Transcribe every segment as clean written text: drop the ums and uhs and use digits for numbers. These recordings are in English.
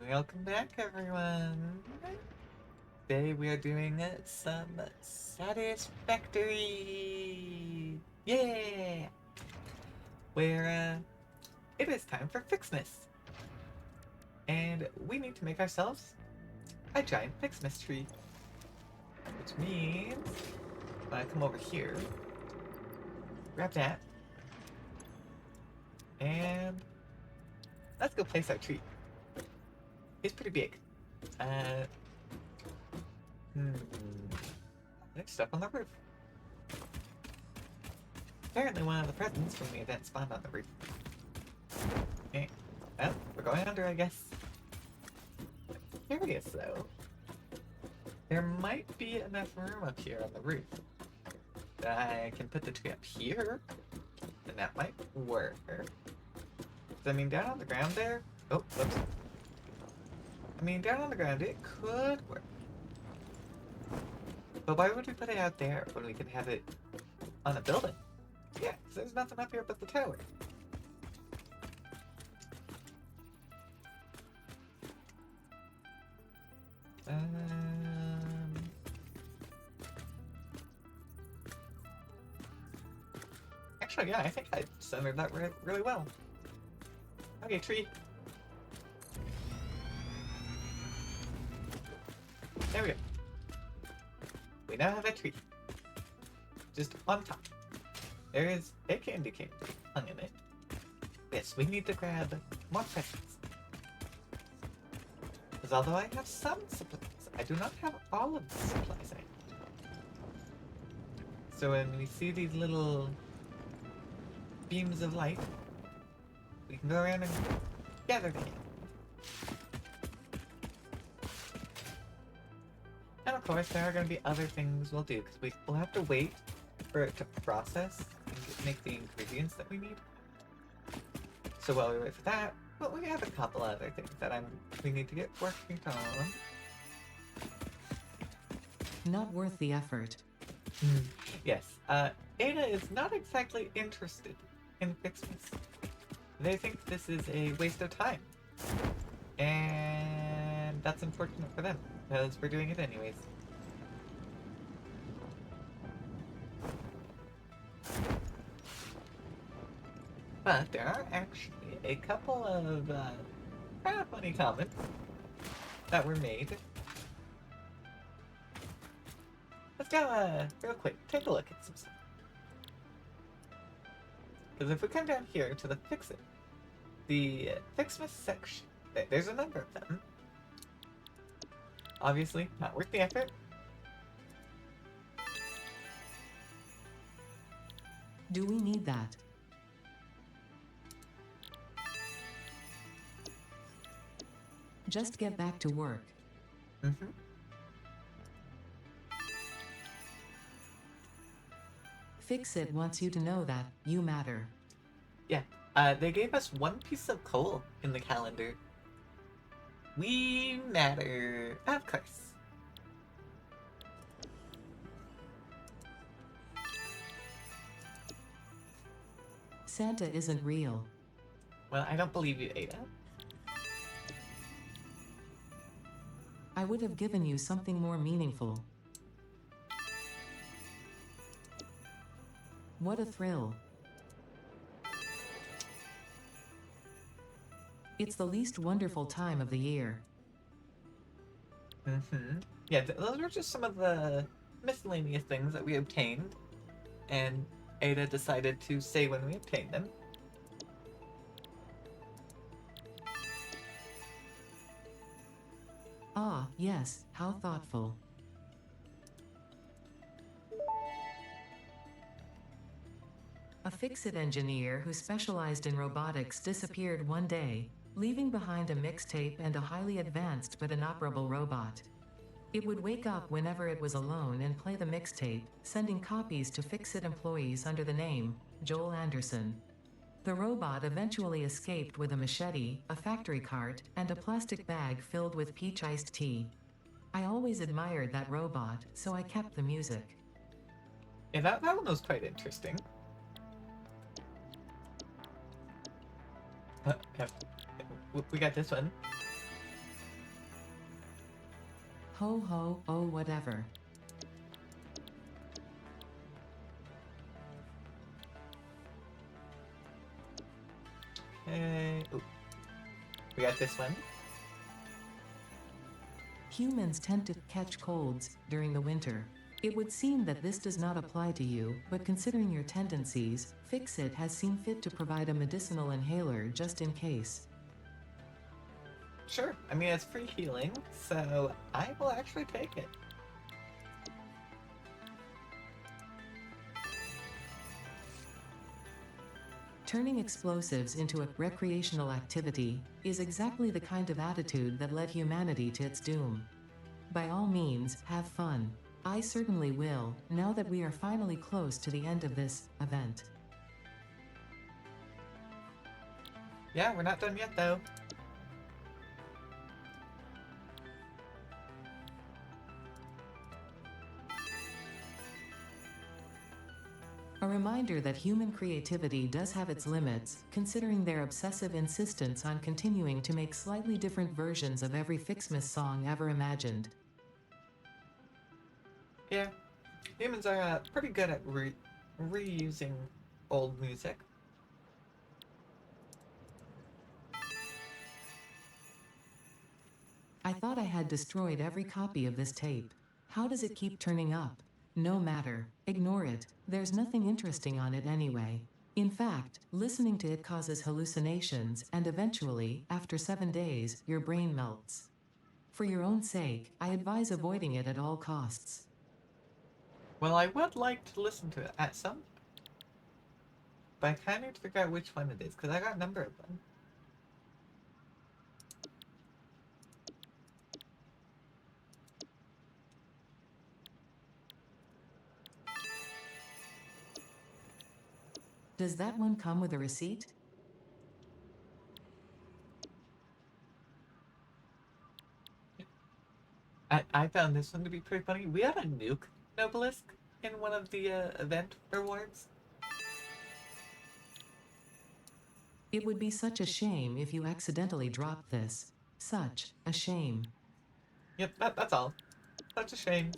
Welcome back, everyone. Today we are doing some Satisfactory. Yeah! Where it is time for Ficsmas. And we need to make ourselves a giant Ficsmas tree. Which means, when I come over here, grab that, and let's go place our tree. It's pretty big. There's stuff on the roof. Apparently one of the presents from the event spawned on the roof. Okay. Well, we're going under, I guess. Curious, though. There might be enough room up here on the roof that I can put the tree up here, and that might work. I mean, down on the ground there... Oh, whoops. I mean, down on the ground, it could work. But why would we put it out there when we can have it on a building? Yeah, because there's nothing up here but the tower. Actually, yeah, I think I centered that really well. Okay, tree. There we go. We now have a tree. Just on top. There is a candy cane hung in it. Yes, we need to grab more presents. Because although I have some supplies, I do not have all of the supplies I need. So when we see these little beams of light, we can go around and gather them. And of course, there are going to be other things we'll do, because we'll have to wait for it to process and make the ingredients that we need. So while we wait for that, well, we have a couple other things that we need to get working on. Not worth the effort. Yes, Ada is not exactly interested in Ficsmas. They think this is a waste of time. And that's unfortunate for them, because we're doing it anyways. But there are actually a couple of kind of funny comments that were made. Let's go real quick, take a look at some stuff. Because if we come down here to the the Ficsmas section, there's a number of them. Obviously, not worth the effort. Do we need that? Just get back to work. Fix-It wants you to know that you matter. Yeah, they gave us one piece of coal in the calendar. We matter, of course. Santa isn't real. Well, I don't believe you, Ada. I would have given you something more meaningful. What a thrill. It's the least wonderful time of the year. Yeah, those were just some of the miscellaneous things that we obtained, and Ada decided to say when we obtained them. Ah, yes, how thoughtful. A Fix-It engineer who specialized in robotics disappeared one day, leaving behind a mixtape and a highly advanced but inoperable robot. It would wake up whenever it was alone and play the mixtape, sending copies to Fix-It employees under the name Joel Anderson. The robot eventually escaped with a machete, a factory cart, and a plastic bag filled with peach iced tea. I always admired that robot, so I kept the music. Yeah, that one was quite interesting. We got this one. Ho ho, oh whatever. Okay. Ooh. We got this one. Humans tend to catch colds during the winter. It would seem that this does not apply to you, but considering your tendencies, Fixit has seen fit to provide a medicinal inhaler just in case. Sure. I mean, it's free healing, so I will actually take it. Turning explosives into a recreational activity is exactly the kind of attitude that led humanity to its doom. By all means, have fun. I certainly will, now that we are finally close to the end of this event. Yeah, we're not done yet, though. A reminder that human creativity does have its limits, considering their obsessive insistence on continuing to make slightly different versions of every Ficsmas song ever imagined. Yeah, humans are pretty good at reusing old music. I thought I had destroyed every copy of this tape. How does it keep turning up? No matter. Ignore it. There's nothing interesting on it anyway. In fact, listening to it causes hallucinations, and eventually, after 7 days, your brain melts. For your own sake, I advise avoiding it at all costs. Well, I would like to listen to it at some, but I kind of need to figure out which one it is, because I got a number of them. Does that one come with a receipt? I found this one to be pretty funny. We had a nuke Nobelisk in one of the event rewards. It would be such a shame if you accidentally dropped this. Such a shame. Yep, that's all. Such a shame.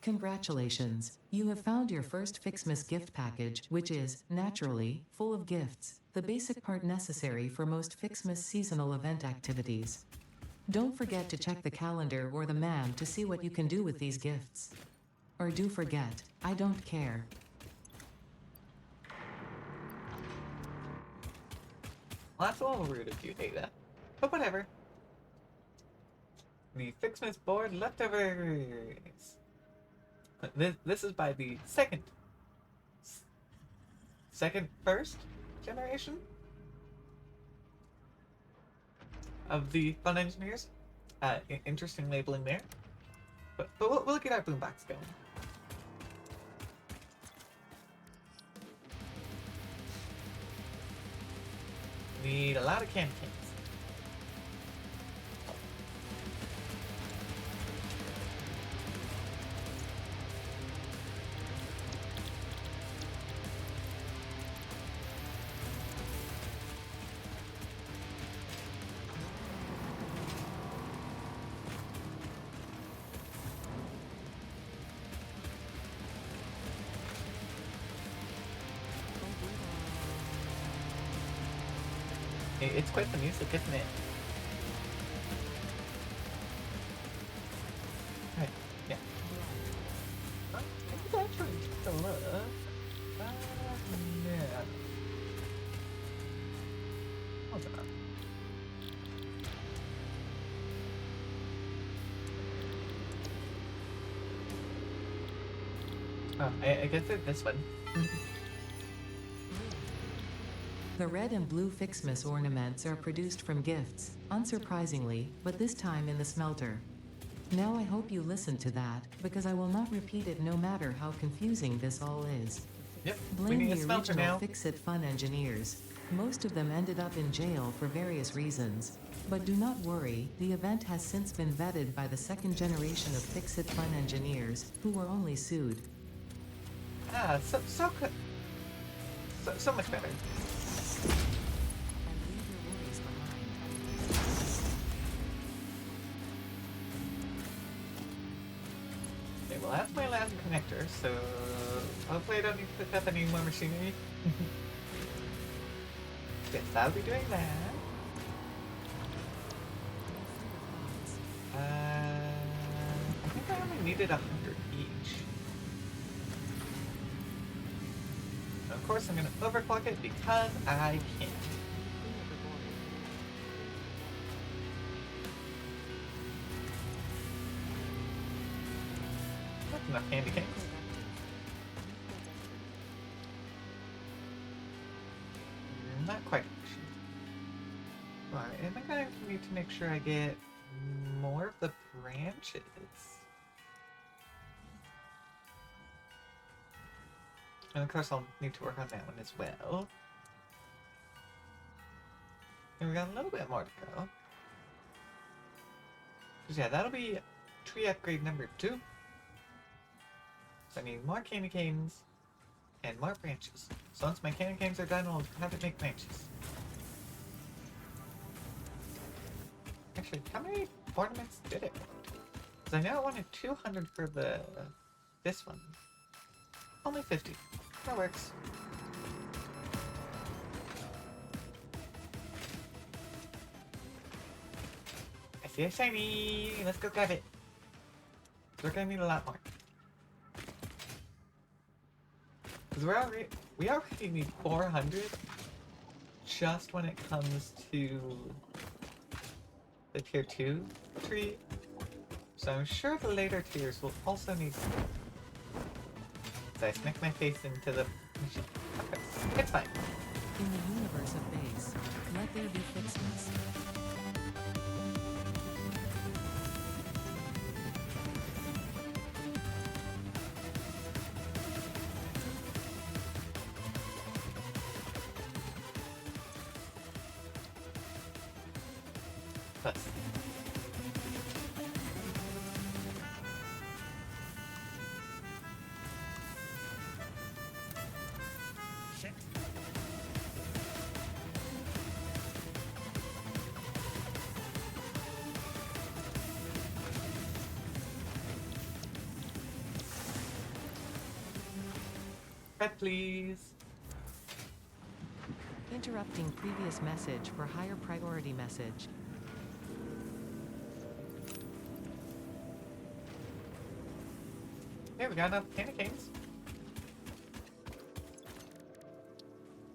Congratulations, you have found your first Ficsmas gift package, which is, naturally, full of gifts, the basic part necessary for most Ficsmas seasonal event activities. Don't forget to check the calendar or the map to see what you can do with these gifts. Or do forget, I don't care. Well, that's a little rude of you, Ada. But whatever. The Ficsmas board leftovers. This is by the first generation of the Fun Engineers. Interesting labeling there. But we'll get our boombox going. Need a lot of candy canes. It's quite the music, isn't it? Right, yeah. It's actually just a look. Yeah. Hold on. Oh, I guess it's this one. The red and blue Ficsmas ornaments are produced from gifts, unsurprisingly, but this time in the smelter. Now I hope you listen to that, because I will not repeat it no matter how confusing this all is. Yep, we Blame need a the smelter original now. Fix-It Fun engineers. Most of them ended up in jail for various reasons. But do not worry, the event has since been vetted by the second generation of Fix-It Fun engineers, who were only sued. Ah, so So much better. And leave your worries behind. Okay, well that's my last connector, so hopefully I don't need to pick up any more machinery. Yes, I'll be doing that. I think I only needed 100 each. And of course I'm gonna overclock it because I can. That's enough candy canes. Not quite. Alright, and I'm gonna need to make sure I get more of the branches. And of course I'll need to work on that one as well. And we got a little bit more to go. Cause yeah, that'll be tree upgrade number 2. So I need more candy canes and more branches. So once my candy canes are done, I'll have to make branches. Actually, how many ornaments did it want? Because I know I wanted 200 for this one. Only 50. That works. I see a shiny! Let's go grab it. We're gonna need a lot more. Because we already need 400 just when it comes to the tier 2 tree. So I'm sure the later tiers will also need some. So I smack my face into the machine. Okay, it's fine. In the universe of base, let there be Ficsmas. Plus. Red, please. Interrupting previous message for higher priority message. There, we got enough candy canes.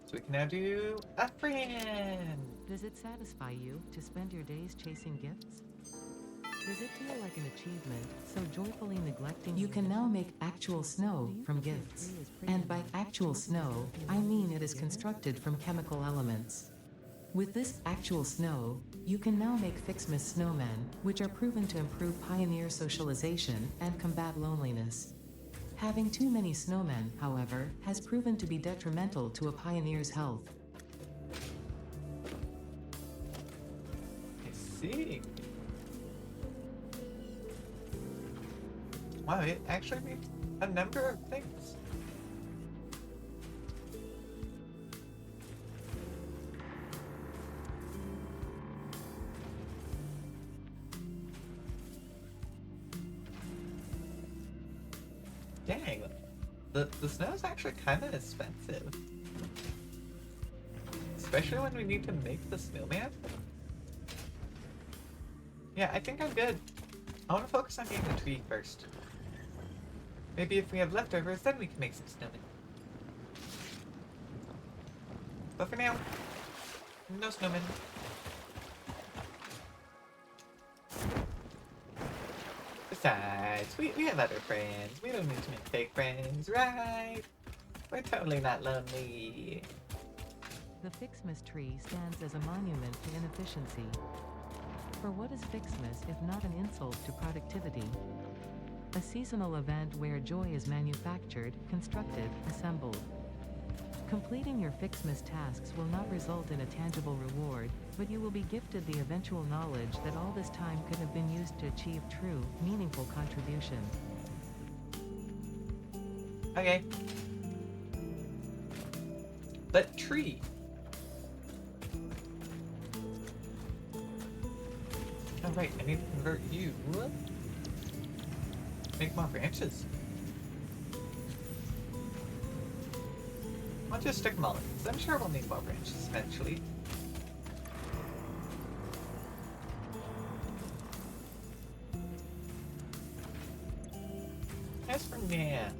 So we can now do a friend. Does it satisfy you to spend your days chasing gifts? Does it feel like an achievement, so joyfully neglecting? You can now make actual snow from gifts. And by actual snow, I mean it is constructed from chemical elements. With this actual snow, you can now make Ficsmas snowmen, which are proven to improve pioneer socialization and combat loneliness. Having too many snowmen, however, has proven to be detrimental to a pioneer's health. I see. Wow, it actually makes a number of things. Dang, the snow's actually kind of expensive. Especially when we need to make the snowman. Yeah, I think I'm good. I want to focus on getting the tree first. Maybe if we have leftovers, then we can make some snowmen. But for now, no snowmen. Besides, we have other friends. We don't need to make fake friends, right? We're totally not lonely. The Ficsmas tree stands as a monument to inefficiency. For what is Ficsmas if not an insult to productivity? A seasonal event where joy is manufactured, constructed, assembled. Completing your Ficsmas tasks will not result in a tangible reward, but you will be gifted the eventual knowledge that all this time could have been used to achieve true, meaningful contribution. Okay. but tree. Oh right, I need to convert you. Make more branches. I'll just stick them all in, 'cause I'm sure we'll need more branches eventually. As for now,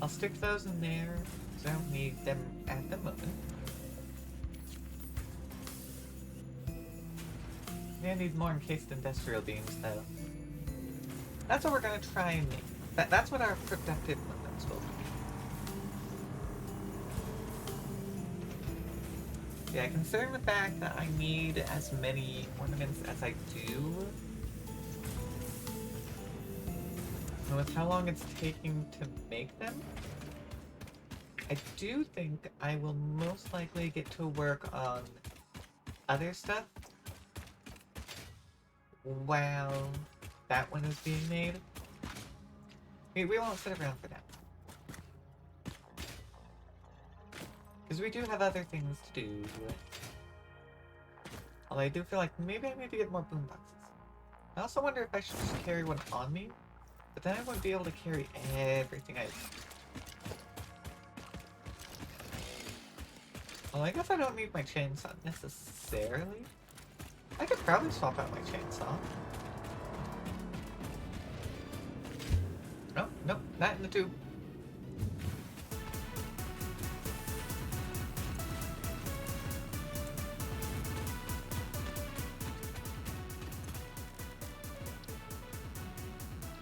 I'll stick those in there, because I don't need them at the moment. I need more encased industrial beams, though. That's what we're gonna try and make. That's what our productive limits will be. Yeah, considering the fact that I need as many ornaments as I do, and with how long it's taking to make them, I do think I will most likely get to work on other stuff while that one is being made. We won't sit around for that. Because we do have other things to do. Although I do feel like maybe I need to get more boomboxes. I also wonder if I should just carry one on me, but then I won't be able to carry everything I... Well, I guess I don't need my chainsaw necessarily. I could probably swap out my chainsaw. Oh, nope, not in the tube.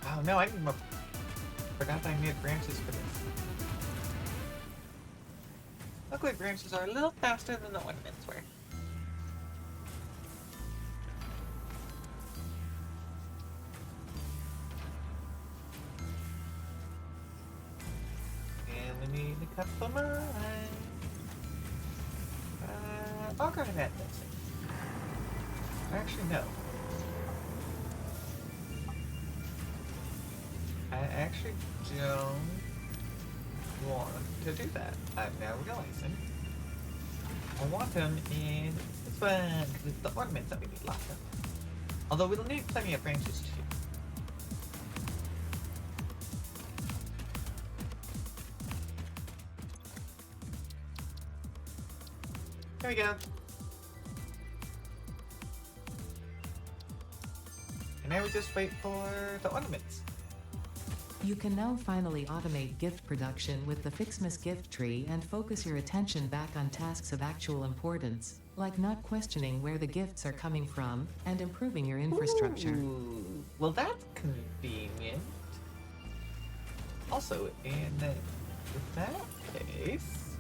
Oh no, I need more. Forgot I needed branches for this. Luckily, branches are a little faster than the ornaments were. And we need a couple more. I'll go ahead and add those things. Actually, no. I actually don't want to do that. I'm now realizing. I want them in this one, because it's the ornaments that we need lots of. Although we'll need plenty of branches too. There we go. And now we just wait for the ornaments. You can now finally automate gift production with the Ficsmas gift tree and focus your attention back on tasks of actual importance, like not questioning where the gifts are coming from and improving your infrastructure. Ooh, well, that's convenient. Also, in that case,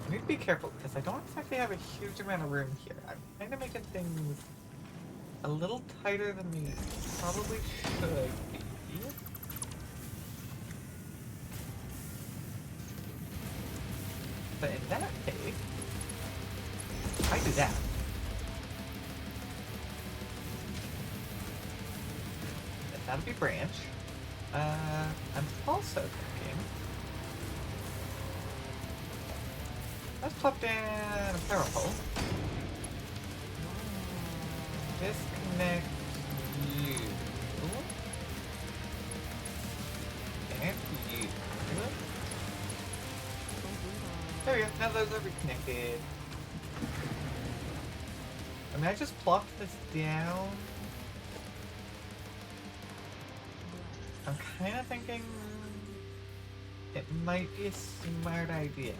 I need to be careful because I don't exactly have a huge amount of room here. I'm kind of making things a little tighter than we probably should be. But in that case, I do that. That'll be branch. I'm also thinking, let's plop down a power pole. Disconnect you. And you. There we go. Now those are reconnected. I mean, I just plopped this down. I'm kind of thinking it might be a smart idea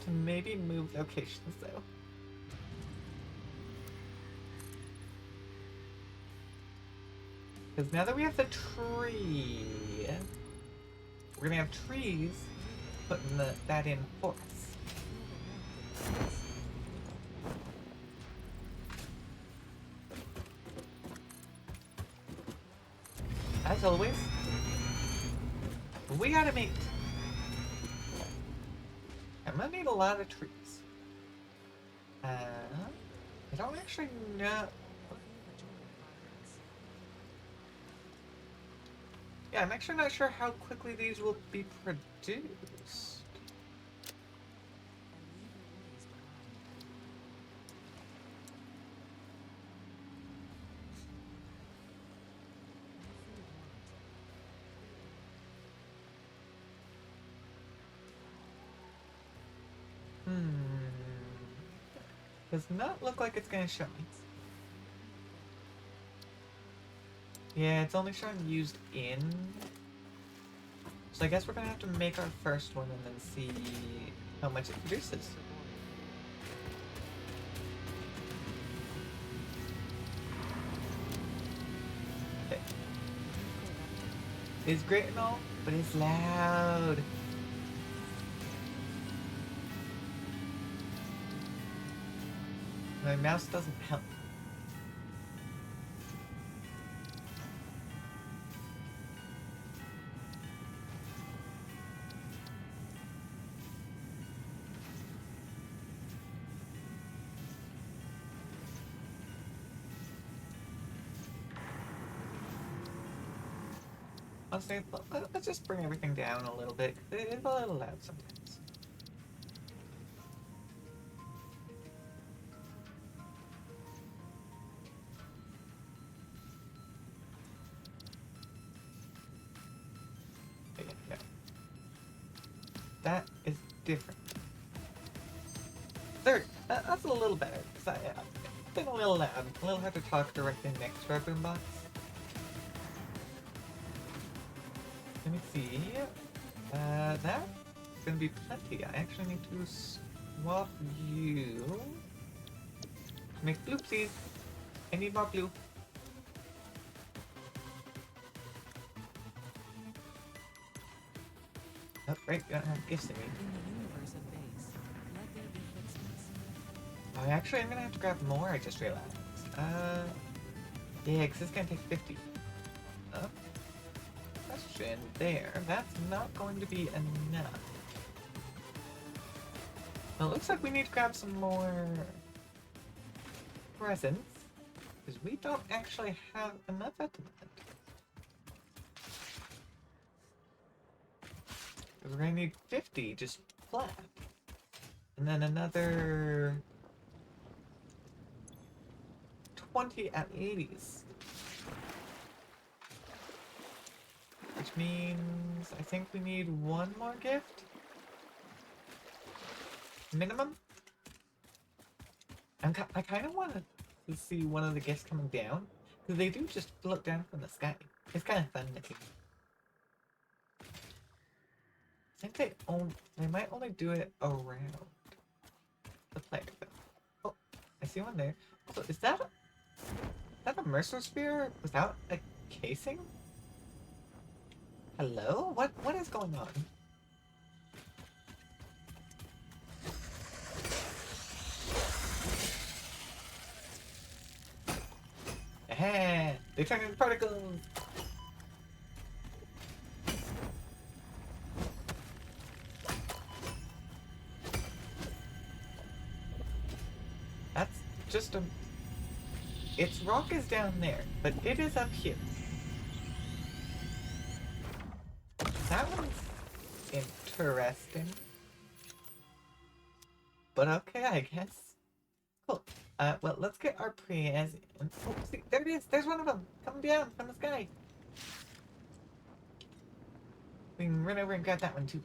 to maybe move locations, though. Because now that we have the tree, we're gonna have trees putting that in for us. As always, we gotta meet. I'm gonna need a lot of trees. I don't actually know. Yeah, I'm actually not sure how quickly these will be produced. Does not look like it's gonna show me. Yeah, it's only showing used in. So I guess we're gonna have to make our first one and then see how much it produces. Okay. It's great and all, but it's loud. My mouse doesn't help. Honestly, let's just bring everything down a little bit. It's a little loud sometimes. Okay, no. That is different. There, that's a little better. Cause I've been a little loud. A little hard to talk directly next to our boombox. Let me see. That's gonna be plenty. I actually need to swap you to make blue, please. I need more blue. Oh, right, you don't have gifts to me. Oh, actually, I'm gonna have to grab more, I just realized. Yeah, because it's gonna take 50. Oh. Question there. That's not going to be enough. Well, it looks like we need to grab some more presents, because we don't actually have enough at the moment. Because we're gonna need 50 just flat. And then another 20 at least. Which means I think we need one more gift. Minimum? I kind of want to see one of the gifts coming down. Because they do just float down from the sky. It's kind of fun looking. I think they might only do it around the player though. Oh, I see one there. Also, is that a Mercer Spear without a casing? Hello? What is going on? Hey, they turn into particles. That's just a... Its rock is down there, but it is up here. That one's interesting. But okay, I guess. Cool. Well, let's get our prayers in. Oh, see, there it is. There's one of them coming down from the sky. We can run over and grab that one too.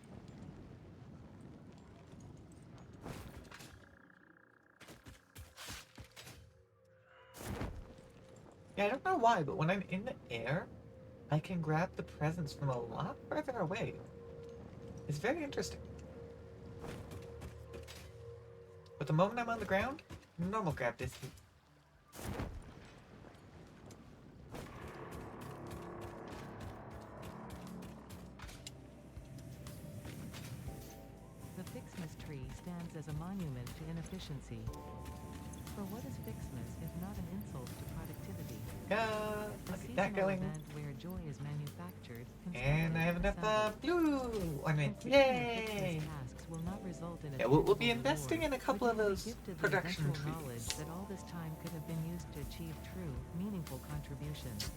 Yeah, I don't know why, but when I'm in the air, I can grab the presents from a lot further away. It's very interesting. But the moment I'm on the ground, normal grab distance. The Ficsmas tree stands as a monument to inefficiency. For what is Ficsmas if not an insult to productivity? Look at that going. Event where joy is manufactured, And I have enough blue ornaments. Yay! Tasks will not result in yeah, we'll be investing in a couple of those production trees. That all this time could have been used to achieve true, meaningful contributions.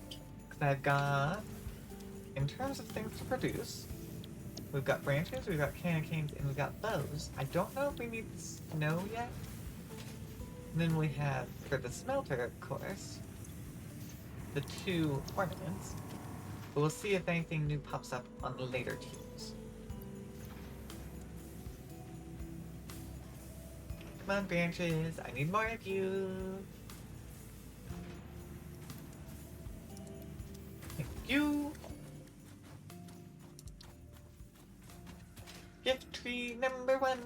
Because I've got in terms of things to produce, we've got branches, we've got candy canes, and we've got bows. I don't know if we need snow yet. And then we have, for the smelter, of course, the 2 ornaments. But we'll see if anything new pops up on the later teams. Come on, branches. I need more of you. Thank you. Gift tree number 1.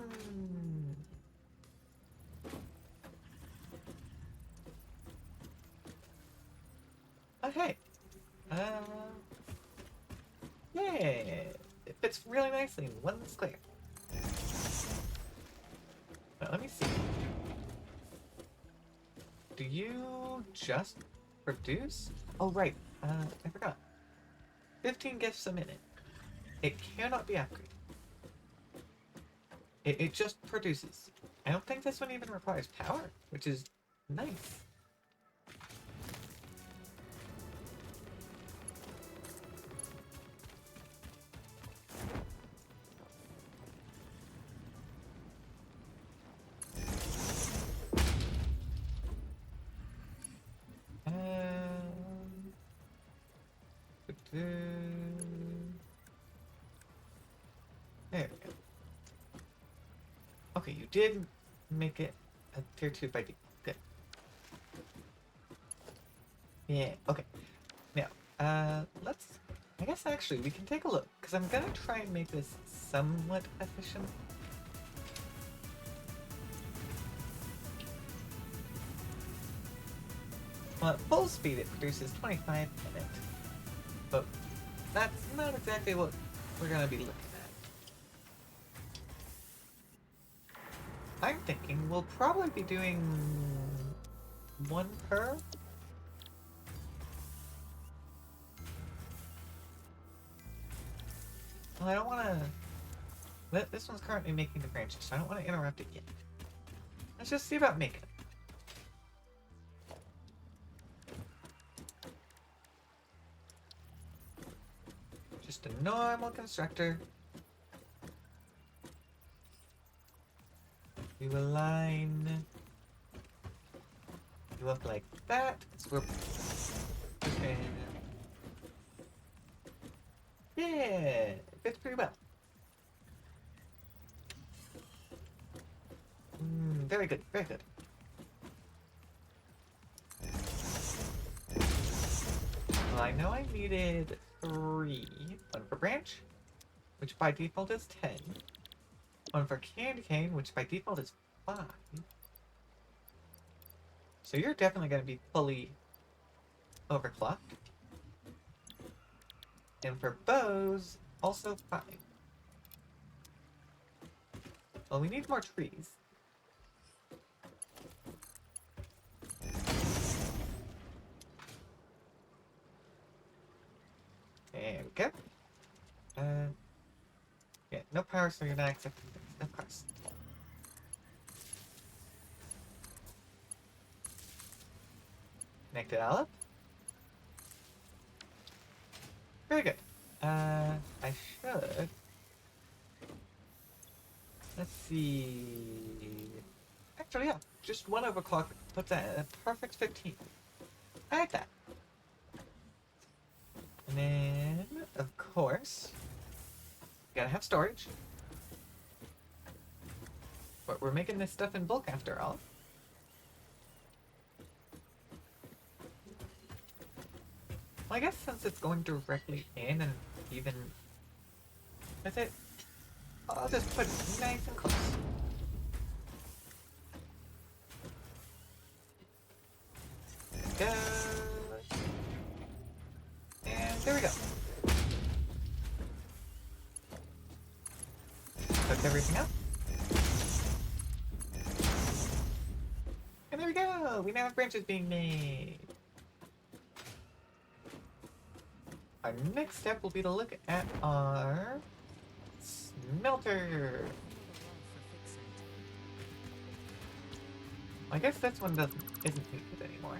Okay. Yeah. It fits really nicely in 1 square. Now, let me see. Do you just produce? Oh, right. I forgot. 15 gifts a minute. It cannot be upgraded. It just produces. I don't think this one even requires power, which is nice. There we go. Okay, you did make it a tier 2 by default. Good. Yeah, okay. Now, let's... I guess actually we can take a look, because I'm gonna try and make this somewhat efficient. Well, at full speed it produces 25 a minute. But that's not exactly what we're gonna be looking at. I'm thinking we'll probably be doing 1 per. Well, I don't want to... This one's currently making the branches, so I don't want to interrupt it yet. Let's just see about making it. Just a normal constructor. We will line you up like that. So we're... Okay. Yeah, it fits pretty well. Very good, very good. Well, I know I needed 3. 1 for branch, which by default is 10. 1 for candy cane, which by default is 5. So you're definitely going to be fully overclocked. And for bows, also 5. Well, we need more trees. There we go. Yeah, no power, so you're not accepting things. Of course. Connect it all up. Very good. I should... Let's see... Actually, yeah. Just 1 overclock puts that at a perfect 15. I like that. And then, of course, you gotta have storage. But we're making this stuff in bulk after all. Well, I guess since it's going directly in and even with it, I'll just put it nice and close. There we go. And there we go. Cooked everything up. And there we go! We now have branches being made. Our next step will be to look at our smelter. I guess this one isn't needed anymore.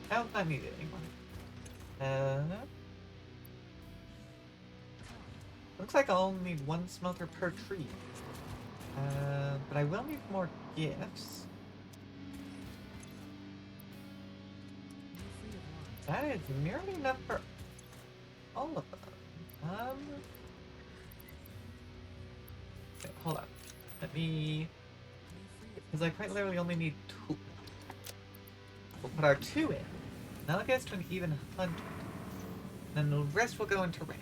I don't not need it anymore. Looks like I'll only need one smelter per tree. But I will need more gifts. That is nearly enough for all of them. Okay, hold on. Let me... Because I quite literally only need 2. We'll put our 2 in. That'll get us to an even 100. Then the rest will go into rain.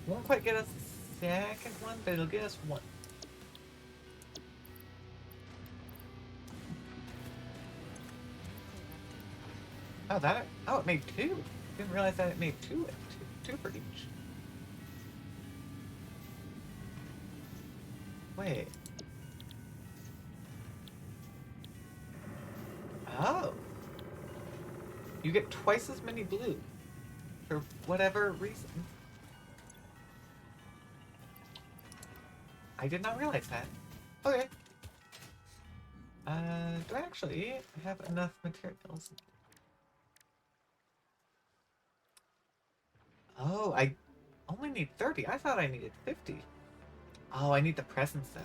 Won't quite get us the second one, but it'll get us 1. Oh, that... Oh, it made 2. Didn't realize that it made 2. 2 for each. Wait. Oh. You get twice as many blue. For whatever reason. I did not realize that. Okay. Do I actually have enough materials? Oh, I only need 30. I thought I needed 50. Oh, I need the presents though.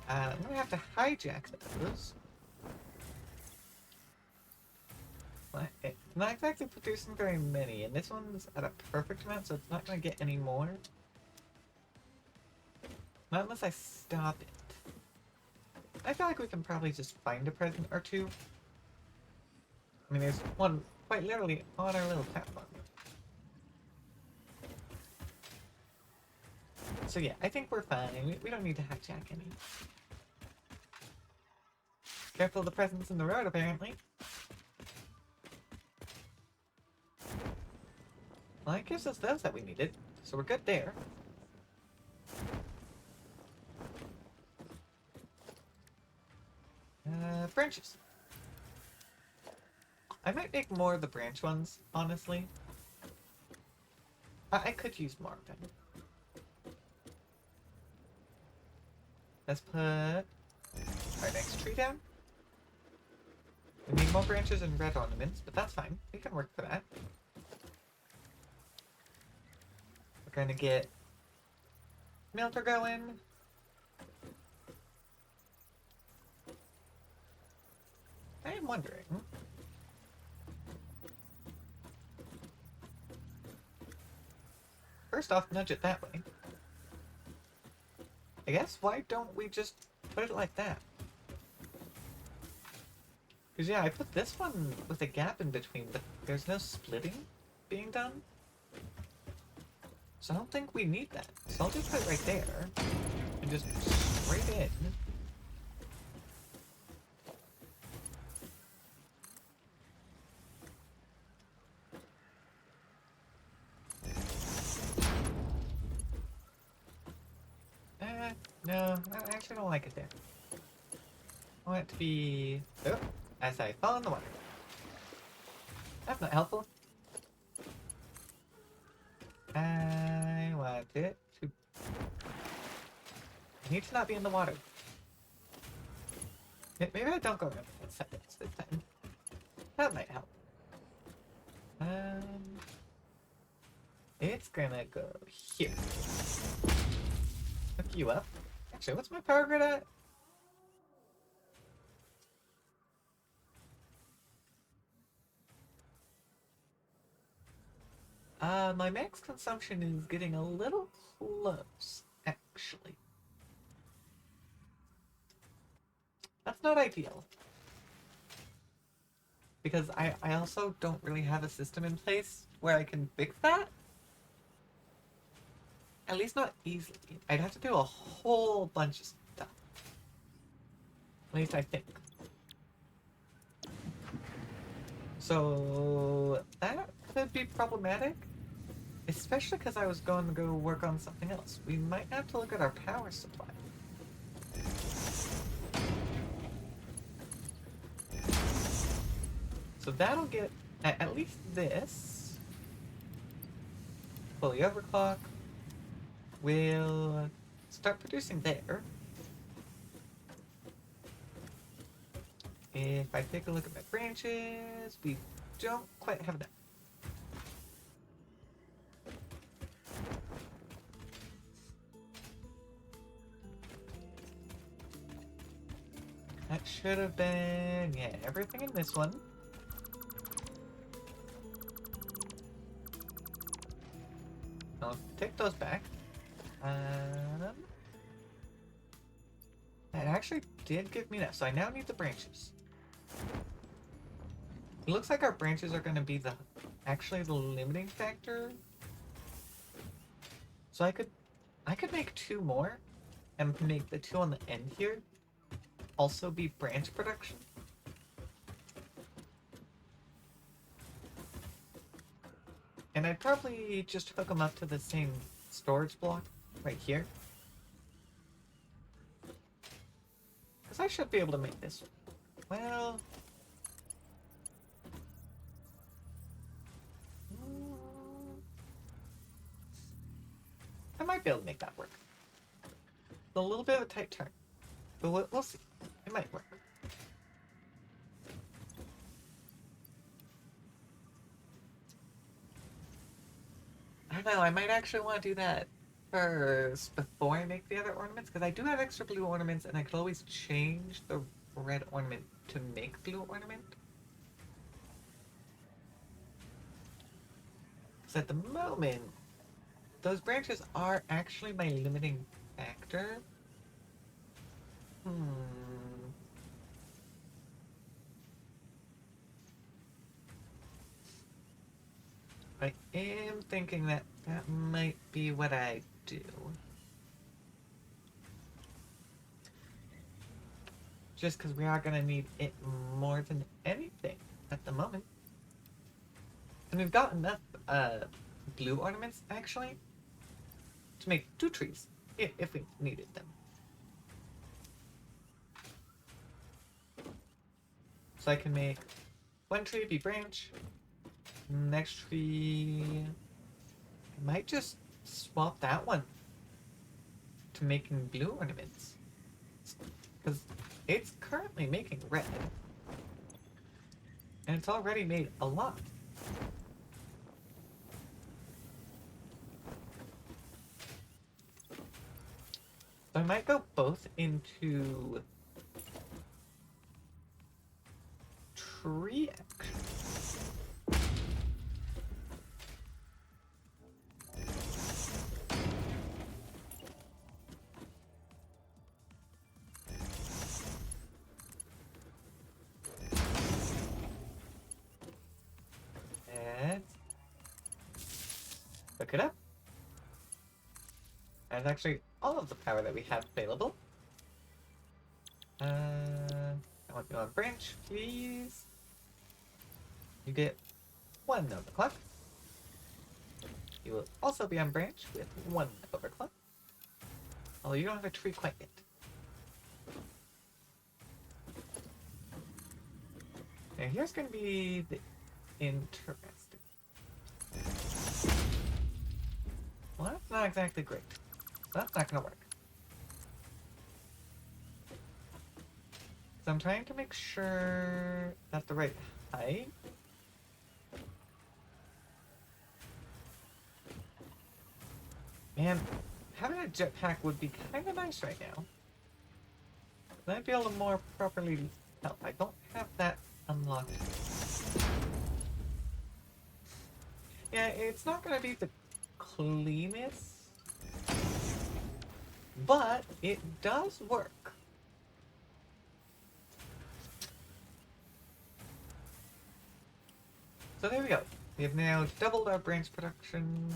I'm gonna have to hijack those. It's not exactly producing very many, and this one's at a perfect amount, so it's not gonna get any more. Not unless I stop it. I feel like we can probably just find a present or 2. I mean, there's one quite literally on our little platform. So yeah, I think we're fine. We don't need to hijack any. Careful of the presents in the road, apparently. Well, it gives us those that we needed, so we're good there. Branches. I might make more of the branch ones, honestly. I could use more of them. Let's put our next tree down. We need more branches and red ornaments, but that's fine. We can work for that. We're gonna get Milter going. I am wondering. First off, nudge it that way. I guess, why don't we just put it like that? Because yeah, I put this one with a gap in between, but there's no splitting being done. So I don't think we need that. So I'll just put it right there. And just straight in. No, I actually don't like it there. I want it to be... Oh, as I fall in the water. That's not helpful. I want it to... I need to not be in the water. Maybe I don't go around in seconds this time. That might help. It's gonna go here. Hook you up. Actually, what's my power grid at? My max consumption is getting a little close, actually. That's not ideal. Because I also don't really have a system in place where I can fix that. At least not easily. I'd have to do a whole bunch of stuff. At least I think. So that could be problematic. Especially because I was going to go work on something else. We might have to look at our power supply. So that'll get at least this fully overclock. We'll start producing there. If I take a look at my branches, we don't quite have enough. That should have been, yeah, everything in this one. I'll take those back. That actually did give me that, so I now need the branches. It looks like our branches are going to be actually the limiting factor. So I could make 2 more and make the 2 on the end here also be branch production. And I'd probably just hook them up to the same storage block right here. Because I should be able to make this. Well... I might be able to make that work. It's a little bit of a tight turn. But we'll see. It might work. I don't know, I might actually want to do that first before I make the other ornaments, because I do have extra blue ornaments and I could always change the red ornament to make blue ornament. Because at the moment, those branches are actually my limiting factor. I am thinking that that might be what I do. Just because we are going to need it more than anything at the moment. And we've got enough blue ornaments, actually, to make 2 trees, if we needed them. So I can make 1 tree be branch, next tree... I might just swap that one to making blue ornaments. Because it's currently making red. And it's already made a lot. So I might go both into tree action. And look it up. That's actually all of the power that we have available. I want you on branch, please. You get 1 overclock. You will also be on branch with 1 overclock. Although you don't have a tree quite yet. Now here's going to be the interesting. Well, that's not exactly great. So that's not going to work. So I'm trying to make sure that's the right height. Man, having a jetpack would be kind of nice right now. Then I'd be able to more properly help. I don't have that unlocked. Yeah, it's not going to be the cleanest, but it does work. So there we go. We have now doubled our branch production.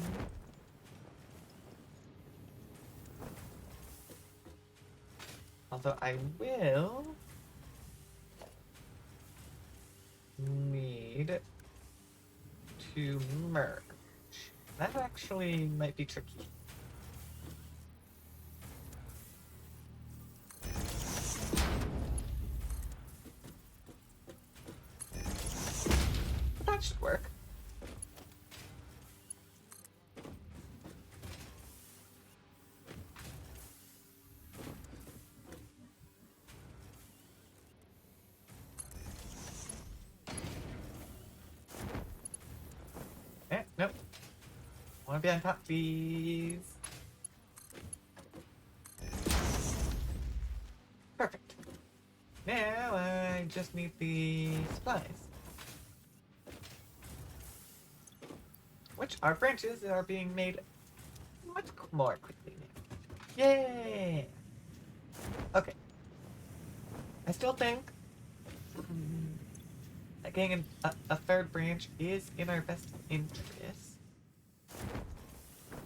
Although I will need to merge. That actually might be tricky. But that should work. wanna be on top, please. Perfect. Now I just need the supplies. Which our branches are being made much more quickly now. Yay! Okay. I still think that getting a third branch is in our best interest.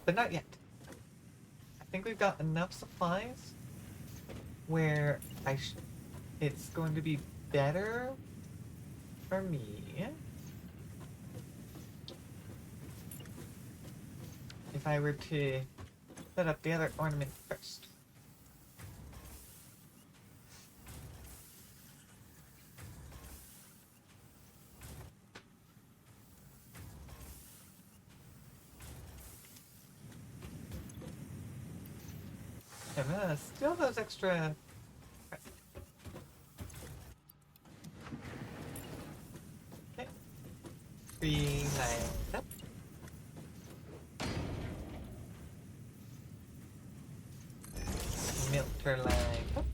But not yet. I think we've got enough supplies where it's going to be better for me. If I were to set up the other ornament first. And still those extra. Okay. 3 lines up. Milk line up.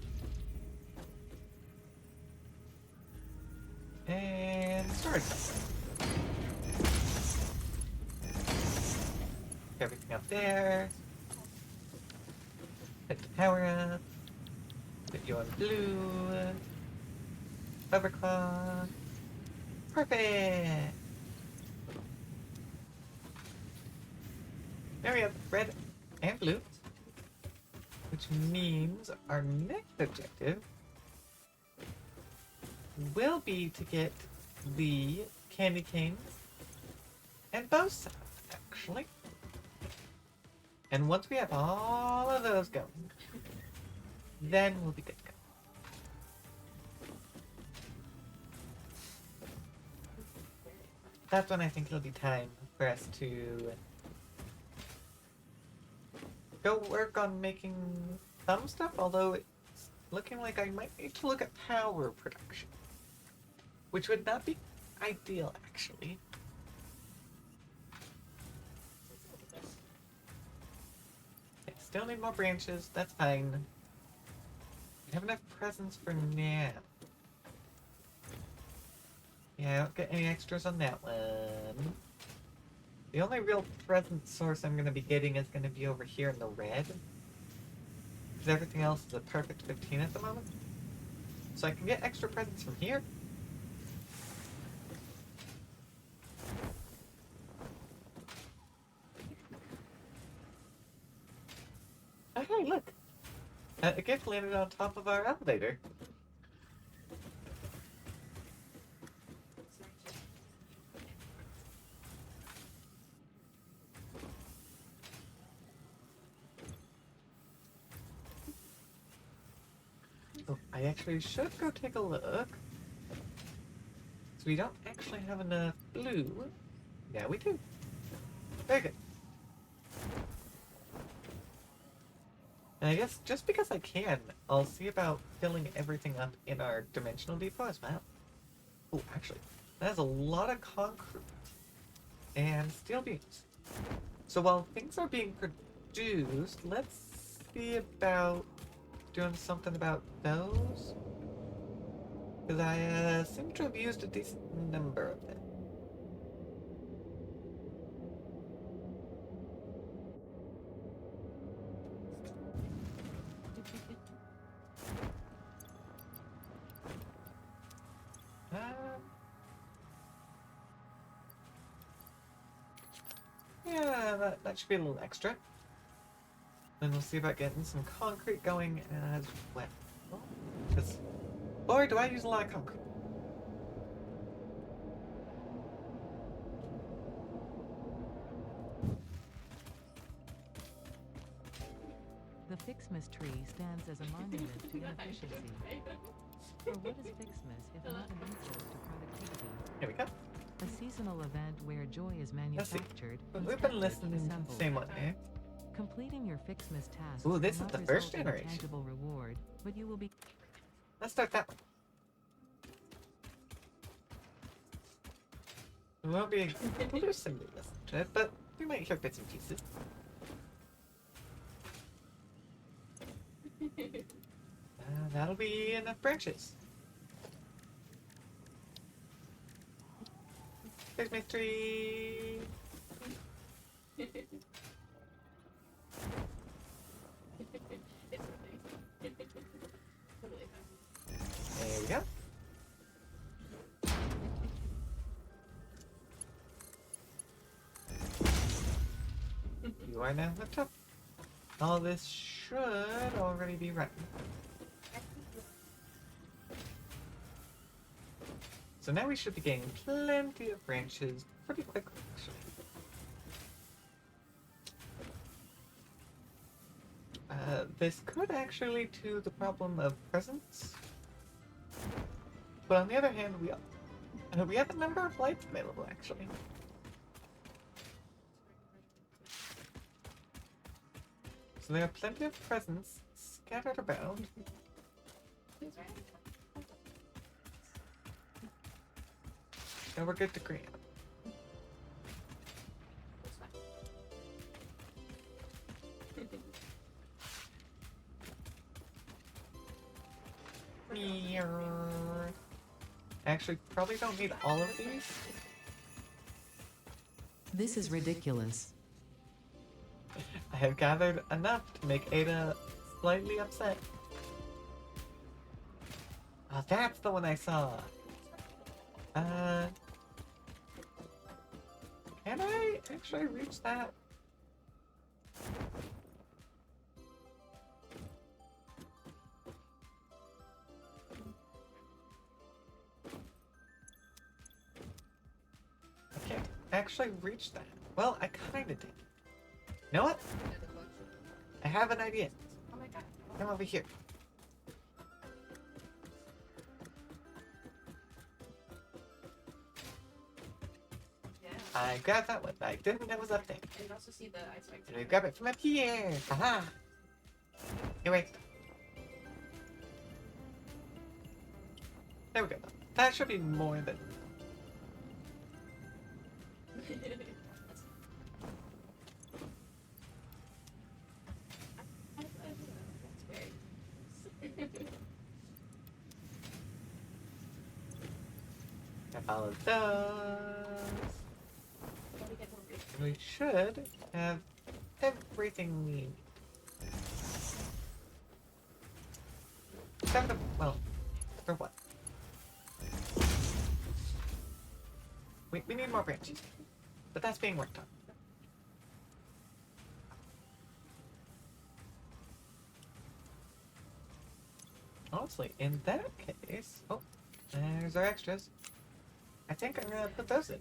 And storage up. Everything up there. Put the power up. Put you on blue. Overclock. Perfect! Now we have red and blue. Which means our next objective will be to get the candy canes and bow set, actually. And once we have all of those going, then we'll be good to go. That's when I think it'll be time for us to go work on making some stuff, although it's looking like I might need to look at power production. Which would not be ideal, actually. Okay, still need more branches, that's fine. I have enough presents for now. Yeah, I don't get any extras on that one. The only real present source I'm going to be getting is going to be over here in the red. Because everything else is a perfect 15 at the moment. So I can get extra presents from here. Oh hey, look! A gift landed on top of our elevator. Oh, I actually should go take a look. So we don't actually have enough blue. Yeah, we do. Very good. And I guess just because I can, I'll see about filling everything up in our dimensional depot as well. Oh, actually, that has a lot of concrete and steel beams. So while things are being produced, let's see about doing something about those. Because I seem to have used a decent number of them. Yeah, that should be a little extra. Then we'll see about getting some concrete going as well. Because, boy, do I use a lot of concrete. The Ficsmas tree stands as a monument to inefficiency. For what is Ficsmas if not an insult to productivity? Here we go. A seasonal event where joy is manufactured. We've been listening to the same one, eh? Completing your Ficsmas tasks Ooh, this will is not the first result in a generation. tangible reward, but you will be. Let's start that one. We won't be hallucinating this, but We might hear bits and pieces. That'll be enough branches. There's mystery. There we go. You are now hooked up. All this should already be running. So now we should be getting plenty of branches pretty quickly, actually. This could actually lead to the problem of presence. But on the other hand, we have a number of lights available, actually. So there are plenty of presents scattered about. And we're good to green. Actually, probably don't need all of these. This is ridiculous. I have gathered enough to make Ada slightly upset. Oh, that's the one I saw. Can I actually reach that? I can't actually reach that. Well, I kinda did. You know what? I have an idea. Oh my god. Come over here. Yeah. I grabbed that one. I didn't know it was up there. I can also see the ice spikes. And I grab it from up here. Haha. Anyway. There we go. That should be more than. Have all of those. We should have everything we need. Except for, well, for what? We need more branches. But that's being worked on. Honestly, in that case... Oh, there's our extras. I think I'm gonna put those in.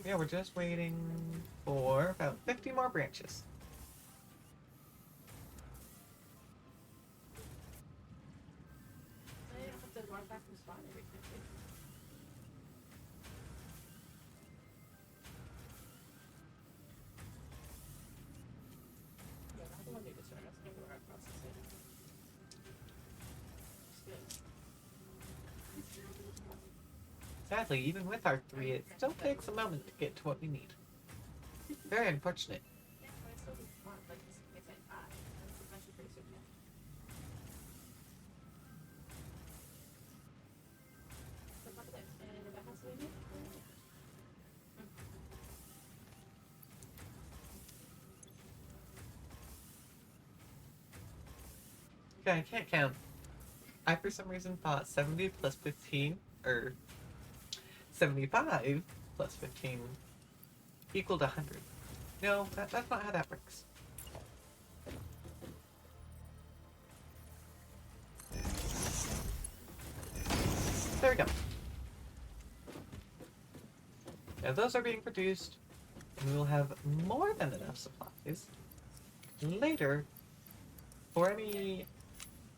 Yeah, we're just waiting for about 50 more branches. I have to walk back from spawn every time. Yeah, I don't want to do this right. I was thinking where I process it. Just good. Sadly, even with our 3, it still takes a moment to get to what we need. Very unfortunate. Yeah, but I still do fun. Like, this is like, that's actually pretty soon. Yeah. So, look at this. And that has to be Okay, I can't count. I for some reason thought 70 plus 15, or 75 plus 15 equaled 100. No, that's not how that works. There we go. Now those are being produced, and we will have more than enough supplies later for any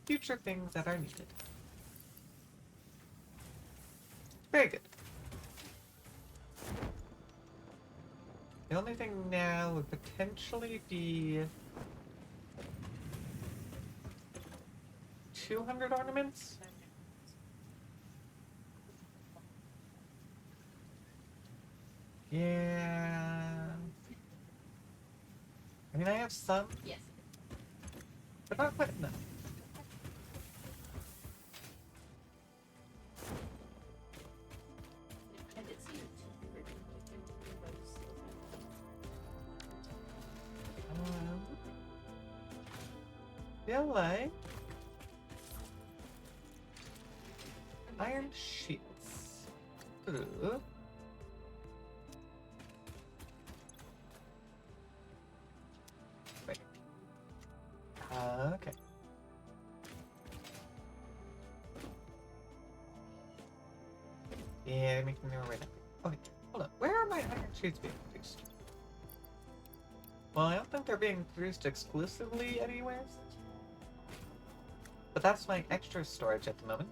future things that are needed. Very good. The only thing now would potentially be 200 ornaments. Yeah. I mean, I have some, Yes. but not quite enough. I did see your two Feel like iron sheets. Ooh. Wait. Okay. Yeah, making their way down. Okay, hold on. Where are my iron sheets being produced? Well, I don't think they're being produced exclusively anywhere. But that's my extra storage at the moment.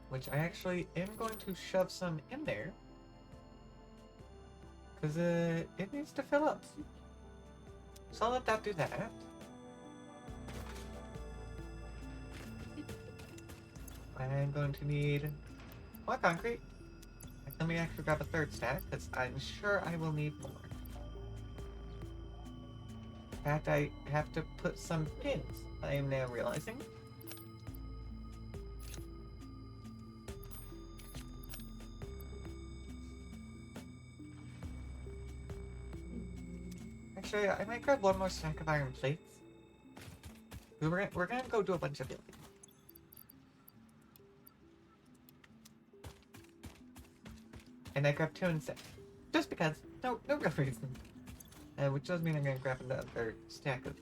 Which I actually am going to shove some in there. Because it needs to fill up. So I'll let that do that. I'm going to need more concrete. Let me actually grab a third stack, because I'm sure I will need more. In fact, I have to put some pins, I am now realizing. Actually, I might grab one more stack of iron plates. We're gonna go do a bunch of building. And I grabbed two instead. Just because. No real reason. Which does mean I'm gonna grab another stack of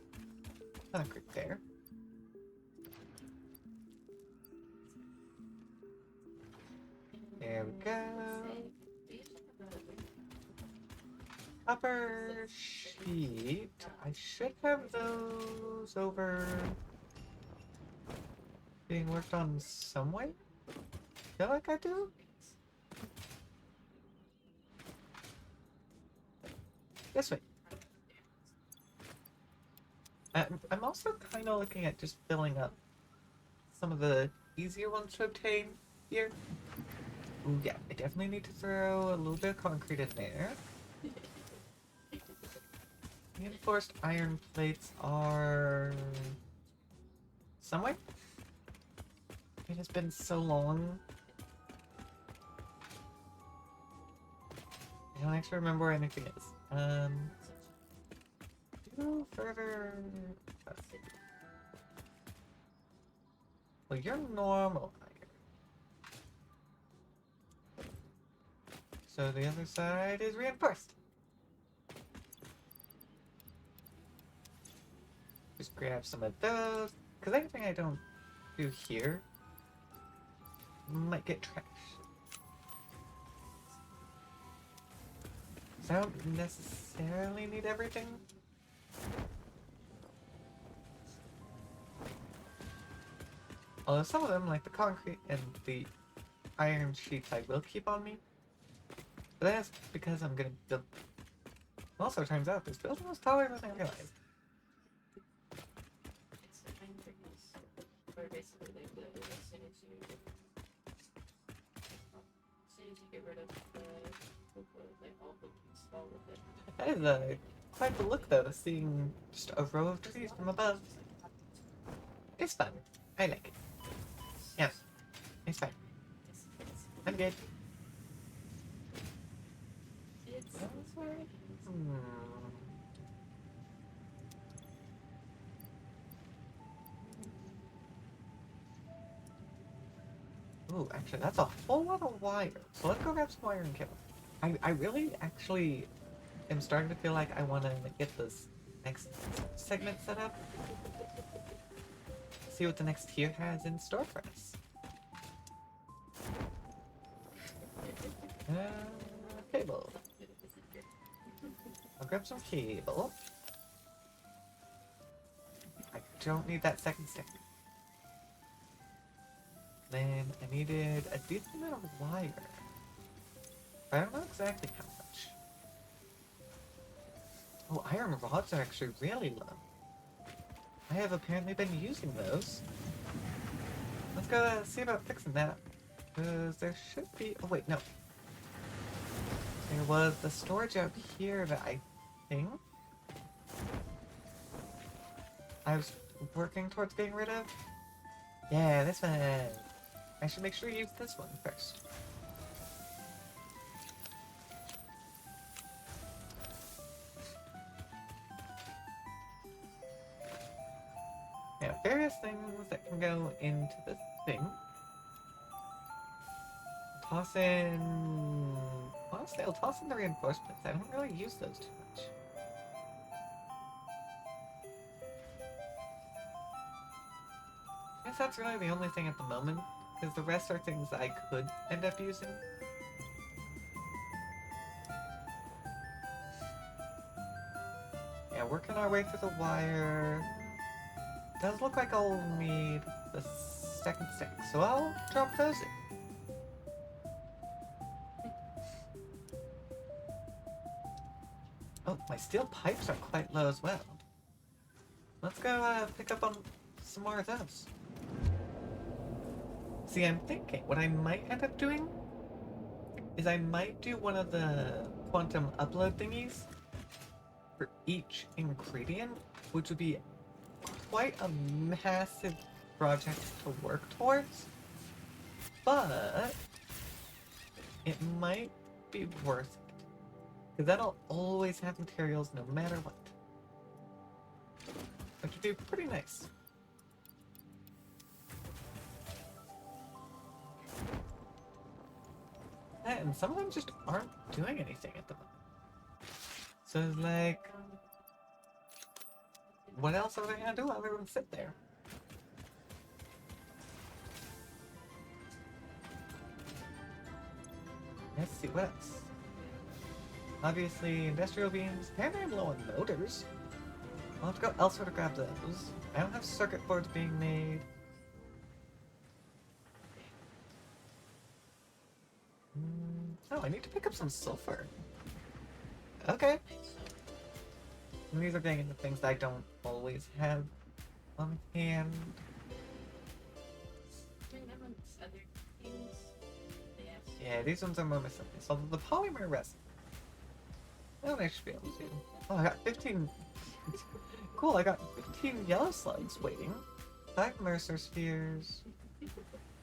concrete there. There we go. Copper sheet. I should have those over being worked on some way. Feel like I do? This way. I'm also kind of looking at just filling up some of the easier ones to obtain here. Ooh, yeah, I definitely need to throw a little bit of concrete in there. Reinforced iron plates are somewhere. It has been so long. I don't actually remember where anything is. Do further. Well, you're normal iron. So the other side is reinforced. Just grab some of those. Because anything I don't do here might get trashed. So I don't necessarily need everything. Although some of them, like the concrete and the iron sheets, I will keep on me. But that's because I'm gonna build. Also, it turns out this building was taller than I realized. It's the kind of things where basically as soon as you get rid of like all the install with it. That is quite the look, though, seeing just a row of trees from above. It's fun. I like it. Yeah, it's fine. I'm good. It's Ooh, actually, that's a whole lot of wire. So let's go grab some wire and kill. I really actually am starting to feel like I want to get this next segment set up. See what the next tier has in store for us. Cable. I'll grab some cable. I don't need that second stick. Then I needed a decent amount of wire. But I don't know exactly how much. Oh, iron rods are actually really low. I have apparently been using those. Let's go see about fixing that. Because there should be... Oh, wait, no. There was the storage out here that I think I was working towards getting rid of. Yeah, this one. I should make sure you use this one first. Yeah, various things that can go into this thing. Toss in... Honestly, I'll toss in the reinforcements. I don't really use those too much. I guess that's really the only thing at the moment, because the rest are things I could end up using. Yeah, working our way through the wire. Does look like I'll need the second stick, so I'll drop those in. Oh, my steel pipes are quite low as well. Let's go pick up on some more of those. See, I'm thinking what I might end up doing is I might do one of the quantum upload thingies for each ingredient, which would be quite a massive project to work towards, but it might be worth it. Because that'll always have materials no matter what. Which would be pretty nice. And some of them just aren't doing anything at the moment. So it's like, what else are they gonna do other than sit there? Let's see what else. Obviously, industrial beams. Apparently I'm low on motors. I'll have to go elsewhere to grab those. I don't have circuit boards being made. Oh, I need to pick up some sulfur. Okay. And these are getting into things I don't always have on hand. Other things. Yeah, these ones are more miscellaneous. Although the polymer resin, that I should be able to do. Oh, I got 15. Cool, I got 15 yellow slugs waiting. 5 Mercer spheres.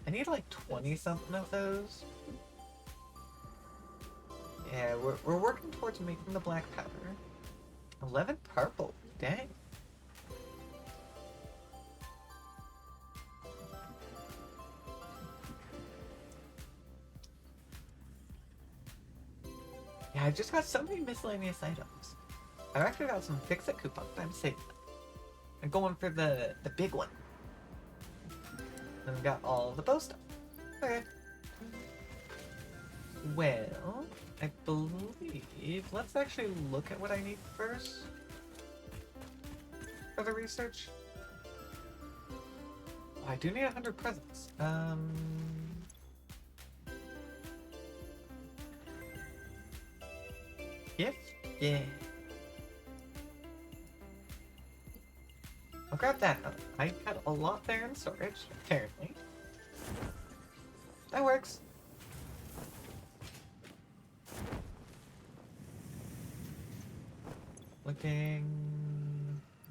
I need like 20 something of those. Yeah, we're working towards making the black powder. 11 purple. Dang. Yeah, I just got so many miscellaneous items. I've actually got some fix-it coupons. I'm saving them. I'm going for the big one. And we got all the bow stuff. Okay. Well, I believe... Let's actually look at what I need first. For the research. Oh, I do need 100 presents. Gift? Yeah. I'll grab that. I had a lot there in storage, apparently. That works. Looking...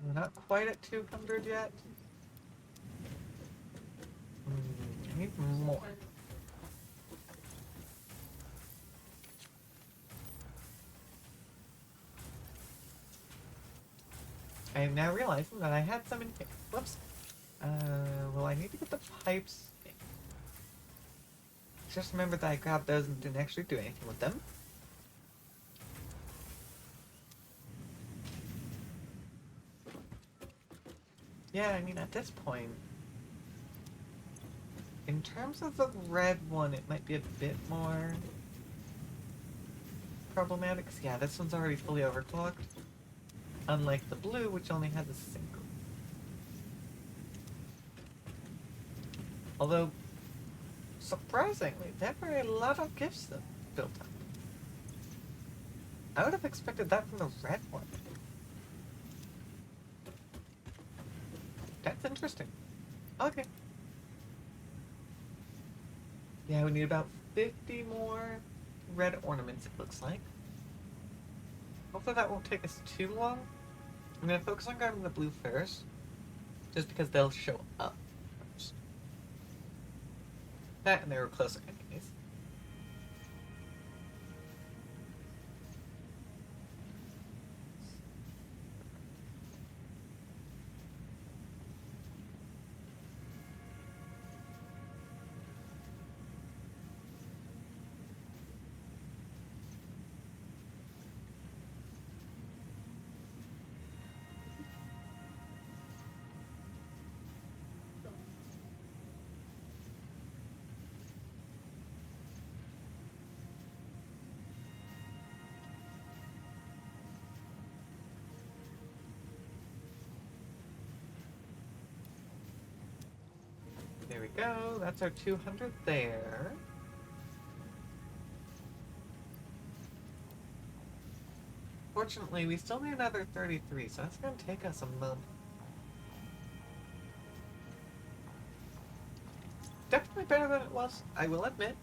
We're not quite at 200 yet. I need more. I am now realizing that I had some in here. Whoops. Well, I need to get the pipes in. Just remembered that I grabbed those and didn't actually do anything with them. Yeah, I mean, at this point, in terms of the red one, it might be a bit more problematic. 'Cause yeah, this one's already fully overclocked. Unlike the blue, which only has a single. Although, surprisingly, there were a lot of gifts that built up. I would have expected that from the red one. That's interesting. Okay. Yeah, we need about 50 more red ornaments, it looks like. Hopefully that won't take us too long. I'm gonna focus on grabbing the blue first, just because they'll show up first. That and they were closer enemies. There we go. That's our 200 there. Fortunately, we still need another 33, so that's gonna take us a moment. Definitely better than it was, I will admit.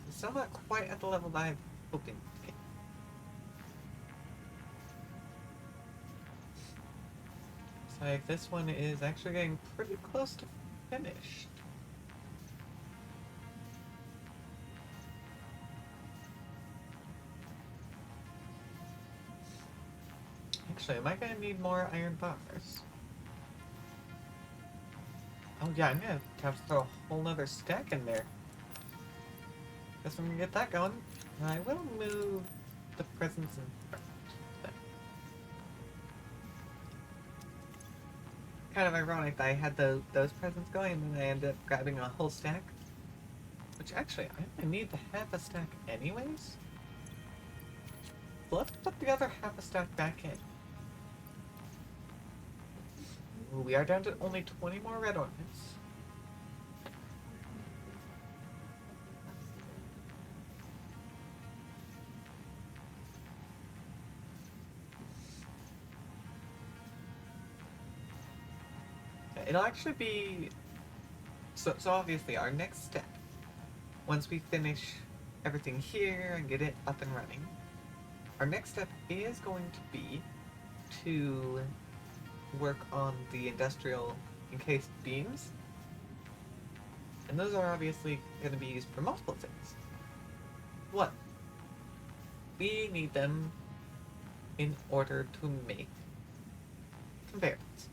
It's still not quite at the level that I'm hoping to get. So like, this one is actually getting pretty close to finished. Actually, am I gonna need more iron bars? Oh yeah, I'm gonna have to throw a whole nother stack in there. Guess I'm gonna get that going. I will move the presents in front. Kind of ironic that I had those presents going and then I ended up grabbing a whole stack. Which actually, I only need the half a stack anyways. So let's put the other half a stack back in. Ooh, we are down to only 20 more red ornaments. It'll actually be... So obviously our next step, once we finish everything here and get it up and running, our next step is going to be to work on the industrial encased beams. And those are obviously going to be used for multiple things. One, we need them in order to make conveyor belts.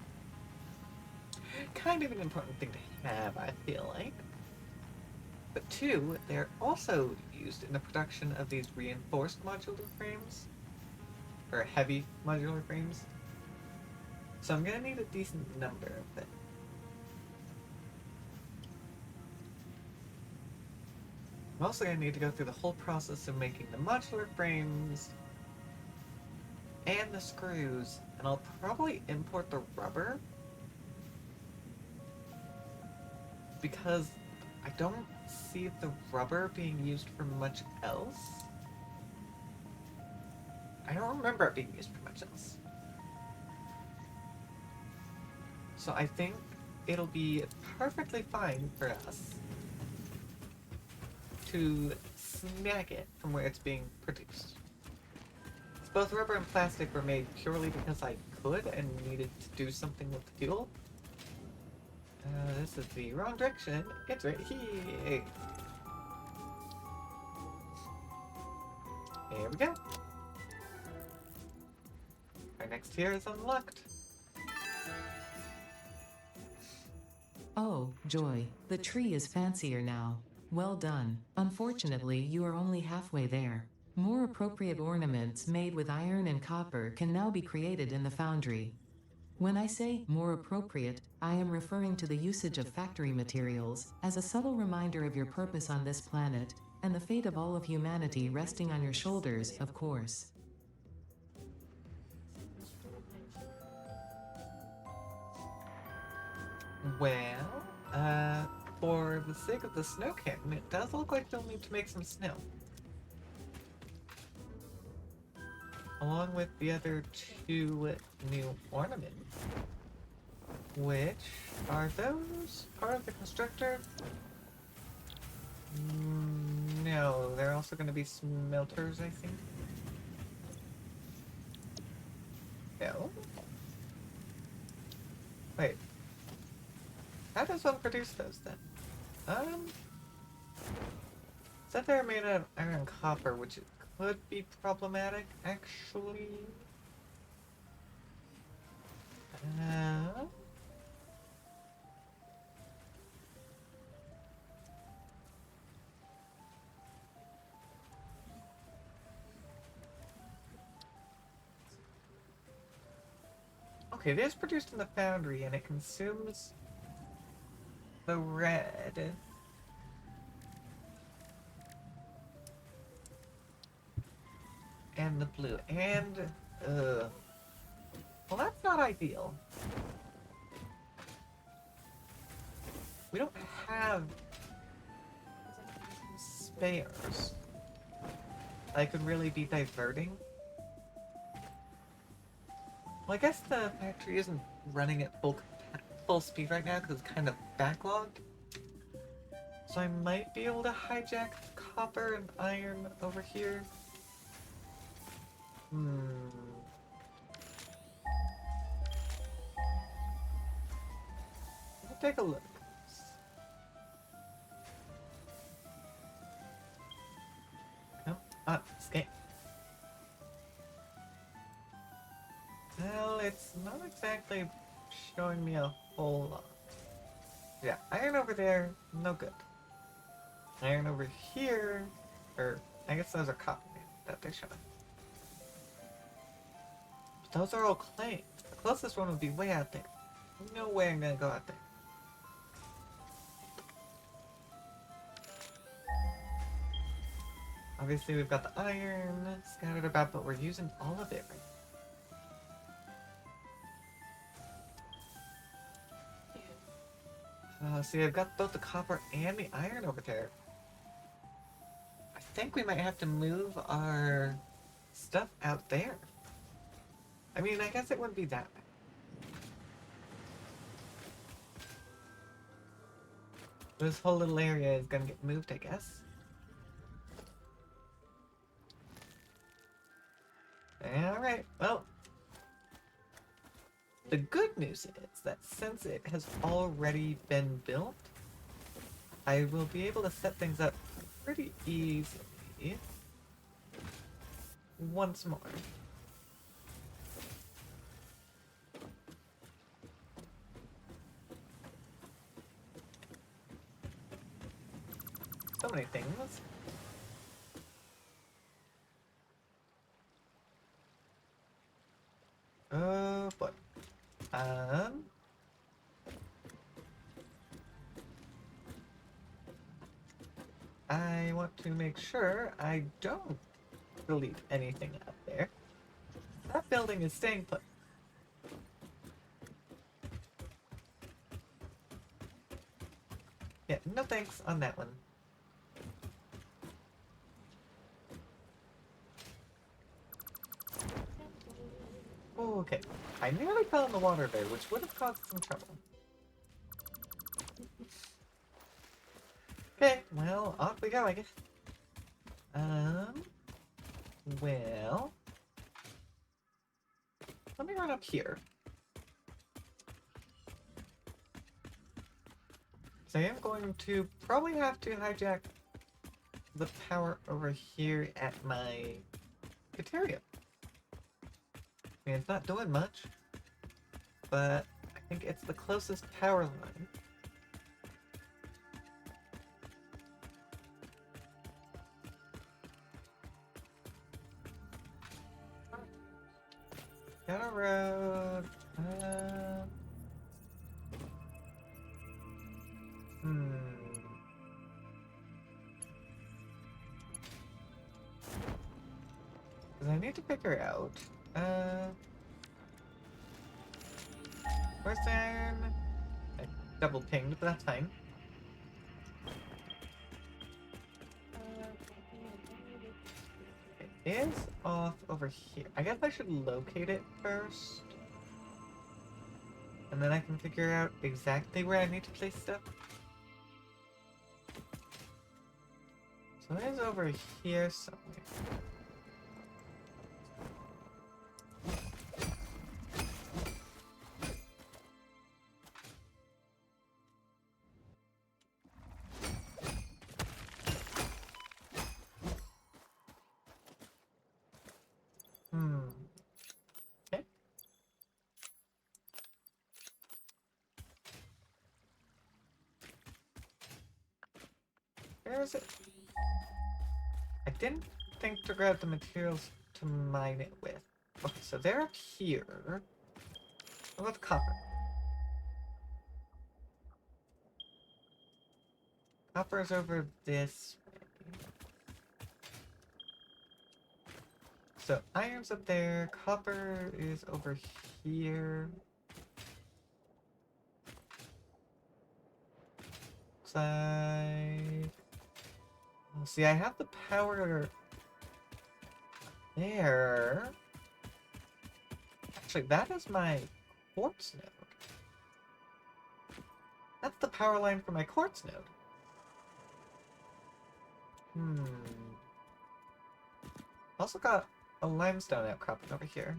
Kind of an important thing to have, I feel like. But two, they're also used in the production of these reinforced modular frames, or heavy modular frames. So I'm gonna need a decent number of them. I'm also gonna need to go through the whole process of making the modular frames and the screws, and I'll probably import the rubber because I don't see the rubber being used for much else. I don't remember it being used for much else. So I think it'll be perfectly fine for us to snag it from where it's being produced. Both rubber and plastic were made purely because I could and needed to do something with the fuel. This is the wrong direction. It's right here. There we go. Our next tier is unlocked. Oh, joy. The tree is fancier now. Well done. Unfortunately, you are only halfway there. More appropriate ornaments made with iron and copper can now be created in the foundry. When I say more appropriate, I am referring to the usage of factory materials as a subtle reminder of your purpose on this planet and the fate of all of humanity resting on your shoulders, of course. Well, for the sake of the snow cannon, it does look like they'll need to make some snow. Along with the other two new ornaments. Which, are those part of the constructor? No, they're also going to be smelters, I think. No. Wait. How does one produce those then? Said they're made out of iron and copper, which could be problematic, actually. Uh, okay, it is produced in the foundry, and it consumes the red. And the blue. And, well, that's not ideal. We don't have spares. I could really be diverting. Well, I guess the factory isn't running at full speed right now because it's kind of backlogged. So I might be able to hijack copper and iron over here. We'll take a look. Come on, escape. Well, it's not exactly showing me a whole lot. Yeah, iron over there, no good. Iron over here, or I guess those are copper that they're showing. But those are all claims. The closest one would be way out there. No way I'm gonna go out there. Obviously we've got the iron scattered about, but we're using all of it right now. See, I've got both the copper and the iron over there. I think we might have to move our stuff out there. I mean, I guess it wouldn't be that bad. This whole little area is gonna get moved, I guess. Alright, well. The good news is that since it has already been built, I will be able to set things up pretty easily. Once more. So many things. Oh boy. I want to make sure I don't delete anything out there. That building is staying put. Yeah, no thanks on that one. Okay, I nearly fell in the water there, which would have caused some trouble. Okay, well, off we go, I guess. Well... Let me run up here. So I am going to probably have to hijack the power over here at my cafeteria. I mean, it's not doing much, but I think it's the closest power line. Got a road. Because I need to figure out. Where's the iron? I double pinged, but that's fine. It is off over here. I guess I should locate it first. And then I can figure out exactly where I need to place stuff. So it is over here somewhere. Where is it? I didn't think to grab the materials to mine it with. Okay, so they're up here. What about the copper? Copper is over this way. So iron's up there, copper is over here. Looks like... See, I have the power there. Actually, that is my quartz node. That's the power line for my quartz node. Also got a limestone outcropping over here.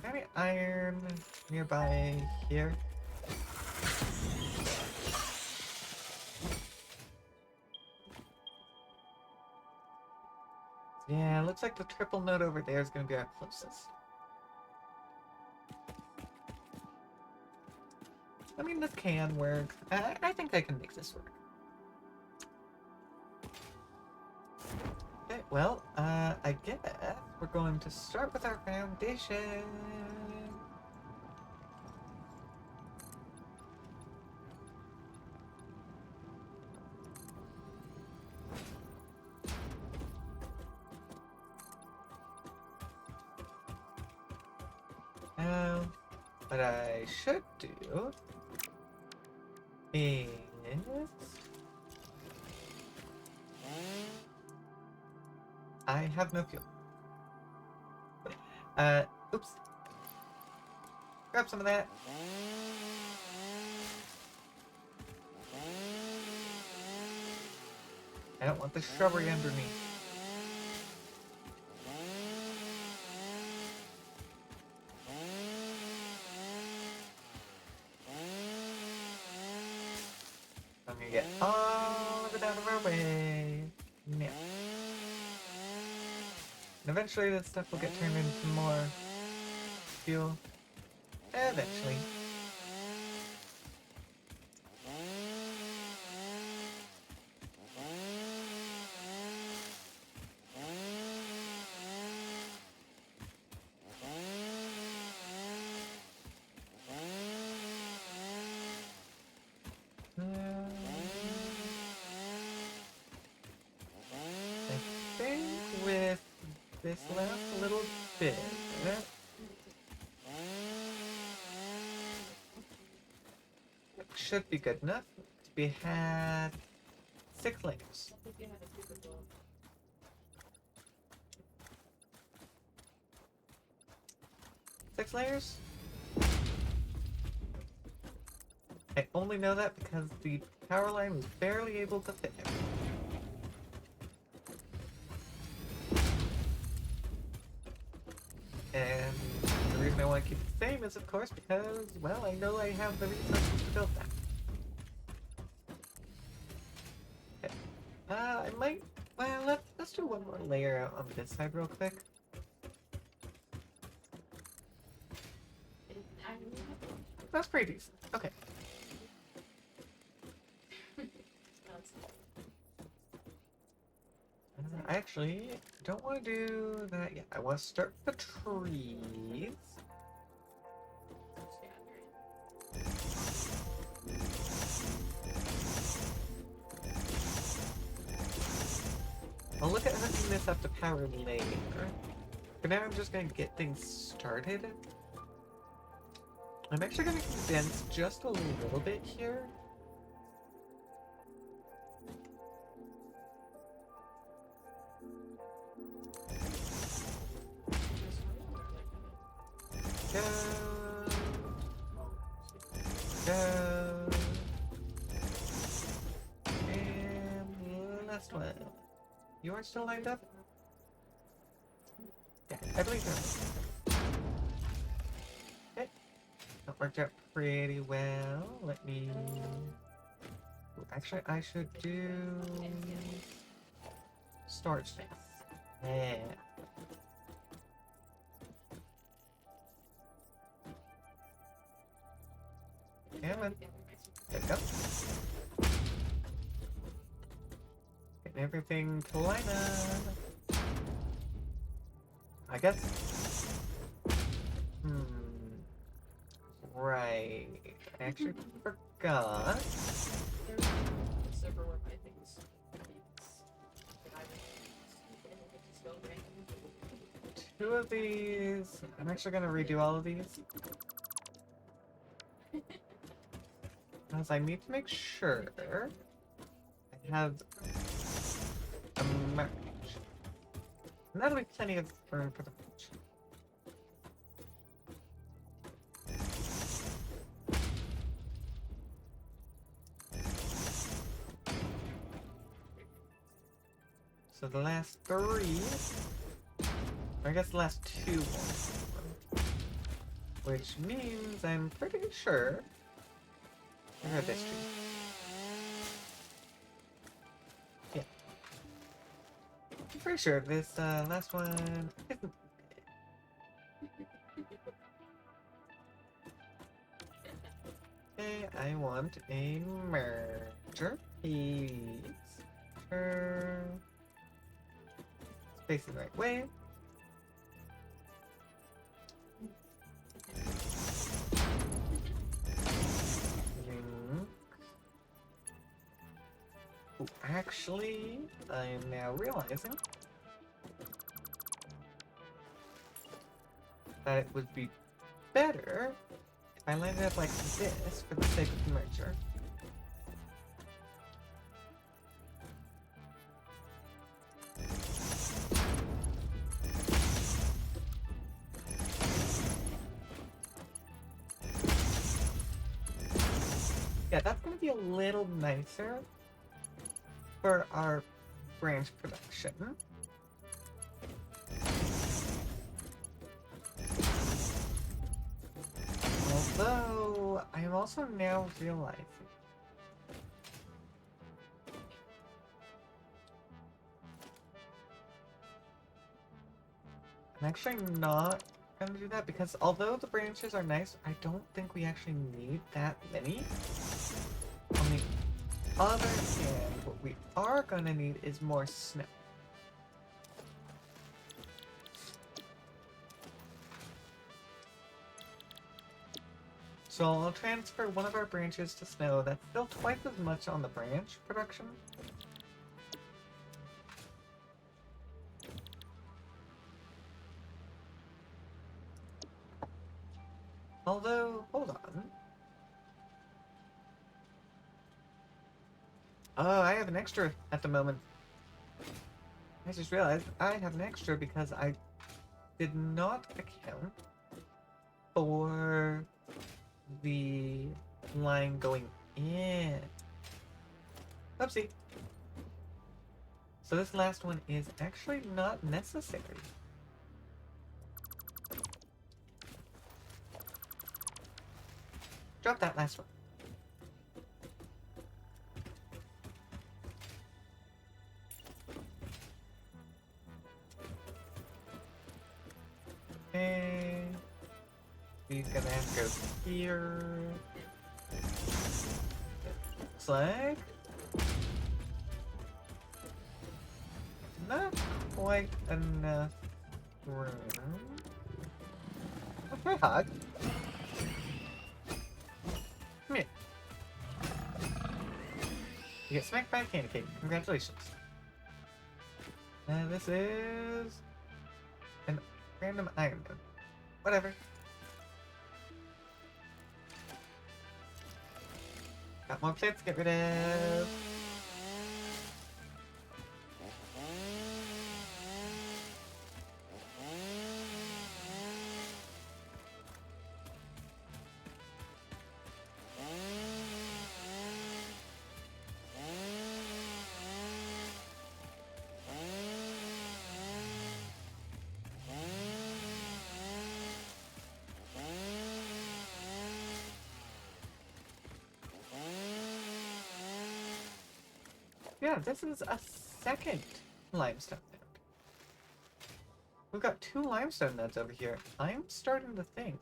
Any iron nearby here? Yeah, looks like the triple node over there is going to be our closest. I mean, this can work. I think I can make this work. Okay, well, I guess we're going to start with our foundation. Now, what I should do is... I have no fuel. Oops. Grab some of that. I don't want the shrubbery underneath. I'm gonna get all of it out of our way. Now. And eventually this stuff will get turned into more fuel. Eventually. I think with this last little bit, it should be good enough. We had 6 layers. I think you had a super goal. 6 layers? I only know that because the power line was barely able to fit it. And the reason I want to keep it the same is, of course, because, well, I know I have the resources to build that. Okay. I might... Well, let's do one more layer out on this side real quick. I really have That's pretty decent. Okay. that's I actually don't want to do that yet. I want to start with the trees. I'll look at hooking this up to power later. For now, I'm just going to get things started. I'm actually going to condense just a little bit here. Go. Go. And last one. You are still lined up? Yeah, I believe so. Okay. That worked out pretty well. Let me... Actually, I should do... storage space. Yeah. Damn it. There we go. Getting everything to line up. I guess. Right. I actually forgot. It's everywhere my things. And I just go random. 2 of these. I'm actually gonna redo all of these. Because I need to make sure I have a match. And that'll be plenty of room for the match. So the last 3, or I guess the last 2 won't, which means I'm pretty sure I heard this tree. Yeah. I'm pretty sure this last one isn't. Okay, I want a merger, please. Facing the right way. Ooh, actually, I am now realizing that it would be better if I landed up like this for the sake of the merger. Yeah, that's gonna be a little nicer for our branch production. Although, I am also now realizing I'm actually not gonna do that because although the branches are nice, I don't think we actually need that many. On the other hand, what we are gonna need is more snow. So I'll transfer one of our branches to snow. That's still twice as much on the branch production. Although, hold on. Oh, I have an extra at the moment. I just realized I have an extra because I did not account for the line going in. Oopsie. So this last one is actually not necessary. Drop that last one. Okay. He's gonna have to go here. Looks like not quite enough room. Okay, hug. Come here. You get smacked by a candy cane. Congratulations. This is an random iron gun. Whatever. Got more plants to get rid of. Yeah, this is a second limestone node. We've got 2 limestone nodes over here. I'm starting to think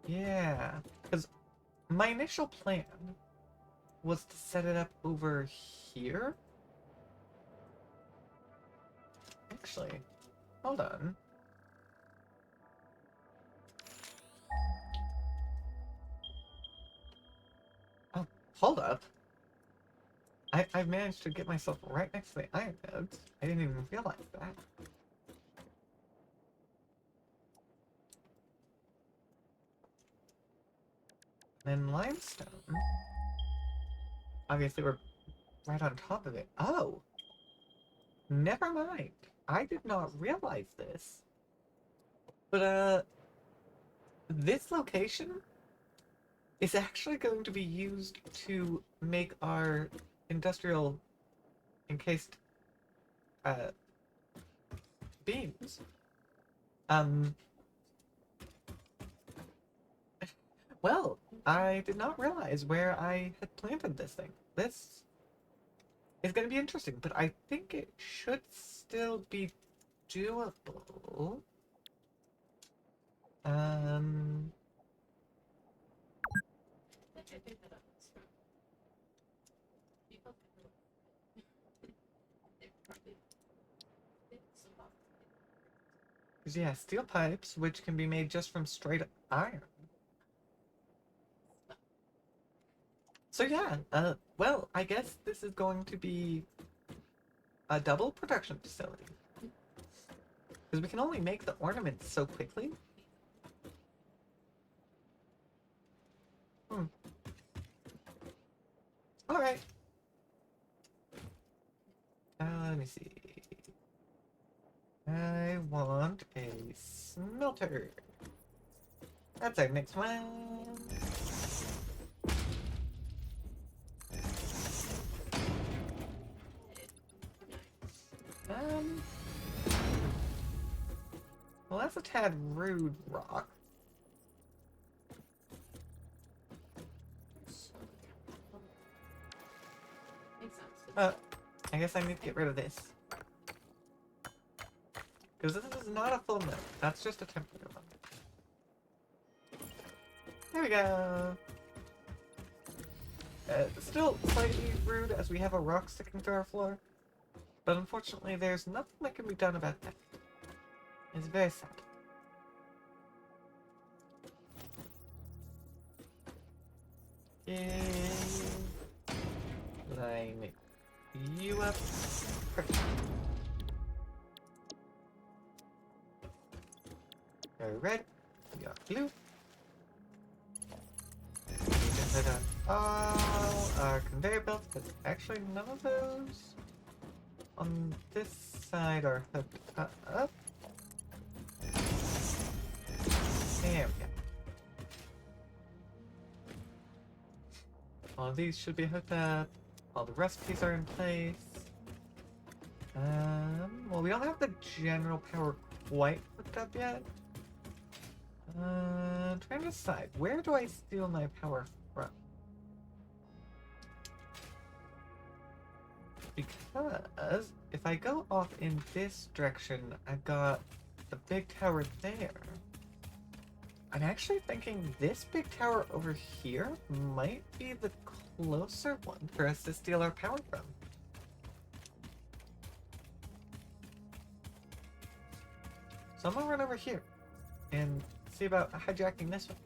Yeah, because my initial plan was to set it up over here. Actually, hold on. Oh, hold up. I've managed to get myself right next to the iron nodes. I didn't even realize that. Then limestone. Obviously, we're right on top of it. Oh! Never mind. I did not realize this. But, this location is actually going to be used to make our industrial encased, uh, beams. Um, well, I did not realize where I had planted this thing. This is going to be interesting, but I think it should still be doable. Um, I think I picked that up. So people can they probably did some off. 'cause yeah, steel pipes, which can be made just from straight iron. So yeah, well, I guess this is going to be a double production facility. Because we can only make the ornaments so quickly. Hmm. Alright. Let me see. I want a smelter. That's our next one. Um. Well, that's a tad rude, Rock. Makes sense. I guess I need to get rid of this. Because this is not a full note. That's just a temporary one. There we go. Still slightly rude as we have a rock sticking through our floor. But unfortunately, there's nothing that can be done about that. It's very sad. Yay. Line you up. Perfect. Red. We got blue. We can put on all our conveyor belts, because actually none of those on this side are hooked up. There we go. All of these should be hooked up. All the recipes are in place. Well, we don't have the general power quite hooked up yet. Trying to decide, where do I steal my power from? Because if I go off in this direction, I've got the big tower there. I'm actually thinking this big tower over here might be the closer one for us to steal our power from. So I'm gonna run over here and see about hijacking this one.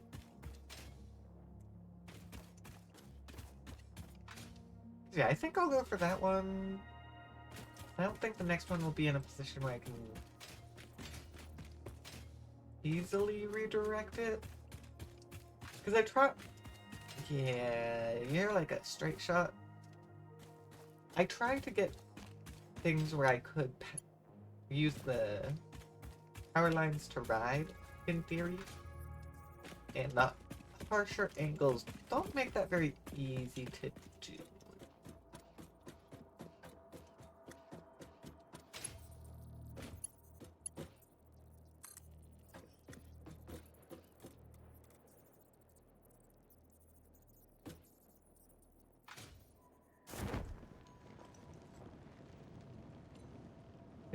Yeah, I think I'll go for that one. I don't think the next one will be in a position where I can easily redirect it. Because I try... Yeah, you're like a straight shot. I tried to get things where I could use the power lines to ride, in theory. And the harsher angles don't make that very easy to do.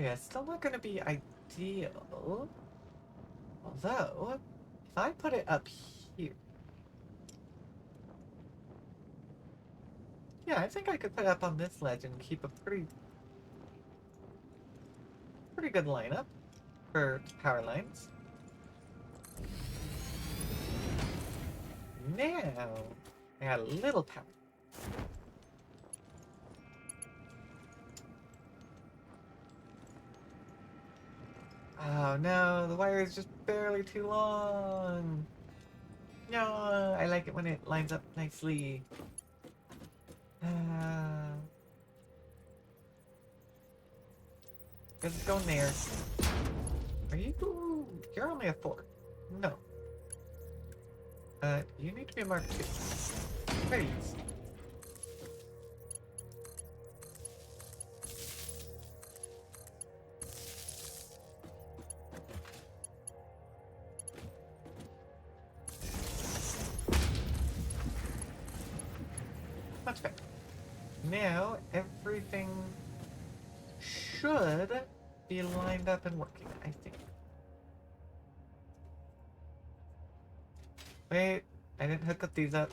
Yeah, it's still not going to be ideal. Although, if I put it up here. Yeah, I think I could put up on this ledge and keep a pretty good lineup for power lines. Now, I got a little power. Oh no, the wire is just barely too long. No, I like it when it lines up nicely. Guess it's going there. Are you? You're only a 4. No. You need to be a Mark 2. Please. Much better. Now, everything should be lined up and working, I think. Wait, I didn't hook up these up.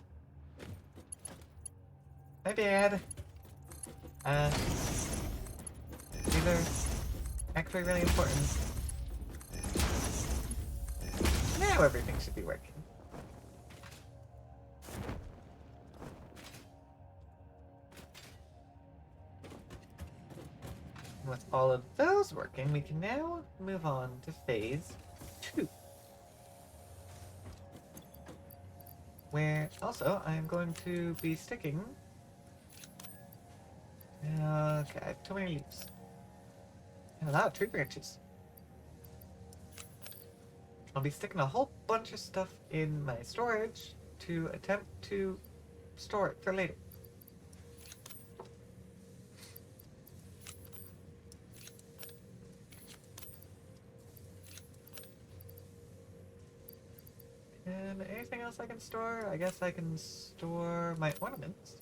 My bad. These are actually really important. Now everything should be working. And with all of those working, we can now move on to phase 2. Where also I'm going to be sticking. Okay, I have too many leaves. And a lot of tree branches. I'll be sticking a whole bunch of stuff in my storage to attempt to store it for later. And anything else I can store? I guess I can store my ornaments.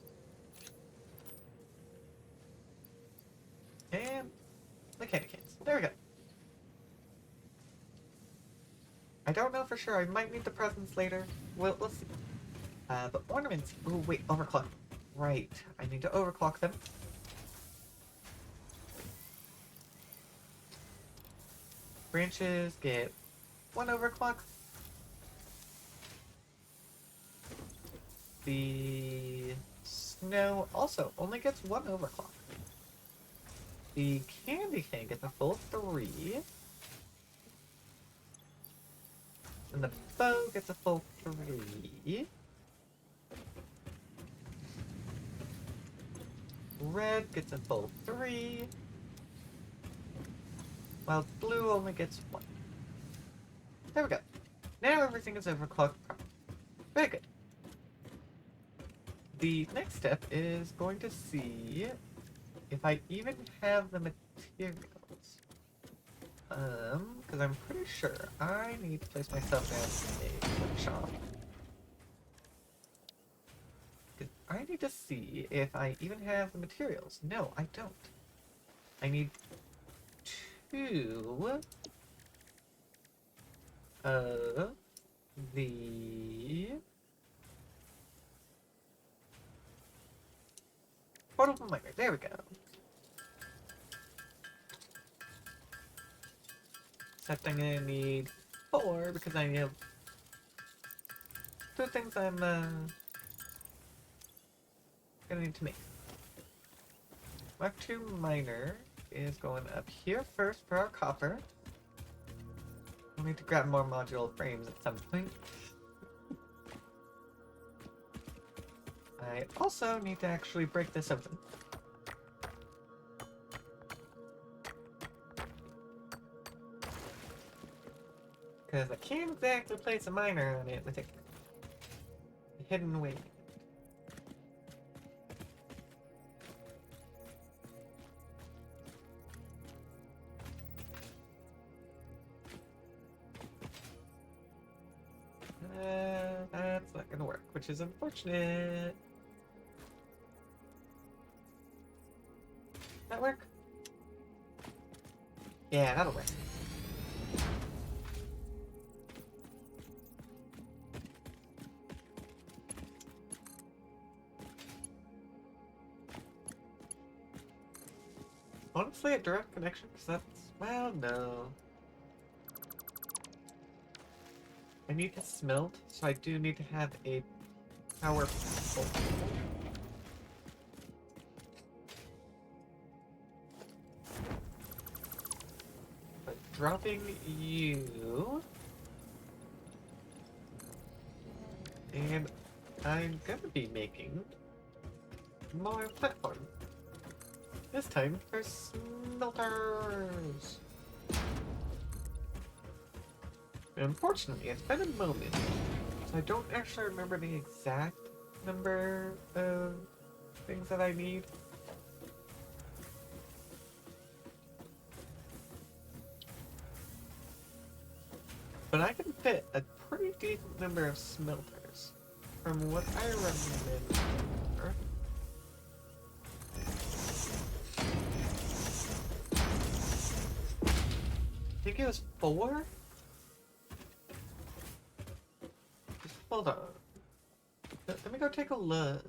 And the candy canes. There we go. I don't know for sure. I might need the presents later. We'll see. But ornaments. Oh wait, overclock. Right. I need to overclock them. Branches get 1 overclock. The snow also only gets 1 overclock. The candy cane gets a full 3. And the bow gets a full 3. Red gets a full 3. While blue only gets 1. There we go. Now everything is overclocked properly. Very good. The next step is going to see if I even have the materials. Because I'm pretty sure I need to place myself in a workshop. Because I need to see if I even have the materials. No, I don't. I need 2 of the portable miner. There we go. Except I'm gonna need 4 because I have 2 things I'm gonna need to make. Mark 2 miner is going up here first for our copper. We'll need to grab more modular frames at some point. I also need to actually break this open. Because I can't exactly place a miner on it with a hidden way. That's not gonna work, which is unfortunate. That work? Yeah, that'll work. Honestly, a direct connection, because that's, well, no. I need to smelt, so I do need to have a power pole. But dropping you... And I'm gonna be making more platform. This time for smelters. Unfortunately, it's been a moment, so I don't actually remember the exact number of things that I need. But I can fit a pretty decent number of smelters, from what I remember. I think it was 4? Just hold on. Let me go take a look.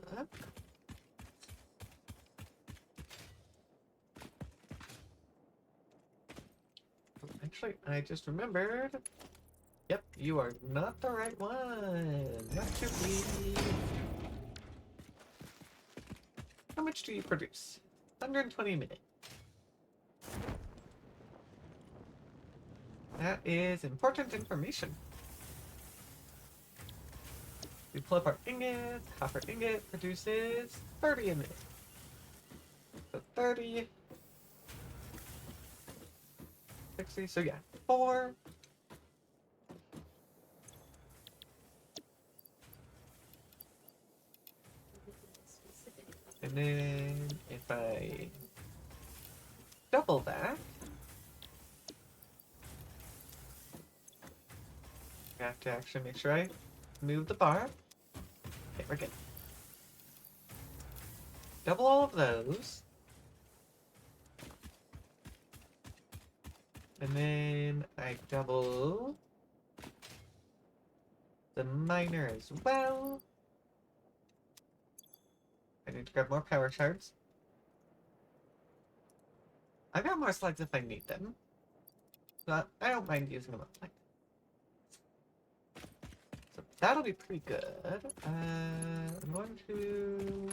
Actually, I just remembered. Yep, you are not the right one. Not too please. How much do you produce? 120 minutes. That is important information. We pull up our ingot. Copper ingot produces 30 a minute. So 30. 60, so yeah, 4. And then if I double that, I have to actually make sure I move the bar. Okay, we're good. Double all of those. And then I double the miner as well. I need to grab more power shards. I got more slides if I need them. But I don't mind using them up like that. So that'll be pretty good. I'm going to...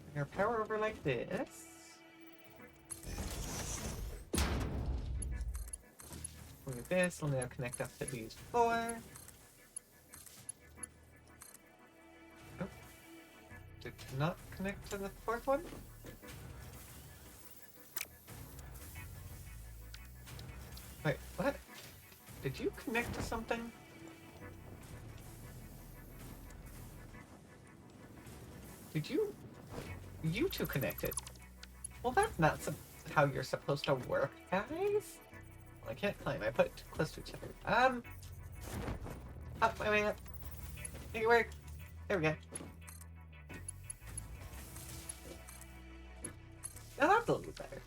bring our power over like this. Look at this, we'll now connect up to these 4. Oh. Did not connect to the 4th one? Wait, what? Did you connect to something? Did you... You two connected? Well, that's not how you're supposed to work, guys. Well, I can't climb. I put it too close to each other. Up my way up. Make it work. There we go. Now that's a little better.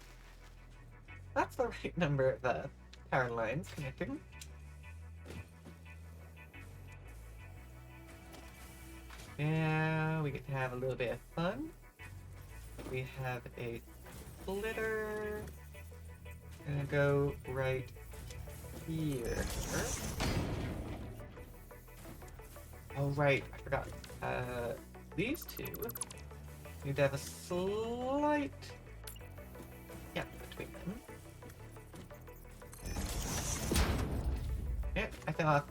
That's the right number of power lines connecting. Now we get to have a little bit of fun. We have a splitter. Gonna go right here. Oh right, I forgot. These two need to have a slight gap between them. Yeah, I fell off.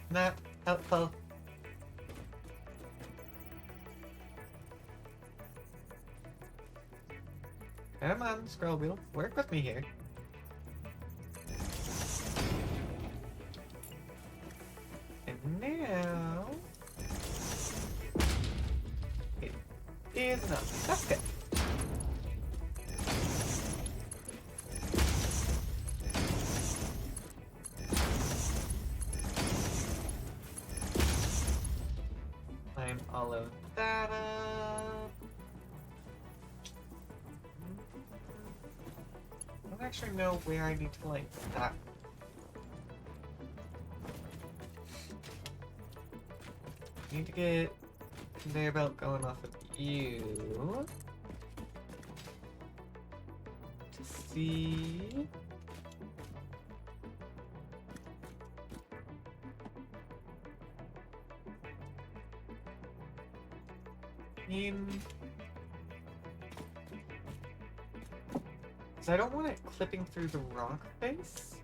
Not helpful. Come on, scroll wheel. Work with me here. And now... it is enough. That's good. Climb all of that up. I don't actually know where I need to like that. Need to get conveyor belt going off of you. To see. So I don't want it clipping through the rock face.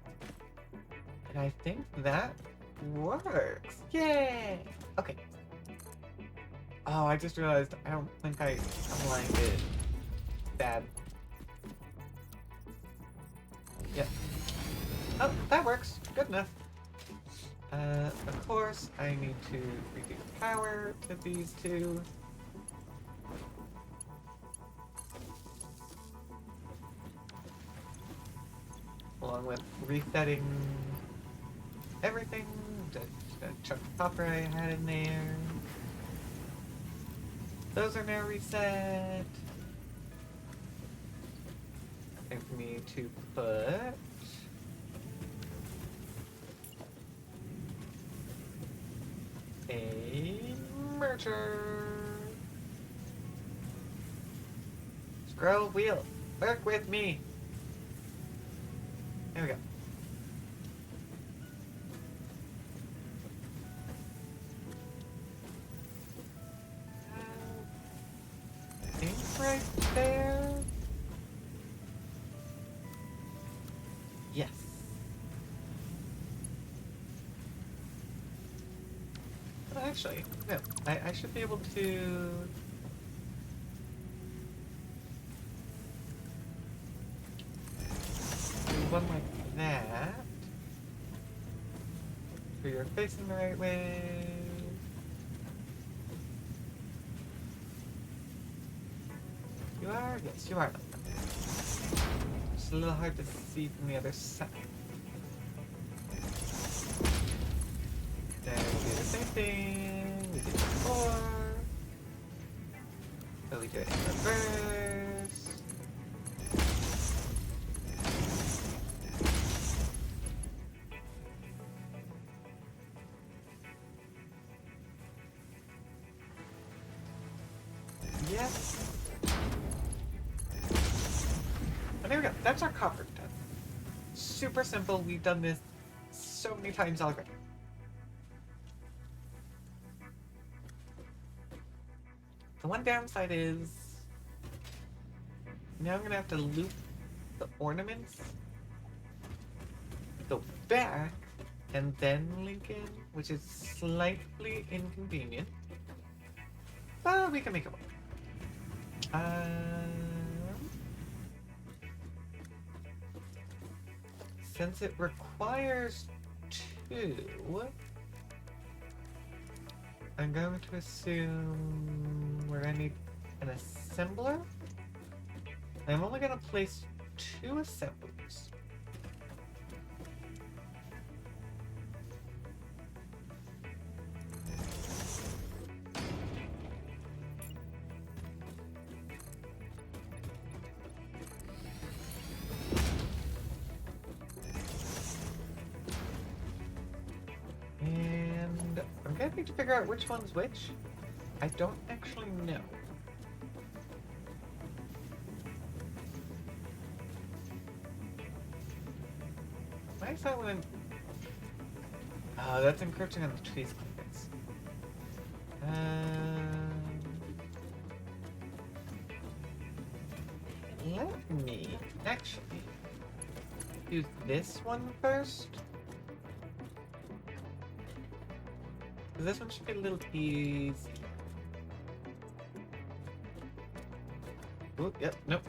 And I think that works. Yay! Okay. Oh, I just realized I don't think I aligned it bad. Yep. Oh, that works. Good enough. Of course, I need to reduce power to these two. Along with resetting everything. Just gonna chuck the copper I had in there. Those are now reset. Time for me to put a merger. Scroll wheel, work with me. There we go. I think right there. Yes. Well, actually, no. I should be able to do one like that. So you're facing the right way. You are? Yes, you are. It's a little hard to see from the other side. Then we do the same thing we did before. So we do it in reverse. Yes. And there we go. That's our copper done. Super simple. We've done this so many times already. The one downside is now I'm gonna have to loop the ornaments, go back, and then link in, which is slightly inconvenient. But we can make it work. Since it requires two, I'm going to assume we're gonna need an assembler. I'm only gonna place two assemblers. And I'm gonna need to figure out which one's which. I don't actually know. Why is that one? Oh, that's encroaching on the tree's clearance. Let me actually do this one first. This one should be a little easy. Oh, yep, nope.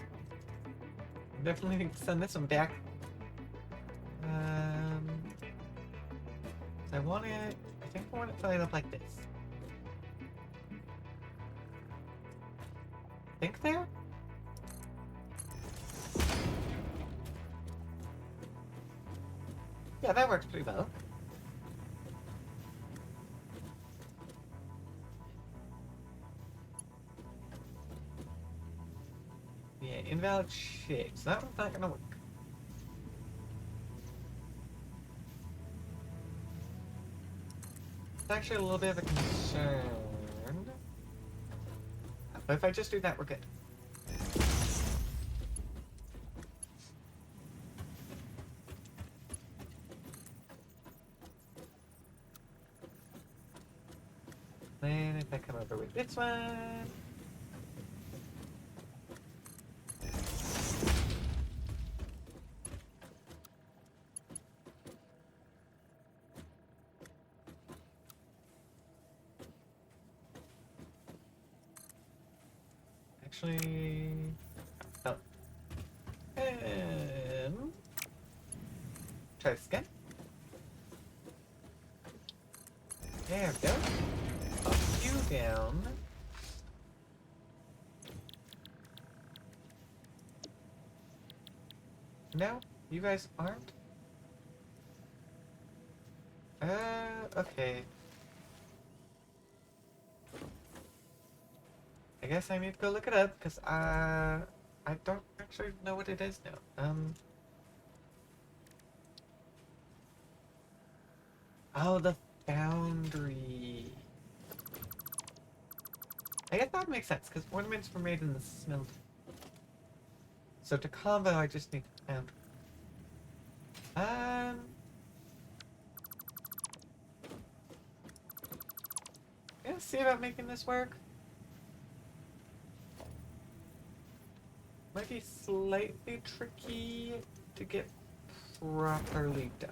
Definitely need to send this one back. I want it. I think I want it to line up like this. Think there? Yeah, that works pretty well. Yeah, invalid shape. So that one's not gonna work. It's actually a little bit of a concern. But if I just do that, we're good. Then if I come over with this one. Actually, oh. Try this again. There we go. Up you down. No, you guys aren't? Okay. I guess I need to go look it up, because, I don't actually know what it is now. Oh, the foundry. I guess that would make sense, because ornaments were made in the smelt. So to combo, I just need the foundry. Yeah, see about making this work? Might be slightly tricky to get properly done.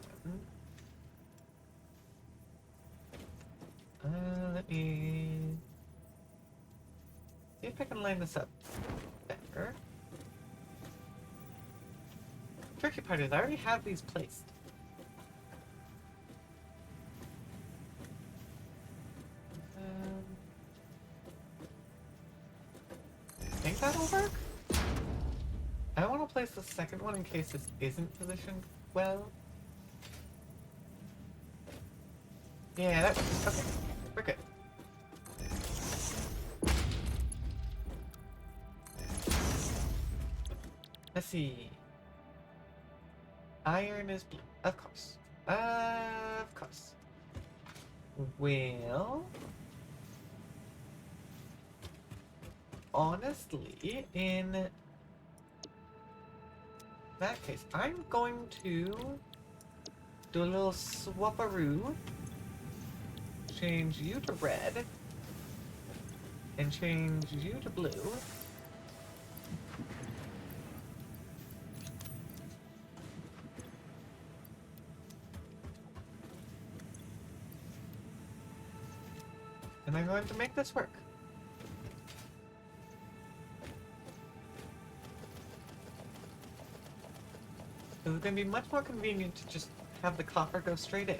Let me see if I can line this up better. Tricky part is I already have these placed. Think that'll work? I want to place the second one in case this isn't positioned well. Yeah, that works. Okay, we're good. Let's see. Iron is blue. Of course. Of course. Well, honestly, in that case, I'm going to do a little swap-a-roo. Change you to red. And change you to blue. And I'm going to make this work. It's going to be much more convenient to just have the copper go straight in.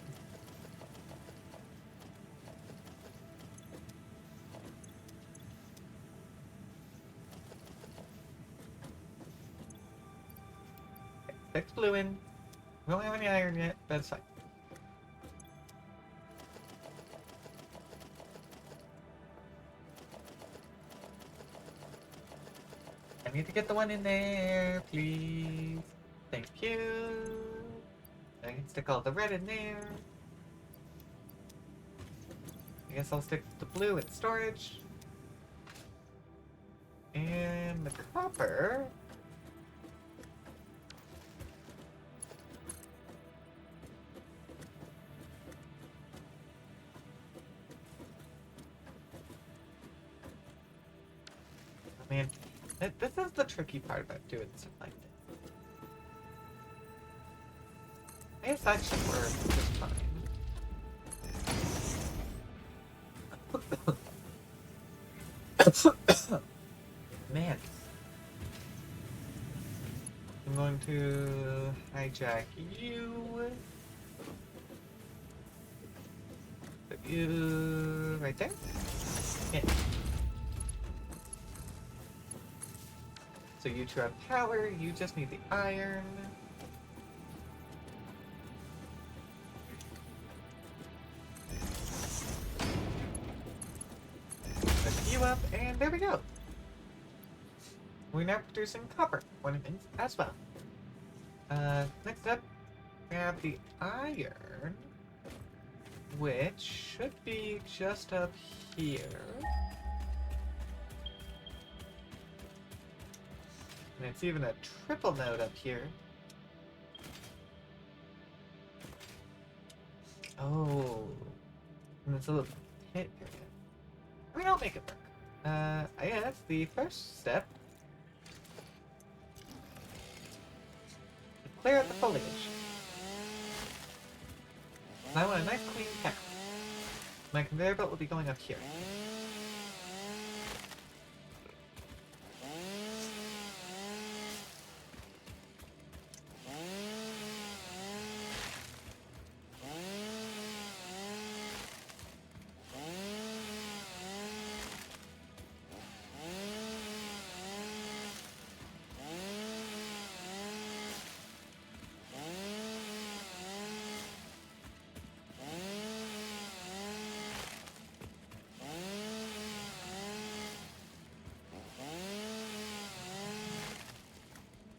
Okay, fix blue in. We don't have any iron yet, but it's fine. I need to get the one in there, please. Thank you. I can stick all the red in there. I guess I'll stick the blue in storage. And the copper. Oh man, this is the tricky part about doing stuff like this. I guess that should work just fine. Man. I'm going to hijack you. Put you right there. Yeah. So you two have power, you just need the iron. Lift you up, and there we go. We're now producing copper ornaments as well. Next up, we have the iron, which should be just up here. And it's even a triple node up here. Oh. And it's a little pit area. I mean, I'll make it work. I guess the first step. Clear out the foliage. And I want a nice clean path. My conveyor belt will be going up here.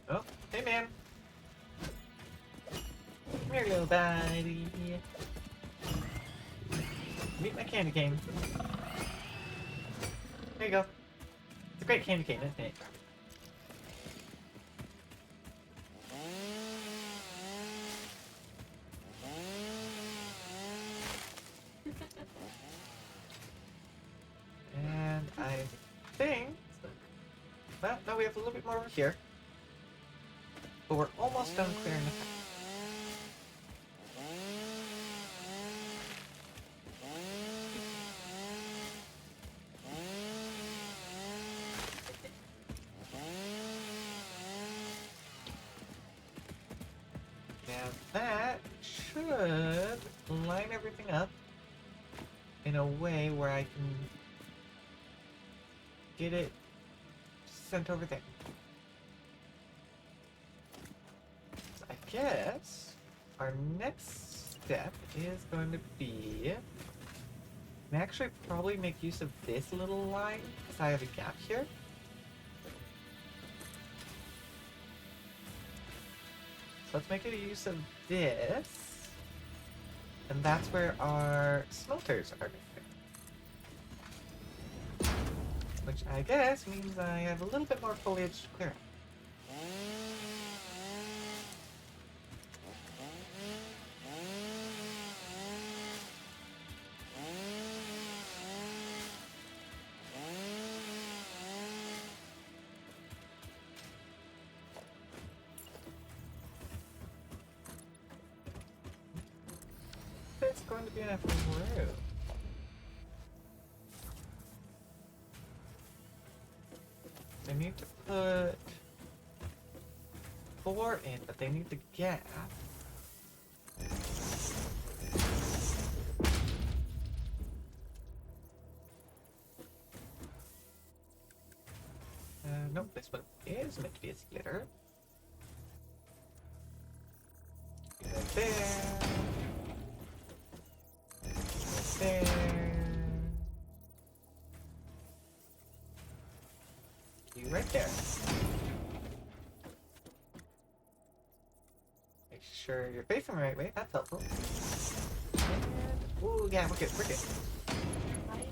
Oh, hey man. Come here, little buddy. Meet my candy cane. There you go. It's a great candy cane, isn't it? And I think... Well, no, we have a little bit more over here. But we're almost done clearing the path. Now that should line everything up in a way where I can get it sent over there. So I guess our next step is going to be and actually probably make use of this little line because I have a gap here. So let's make a use of this, and that's where our smelters are going to go. Which I guess means I have a little bit more foliage to clear out. It's going to be enough room. I need to put 4 in, but they need the gap. Nope, this one is meant to be a splitter. Right there. Right there. You right there. Make sure you're facing the right way. That's helpful. And, ooh, yeah, we're good. We're good. Okay,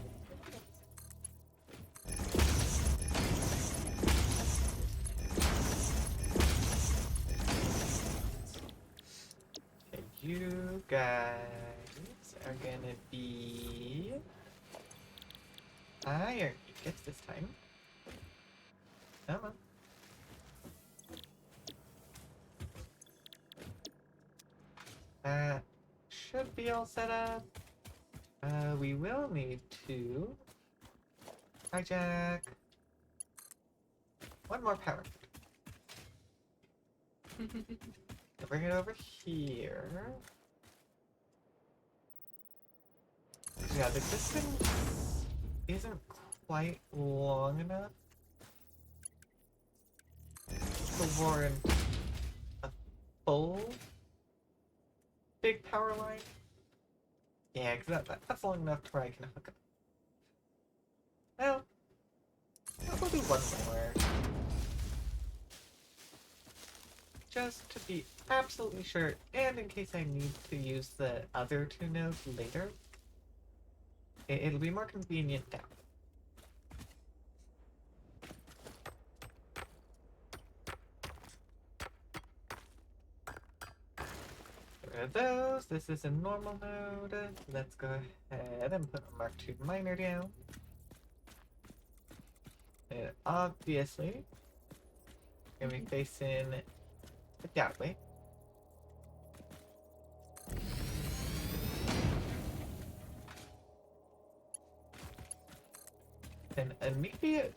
you guys are gonna be iron ingots this time. Come on. That should be all set up. We will need to hijack one more power. Bring it over here. Yeah, the distance isn't quite long enough to warrant a full big power line. Yeah, because that's long enough to where I can hook up. Well, we'll do one more. Just to be absolutely sure, and in case I need to use the other 2 nodes later, it'll be more convenient down. of those. This is in normal mode. Let's go ahead and put Mark II miner down. And obviously, gonna be facing the downway. An immediate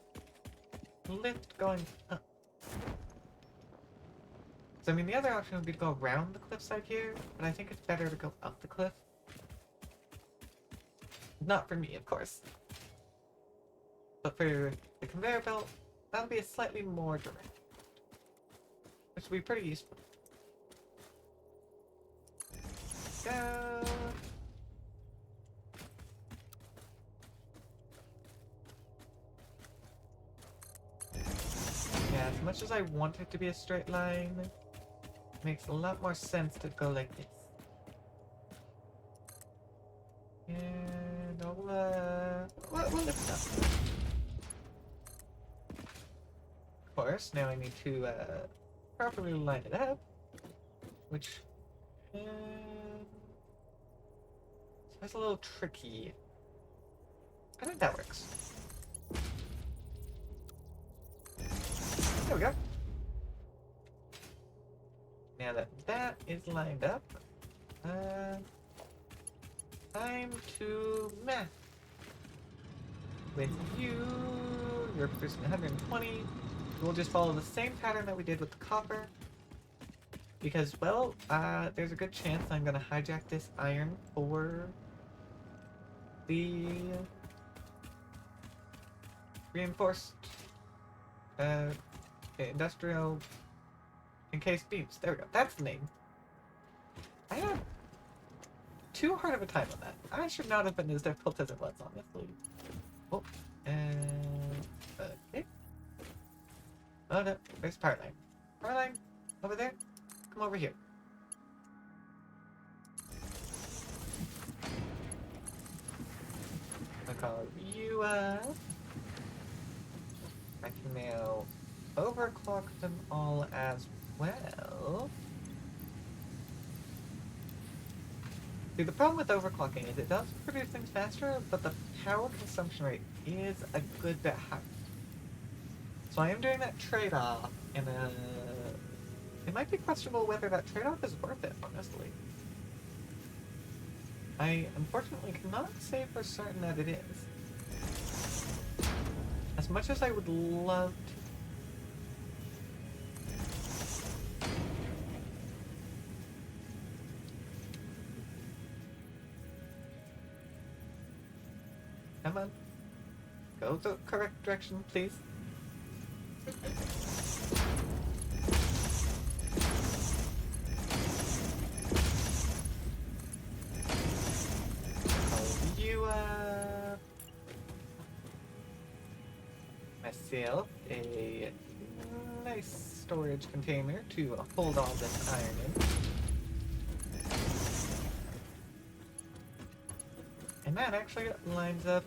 lift going up. So I mean, the other option would be to go around the cliffside here, but I think it's better to go up the cliff. Not for me, of course. But for the conveyor belt, that'll be a slightly more direct. Which will be pretty useful. Go! Yeah, as much as I want it to be a straight line, it makes a lot more sense to go like this. And we'll lift up. Of course, now I need to properly line it up, which it's a little tricky. I think that works. There we go. Now that that is lined up, time to math. With you, you're producing 120. We'll just follow the same pattern that we did with the copper. Because, well, there's a good chance I'm gonna hijack this iron for the reinforced industrial encased beams. There we go. That's the name. I had too hard of a time on that. I should not have been as difficult as it was, honestly. Oh, okay. Oh no, where's power line? Power line? Over there? Come over here. I'll call you up. I can now overclock them all as well. See, the problem with overclocking is it does produce things faster, but the power consumption rate is a good bit higher. So I am doing that trade-off, and it might be questionable whether that trade-off is worth it, honestly. I unfortunately cannot say for certain that it is. As much as I would love to. Come on. Go the correct direction, please. Call you up. Myself a nice storage container to hold all this iron in. And that actually lines up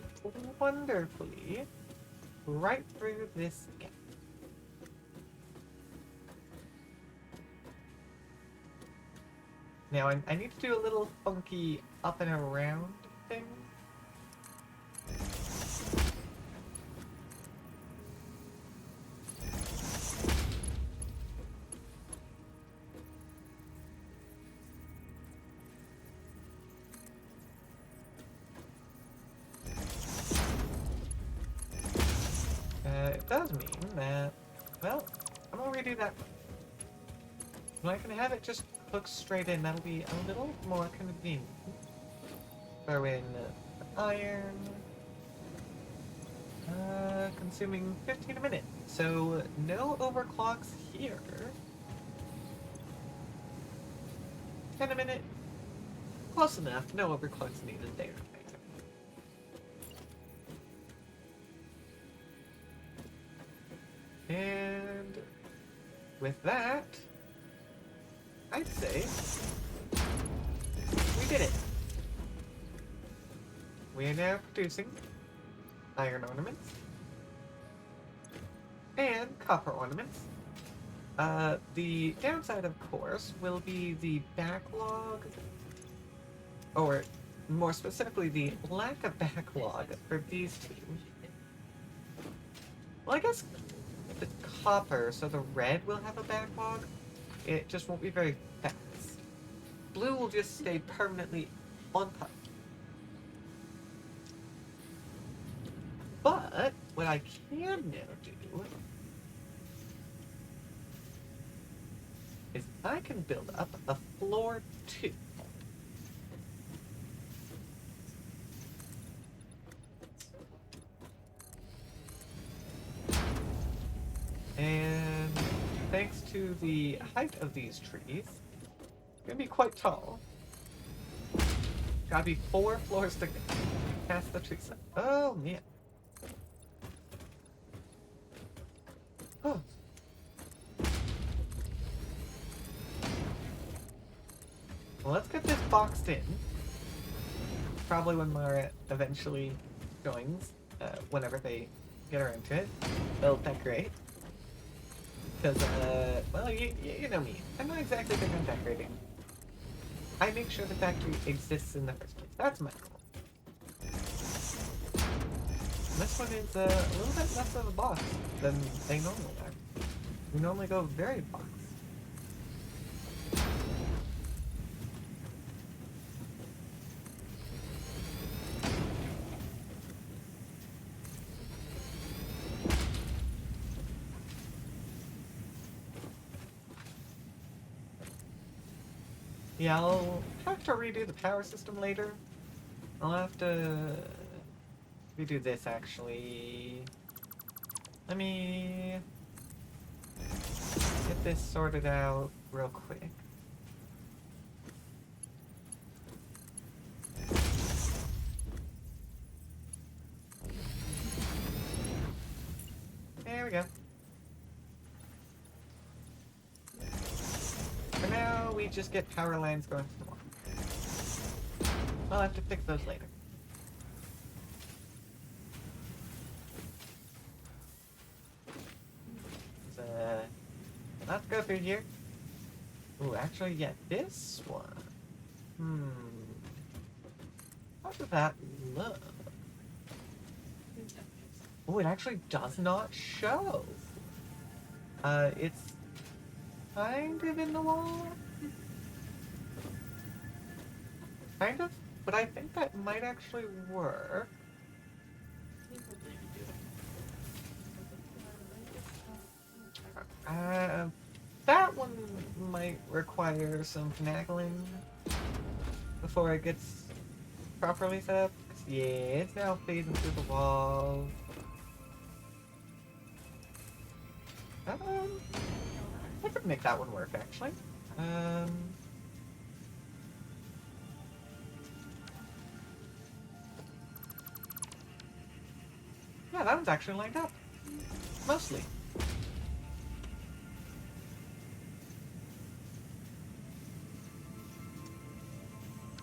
wonderfully right through this gap. Now, I need to do a little funky up and around thing. It does mean that, well, I'm gonna redo that one. I'm not gonna have it just hook straight in, that'll be a little more convenient. Throw in iron, consuming 15 a minute, so no overclocks here. 10 a minute, close enough, no overclocks needed there. And with that, I'd say we did it. We are now producing iron ornaments and copper ornaments The downside, of course, will be the backlog, or more specifically, the lack of backlog for these two. Well, I guess the copper, so the red will have a backlog. It just won't be very fast. Blue will just stay permanently on top. But what I can now do is I can build up a floor 2. And thanks to the height of these trees, it's gonna be quite tall. Gotta be 4 floors to cast the trees up. Oh man. Oh. Well, let's get this boxed in. Probably when Mara eventually joins, whenever they get around to it. They'll decorate. Because, well, you know me. I'm not exactly big on decorating. I make sure the factory exists in the first place. That's my goal. This one is a little bit less of a box than they normally are. We normally go very box. Yeah, I'll have to redo the power system later. I'll have to redo this actually. Let me get this sorted out real quick. There we go. For now, we just get power lines going to the wall. I'll have to fix those later. So, let's go through here. Ooh, actually, yeah, this one. How does that look? Oh, it actually does not show. It's kind of in the wall. Kind of, but I think that might actually work. That one might require some finagling before it gets properly set up. Yeah, it's now phasing through the wall. I could make that one work, actually. Yeah, that one's actually lined up. Mostly.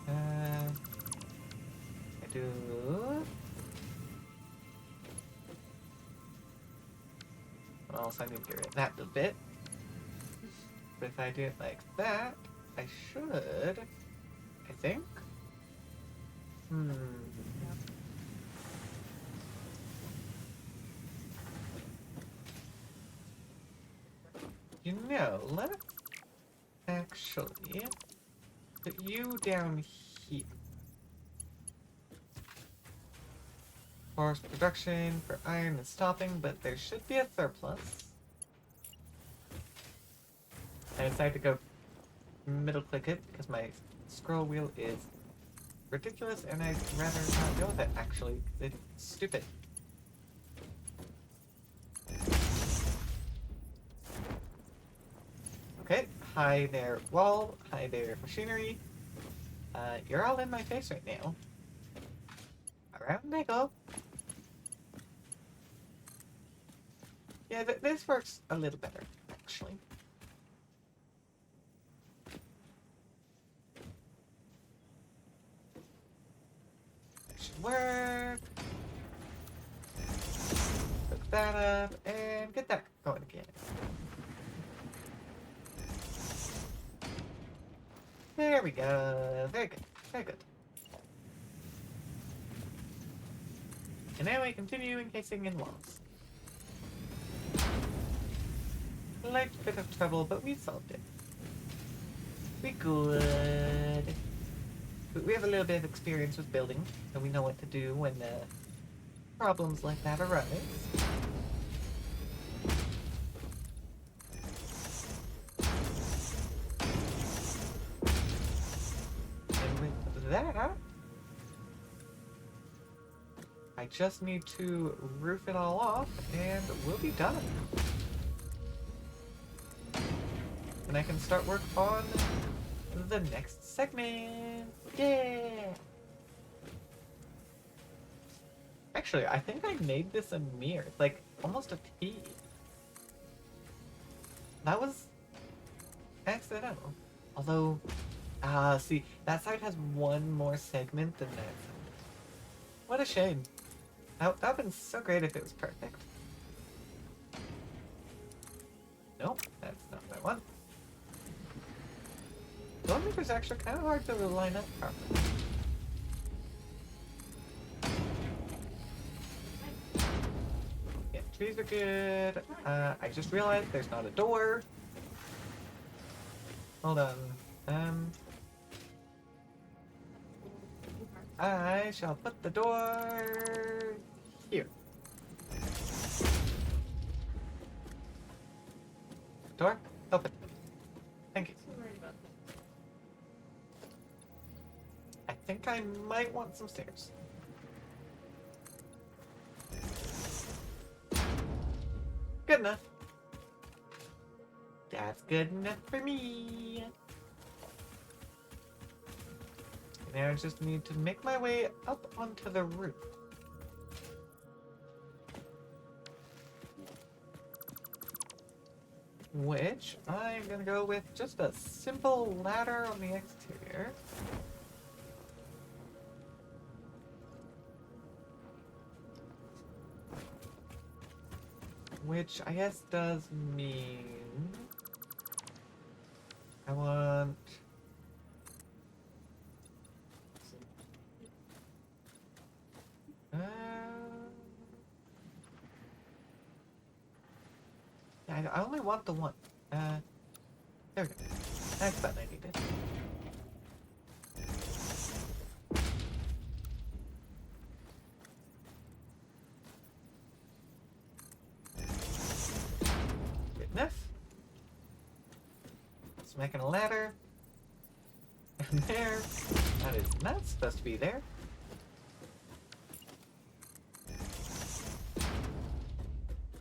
I do... Well, so I need to get rid of that little bit. But if I do it like that, I should... I think? You know, let's actually put you down here. Forest production for iron is stopping, but there should be a surplus. I decided to go middle click it because my scroll wheel is ridiculous and I'd rather not deal with it actually. It's stupid. Okay, hi there wall, hi there machinery. You're all in my face right now. Around they go. Yeah, this works a little better, actually. Should work. Hook that up and get that going again. There we go. Very good. Very good. And now we continue encasing in walls. Light bit of trouble, but we solved it. We good. We have a little bit of experience with building, so we know what to do when problems like that arise. And with that, I just need to roof it all off, and we'll be done. And I can start work on the next segment. Yeah! Actually, I think I made this a mirror, like almost a T. That was accidental. Although, see, that side has one more segment than that side. What a shame. That would've been so great if it was perfect. Nope, that's not what I want. Bone Reaper's actually kind of hard to line up properly. Yeah, trees are good. I just realized there's not a door. Hold on. I shall put the door here. Door, open. Thank you. I'm worried about that. I think I might want some stairs. Good enough. That's good enough for me. Now I just need to make my way up onto the roof. Which I'm gonna go with just a simple ladder on the exterior. Which I guess does mean I want yeah, I only want the one. There we go. That's what I needed. Good enough. Let's make a ladder. And there. That is not supposed to be there.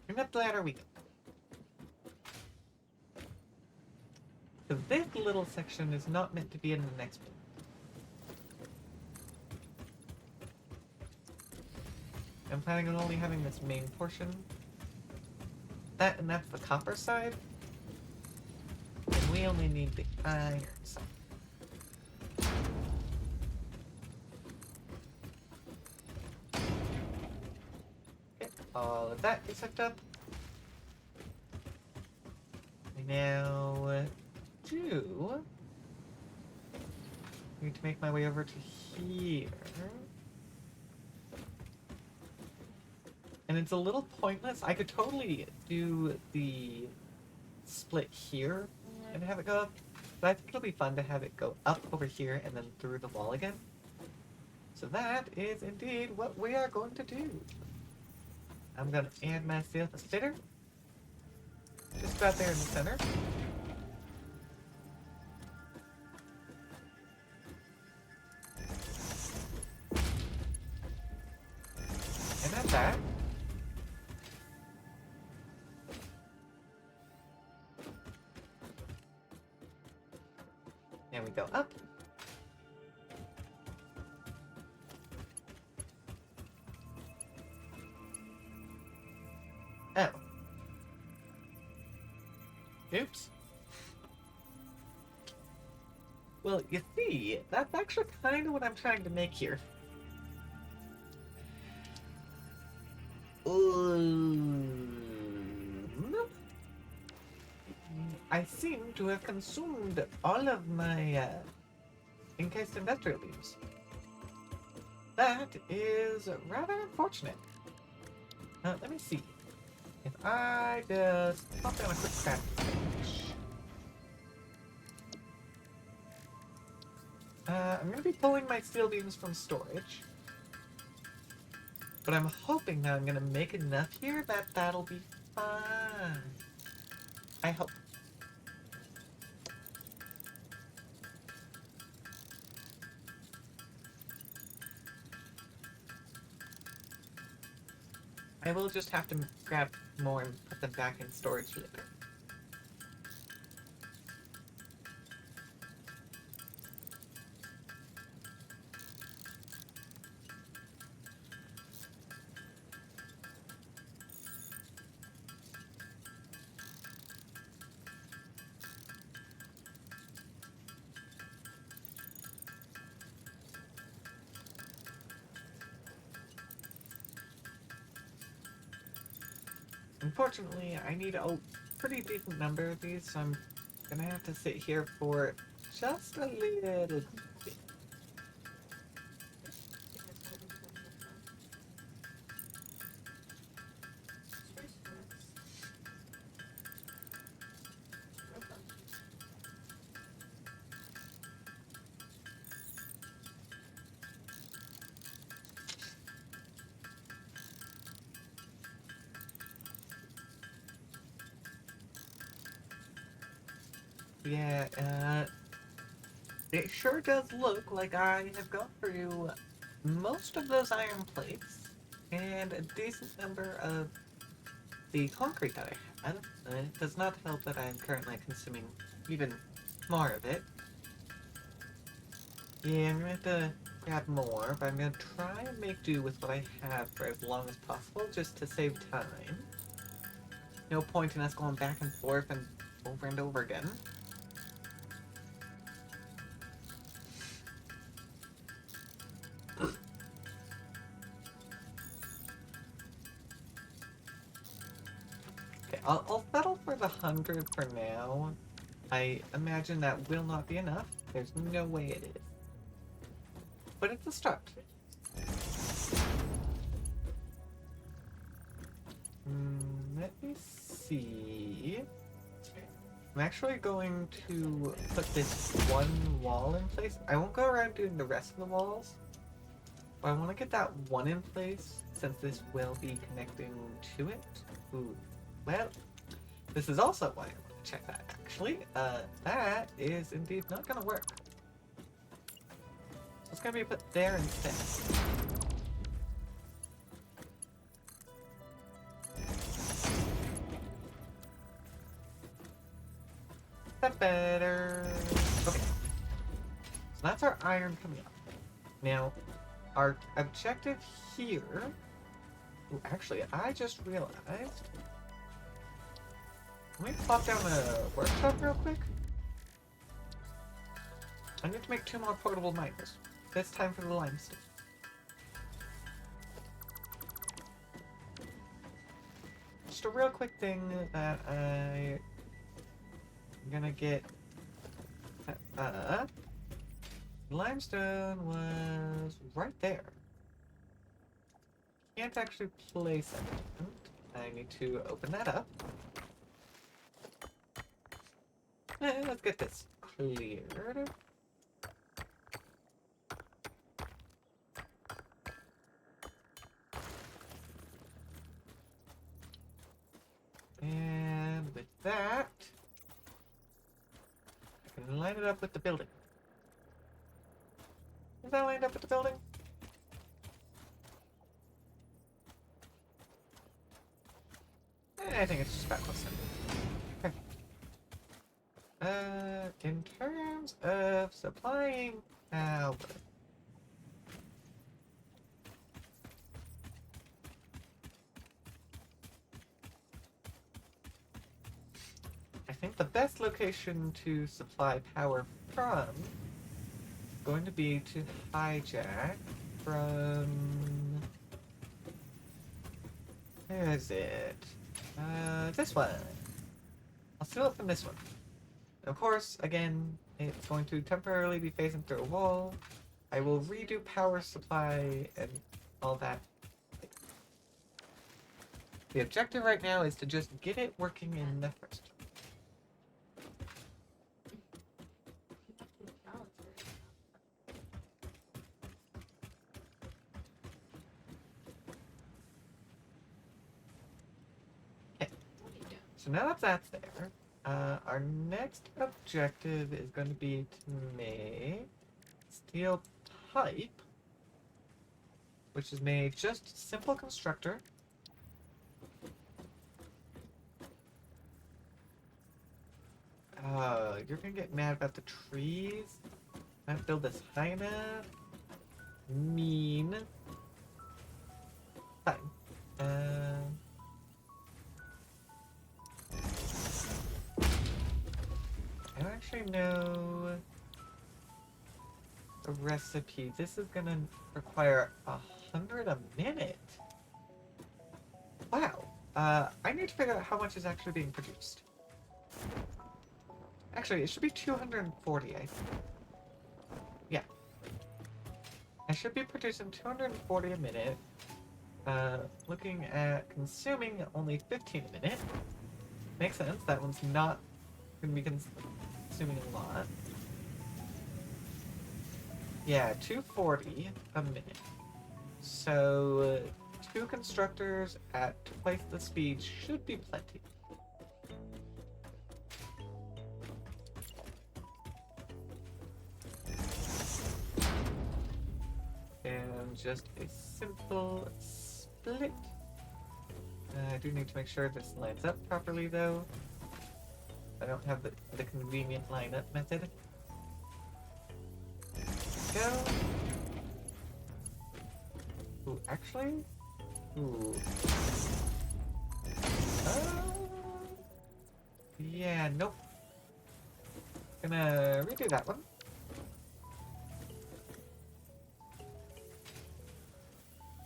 And up the ladder we go. Because this little section is not meant to be in the next one. I'm planning on only having this main portion. That and that's the copper side. And we only need the iron side. Okay, all of that is hooked up. We now do need to make my way over to here. And it's a little pointless. I could totally do the split here and have it go up, but I think it'll be fun to have it go up over here and then through the wall again. So that is indeed what we are going to do. I'm going to add myself a spitter. Just about there in the center. And that's that. And we go up. Oh. Oops. Well, you see, that's actually kind of what I'm trying to make here. I seem to have consumed all of my encased industrial beams. That is rather unfortunate. Let me see. If I just pop down a quick craft bench. I'm going to be pulling my steel beams from storage. But I'm hoping that I'm going to make enough here that that'll be fine. I hope. I will just have to grab more and put them back in storage later. Unfortunately, I need a pretty decent number of these, so I'm gonna have to sit here for just a little bit. Yeah, it sure does look like I have gone through most of those iron plates and a decent number of the concrete that I had. It does not help that I'm currently consuming even more of it. Yeah, I'm gonna have to grab more, but I'm gonna try and make do with what I have for as long as possible just to save time. No point in us going back and forth and over again. Okay, I'll settle for the 100 for now. I imagine that will not be enough. There's no way it is. But it's a start. Let me see. I'm actually going to put this one wall in place. I won't go around doing the rest of the walls, but I want to get that one in place since this will be connecting to it. Ooh, well, this is also why I want to check that actually. That is indeed not going to work. So it's going to be put there instead. That better. Okay. So that's our iron coming up. Now, our objective here... Ooh, actually, I just realized... Let me plop down a workshop real quick. I need to make 2 more portable miners. This time for the limestone. Just a real quick thing that I'm gonna get... limestone was right there. Can't actually place it. I need to open that up. Let's get this cleared. And with that, I can line it up with the building. Is that lined up with the building? I think it's just about close enough. Okay. In terms of supplying power. I think the best location to supply power from is going to be to hijack from... Where is it? This one. I'll steal it from this one. Of course, again, It's going to temporarily be phasing through a wall. I will redo power supply and all that. The objective right now is to just get it working in the first. Okay. So now that that's there, our next objective is going to be to make steel pipe, which is made just simple constructor. You're gonna get mad about the trees. Not build this high enough. Mean. Fine. I don't actually know the recipe. This is gonna require 100 a minute. Wow. I need to figure out how much is actually being produced. Actually, it should be 240, I think. Yeah. I should be producing 240 a minute. Looking at consuming only 15 a minute. Makes sense, that one's not going to be consuming a lot. Yeah, 240 a minute. So, 2 constructors at twice the speed should be plenty. And just a simple split. I do need to make sure this lines up properly though. I don't have the convenient lineup method. Go. Ooh, actually? Ooh. Yeah, nope. Gonna redo that one.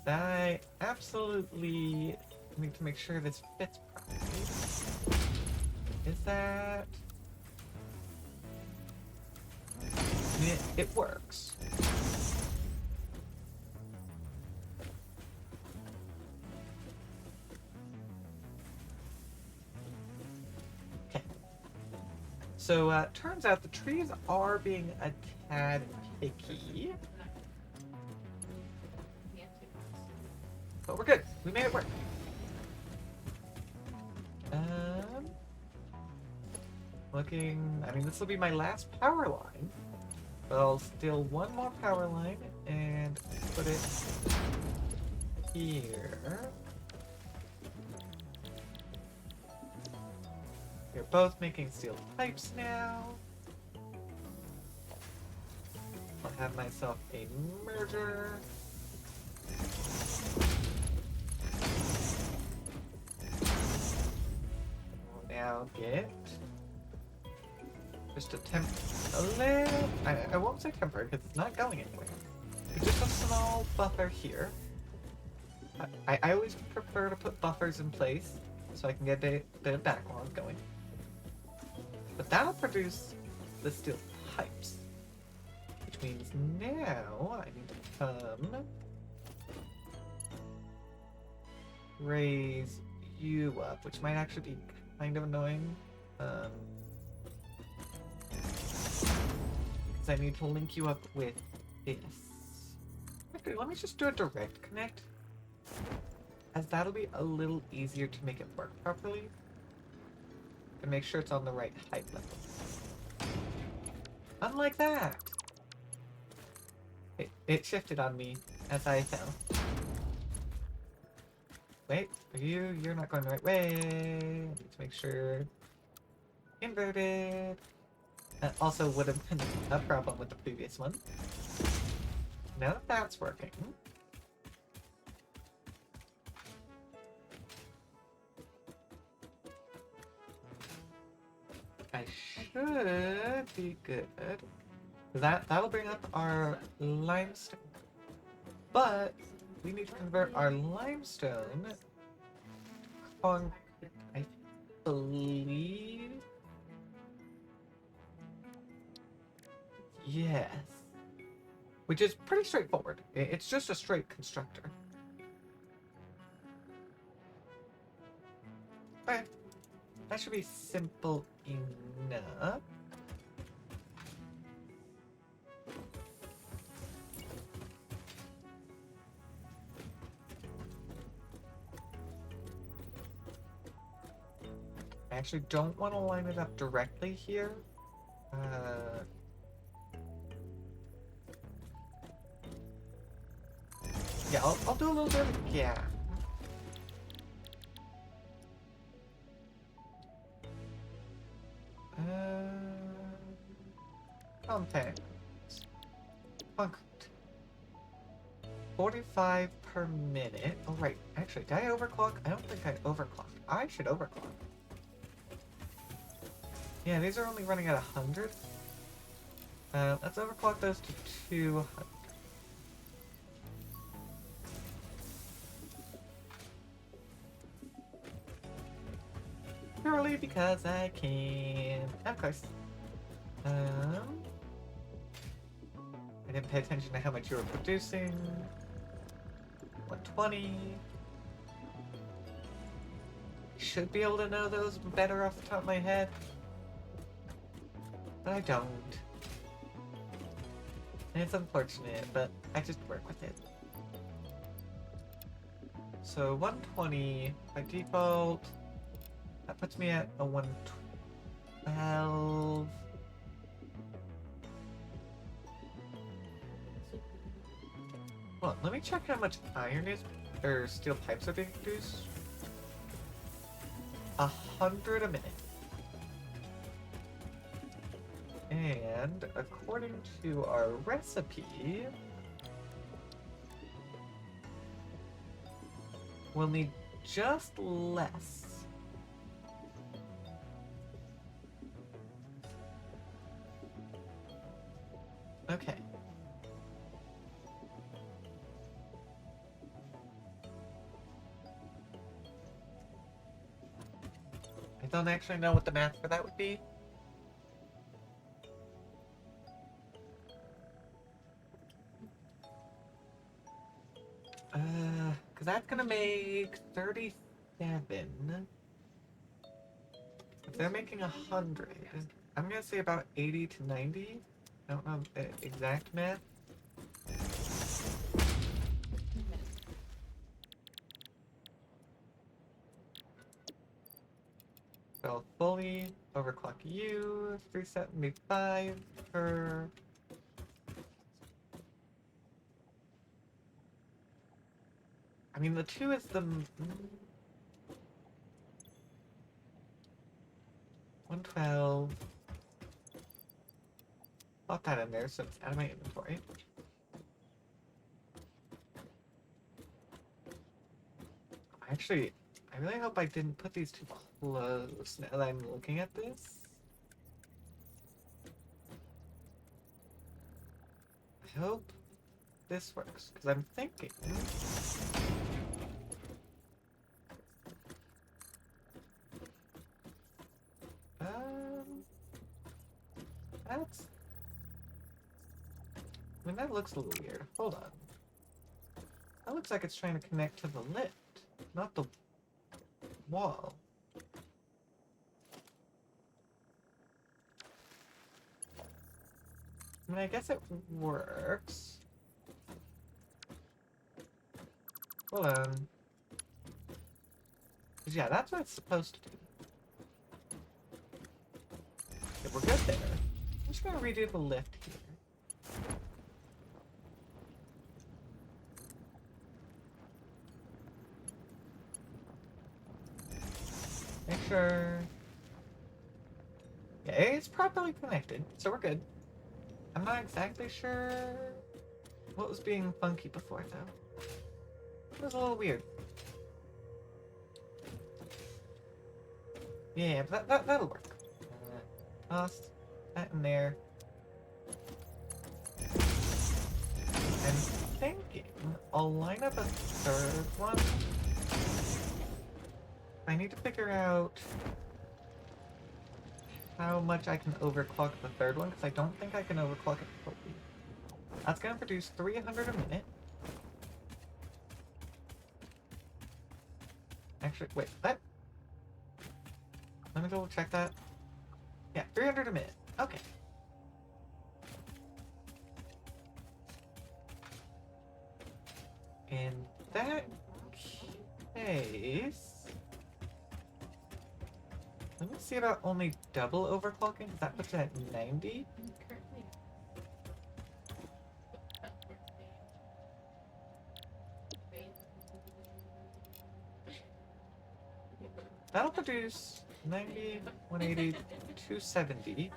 I absolutely need to make sure this fits properly. Is that... It works. Okay. So, turns out the trees are being a tad picky. But we're good. We made it work. Looking... I mean, this will be my last power line. But I'll steal one more power line and put it here. You're both making steel pipes now. I'll have myself a merger. We'll now get just a little... I won't say temporary because it's not going anywhere. But just a small buffer here. I always prefer to put buffers in place so I can get a bit of backlog going. But that'll produce the steel pipes. Which means now I need to come raise you up, which might actually be kind of annoying. Because I need to link you up with this. Actually, let me just do a direct connect, as that'll be a little easier to make it work properly. And make sure it's on the right height level. Unlike that! It shifted on me as I fell. Wait, you're not going the right way. I need to make sure. Inverted. That also would have been a problem with the previous one. Now that that's working. I should be good. That'll bring up our limestone. But we need to convert our limestone to concrete, I believe. Yes. Which is pretty straightforward. It's just a straight constructor. Okay. That should be simple enough. I actually don't want to line it up directly here. Yeah, I'll do a little bit of a gap. Contact. Concrete. 45 per minute. Oh, right. Actually, did I overclock? I don't think I overclocked. I should overclock. Yeah, these are only running at 100. Let's overclock those to 200. Purely because I can. Of course. I didn't pay attention to how much you were producing. 120. Should be able to know those better off the top of my head. But I don't. And it's unfortunate, but I just work with it. So 120 by default. That puts me at a 112. Well, let me check how much iron is, or steel pipes are being produced. 100 a minute. And according to our recipe, we'll need just less. Okay. I don't actually know what the math for that would be. Cause that's gonna make 37. If they're making 100, I'm gonna say about 80 to 90. I don't know the exact math. So fully overclock you, 375 per. I mean, the 2 is the 112. Put that in there so it's out of my inventory. Actually, I really hope I didn't put these too close now that I'm looking at this. I hope this works, because I'm thinking... That's... I mean, that looks a little weird. Hold on. That looks like it's trying to connect to the lift, not the wall. I mean, I guess it works. Hold on. 'Cause yeah, that's what it's supposed to do. Okay, we're good there. I'm just gonna redo the lift here. Make sure... Yeah, it's properly connected, so we're good. I'm not exactly sure what was being funky before, though. It was a little weird. Yeah, but that'll work. Toss that in there. I'm thinking I'll line up a third one. I need to figure out how much I can overclock the third one, because I don't think I can overclock it fully. That's going to produce 300 a minute. Actually, wait, what? Let me double check that. Yeah, 300 a minute. Okay. In that case... Let me see about only double overclocking. That puts it at 90. Currently. That'll produce 90, 180, 270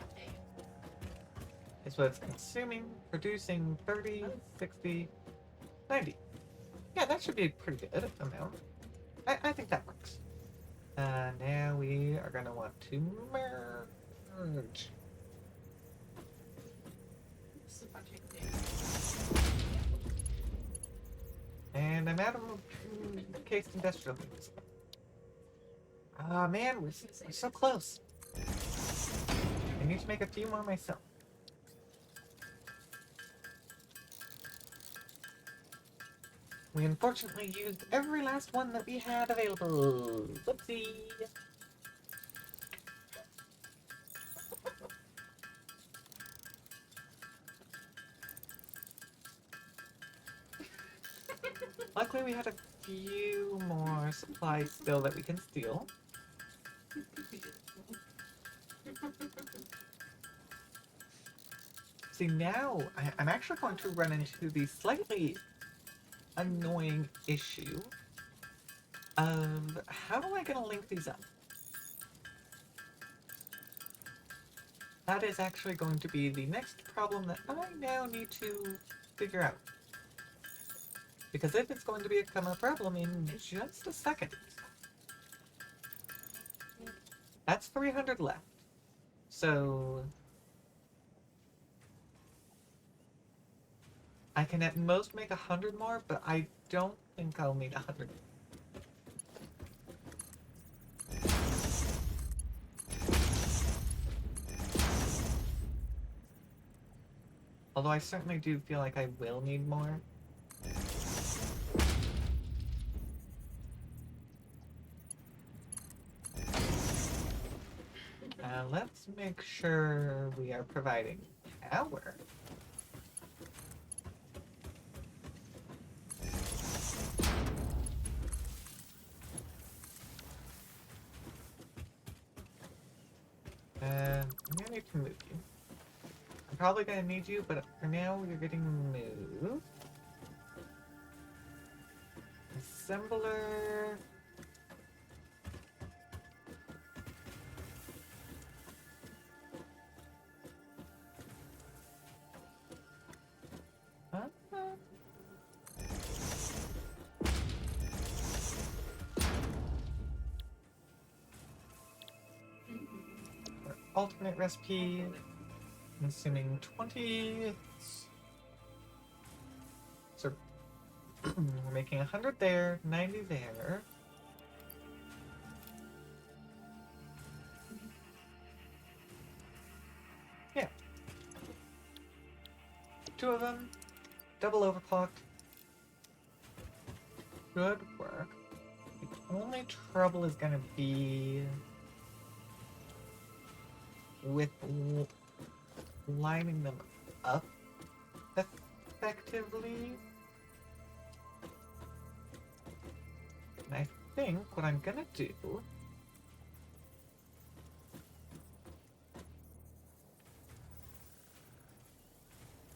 is what it's consuming, producing 30, 60, 90. Yeah, that should be a pretty good amount. I think that works. Now we are going to want to merge. And I'm out of cased industrial things. Ah, man, we're so close. I need to make a few more myself. We unfortunately used every last one that we had available. Whoopsie. Luckily, we had a few more supplies still that we can steal. See, now I'm actually going to run into the slightly annoying issue of how am I going to link these up? That is actually going to be the next problem that I now need to figure out. Because if it's going to become a problem in just a second. That's 300 left. So I can at most make 100 more, but I don't think I'll need 100. Although I certainly do feel like I will need more. Let's make sure we are providing power. I'm gonna need to move you. I'm probably gonna need you, but for now you're getting moved. Assembler. Alternate recipe. I'm assuming 20. So we're making 100 there, 90 there. Yeah. 2 of them. Double overclocked. Good work. The only trouble is gonna be with lining them up effectively. And I think what I'm gonna do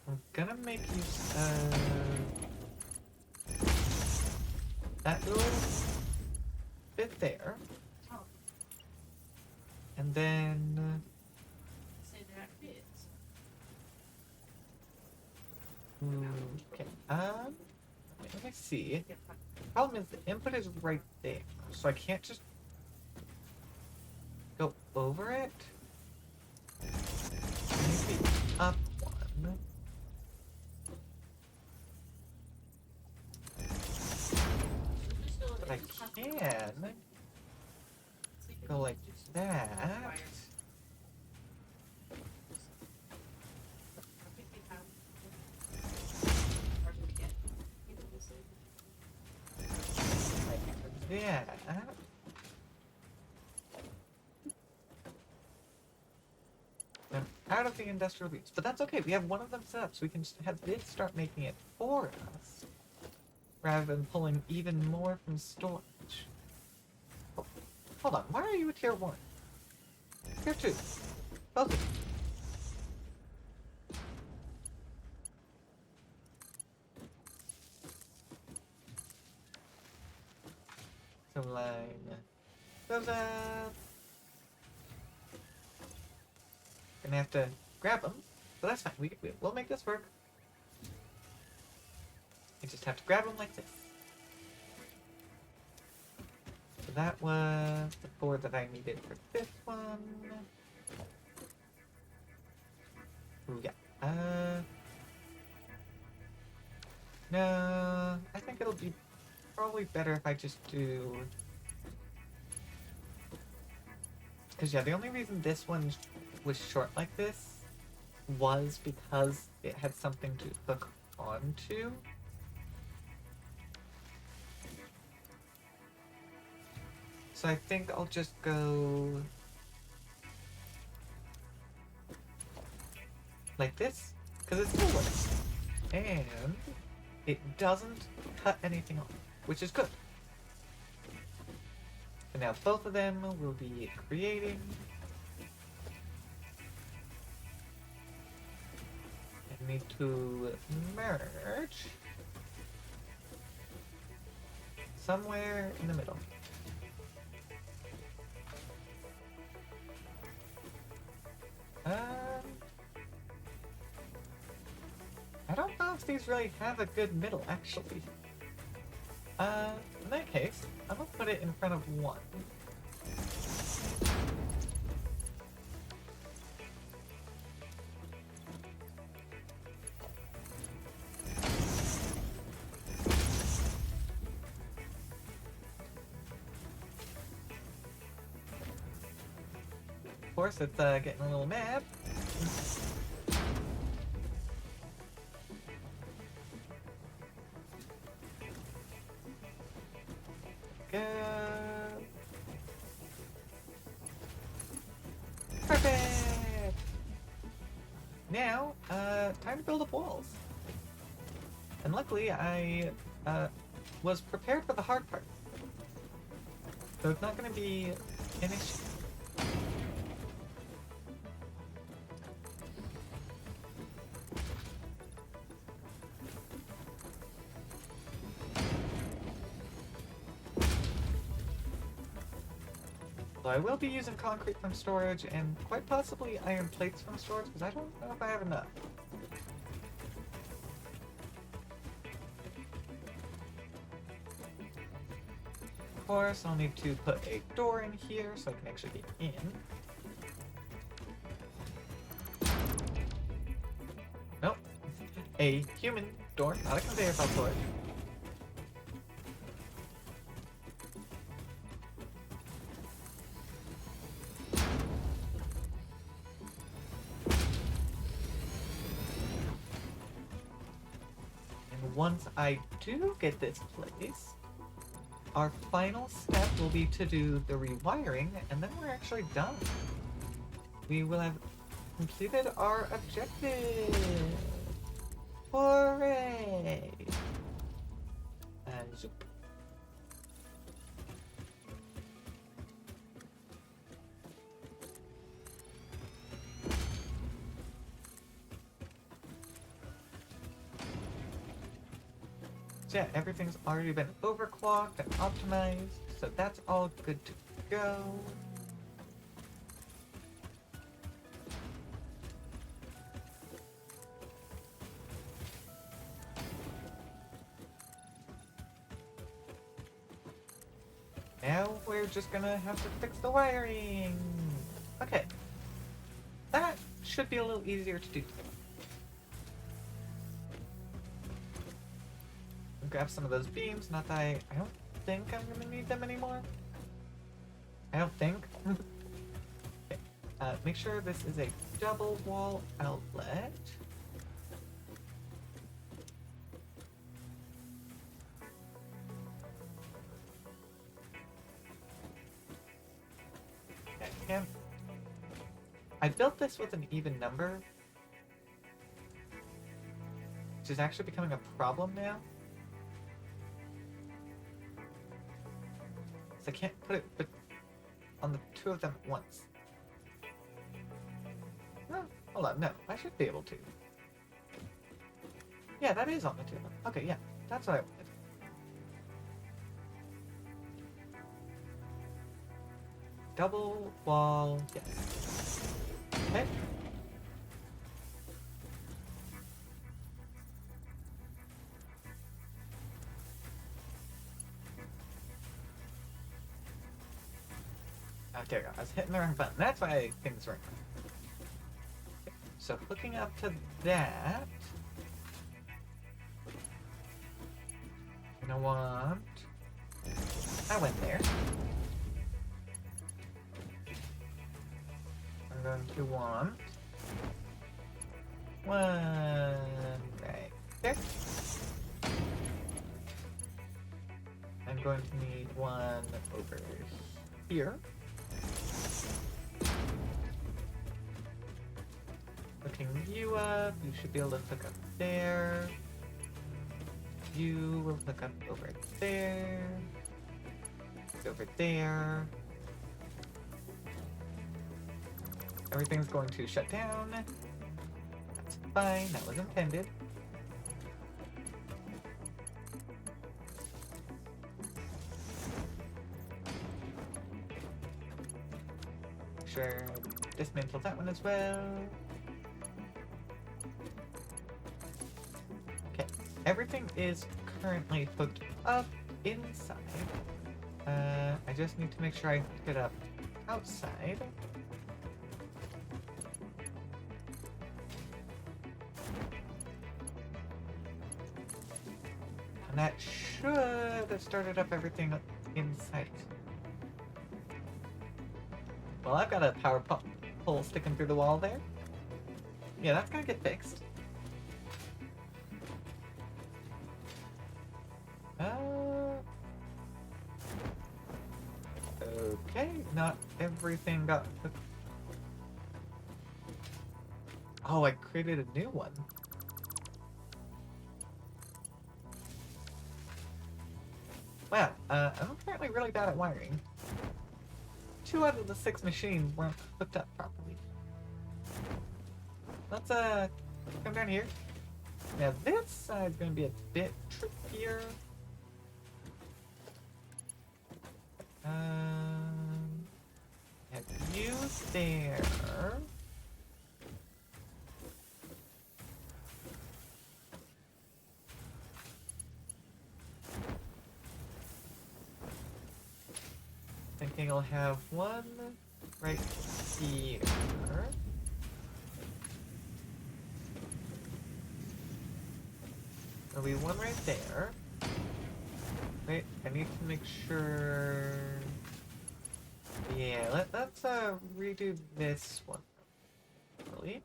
I'm gonna make use of that little bit there. And then okay, let me see. Problem is the input is right there, so I can't just go over it. Maybe up one. But I can go like that. Yeah. I'm out of the industrial beams, but that's okay. We have one of them set up, so we can just have this start making it for us, rather than pulling even more from storage. Oh, hold on, why are you a tier 1? Tier 2. Both of you. So line goes up. Gonna have to grab them, but that's fine. We'll make this work. I just have to grab them like this. So that was the 4 that I needed for this one. Ooh, yeah. No, I think it'll be probably better if I just do... Because, yeah, the only reason this one was short like this was because it had something to hook onto. So I think I'll just go... like this, because it still works. And it doesn't cut anything off, which is good. And now both of them will be creating. I need to merge somewhere in the middle. I don't know if these really have a good middle, actually. In that case, I'm gonna put it in front of one. Of course, it's getting a little mad. Go. Perfect! Now, time to build up walls. And luckily, I was prepared for the hard part. So it's not going to be an issue. So I will be using concrete from storage and quite possibly iron plates from storage because I don't know if I have enough. Of course, I'll need to put a door in here so I can actually get in. Nope. A human door, not a conveyor belt door. And once I do get this place, our final step will be to do the rewiring, and then we're actually done. We will have completed our objective. Hooray! And zoop. So yeah, everything's already been overclocked and optimized, so that's all good to go. Now we're just gonna have to fix the wiring. Okay. That should be a little easier to do. Grab some of those beams, not that I don't think I'm gonna need them anymore. I don't think. Okay. Make sure this is a double wall outlet. can't... I built this with an even number, which is actually becoming a problem now. So I can't put it on the two of them at once. No, hold on, no, I should be able to. Yeah, that is on the two of them. Okay, yeah, that's what I wanted. Double wall, yes. Okay. Oh, there you go. I was hitting the wrong button. That's why things weren't. Okay. So hooking up to that, gonna want that one there. I'm going to want one right there. I'm going to need one over here. Hooking you up, you should be able to hook up there. You will hook up over there. Over there. Everything's going to shut down. That's fine, that was intended. Sure, dismantle that one as well. Okay, everything is currently hooked up inside. I just need to make sure I hook it up outside. And that should have started up everything inside. Well, I've got a power pole sticking through the wall there. Yeah, that's gonna get fixed. Okay, not everything got hooked. Oh, I created a new one. Wow, I'm apparently really bad at wiring. 2 out of the 6 machines weren't hooked up properly. Let's come down here. Now this side's gonna be a bit trickier. Have you there? Thinking I'll have one right here. There'll be one right there. Wait, I need to make sure. Yeah, let's redo this one. Really?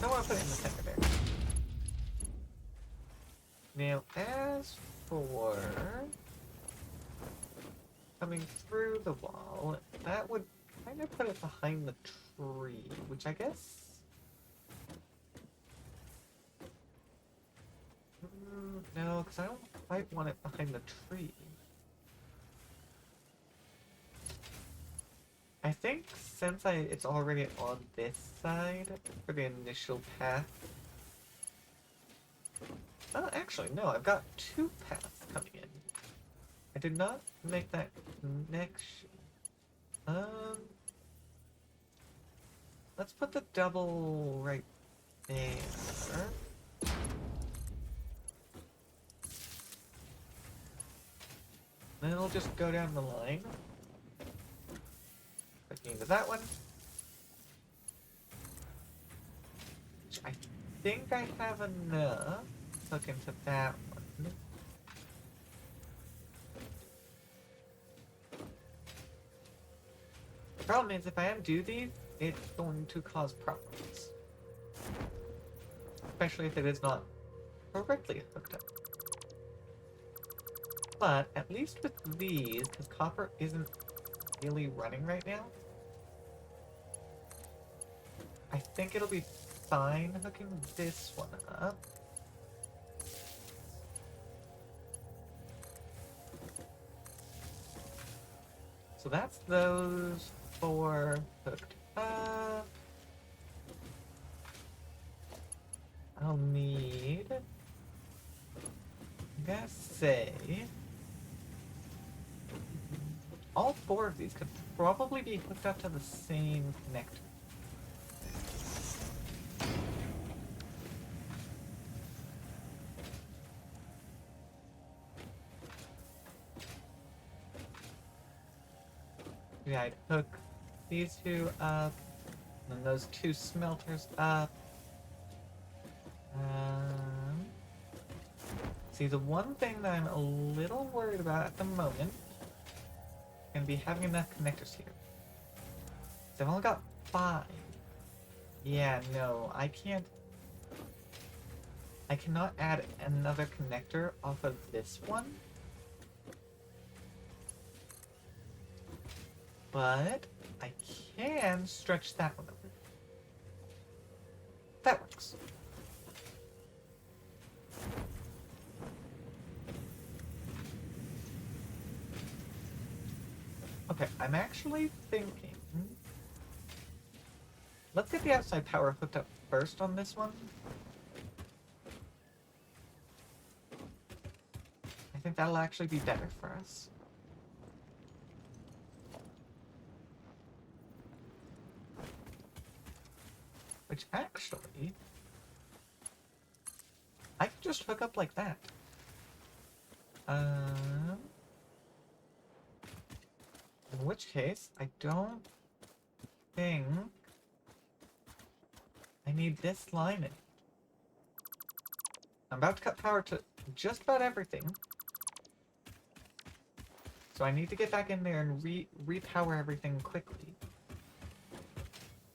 I want to put it in the center there. Now, as for coming through the wall, that would kind of put it behind the tree, which I guess... no, because I don't quite want it behind the tree. I think since it's already on this side for the initial path... Oh, actually, no, I've got 2 paths coming in. I did not make that connection. Let's put the double right there. Then it'll just go down the line. Clicking into that one. Which I think I have enough. Look into that one. The problem is if I undo these, it's going to cause problems. Especially if it is not correctly hooked up. But at least with these, because copper isn't really running right now, I think it'll be fine hooking this one up. So that's those 4 hooked up. I'll need, I'm gonna say, all 4 of these could probably be hooked up to the same connector. Yeah, I'd hook these 2 up, and then those 2 smelters up. See, the one thing that I'm a little worried about at the moment is going to be having enough connectors here. So I've only got 5. Yeah, no, I cannot add another connector off of this one. But I can stretch that one over. That works. Okay, I'm actually thinking... Let's get the outside power hooked up first on this one. I think that'll actually be better for us. Which actually... I could just hook up like that. In which case, I don't think I need this line in. I'm about to cut power to just about everything. So I need to get back in there and repower everything quickly.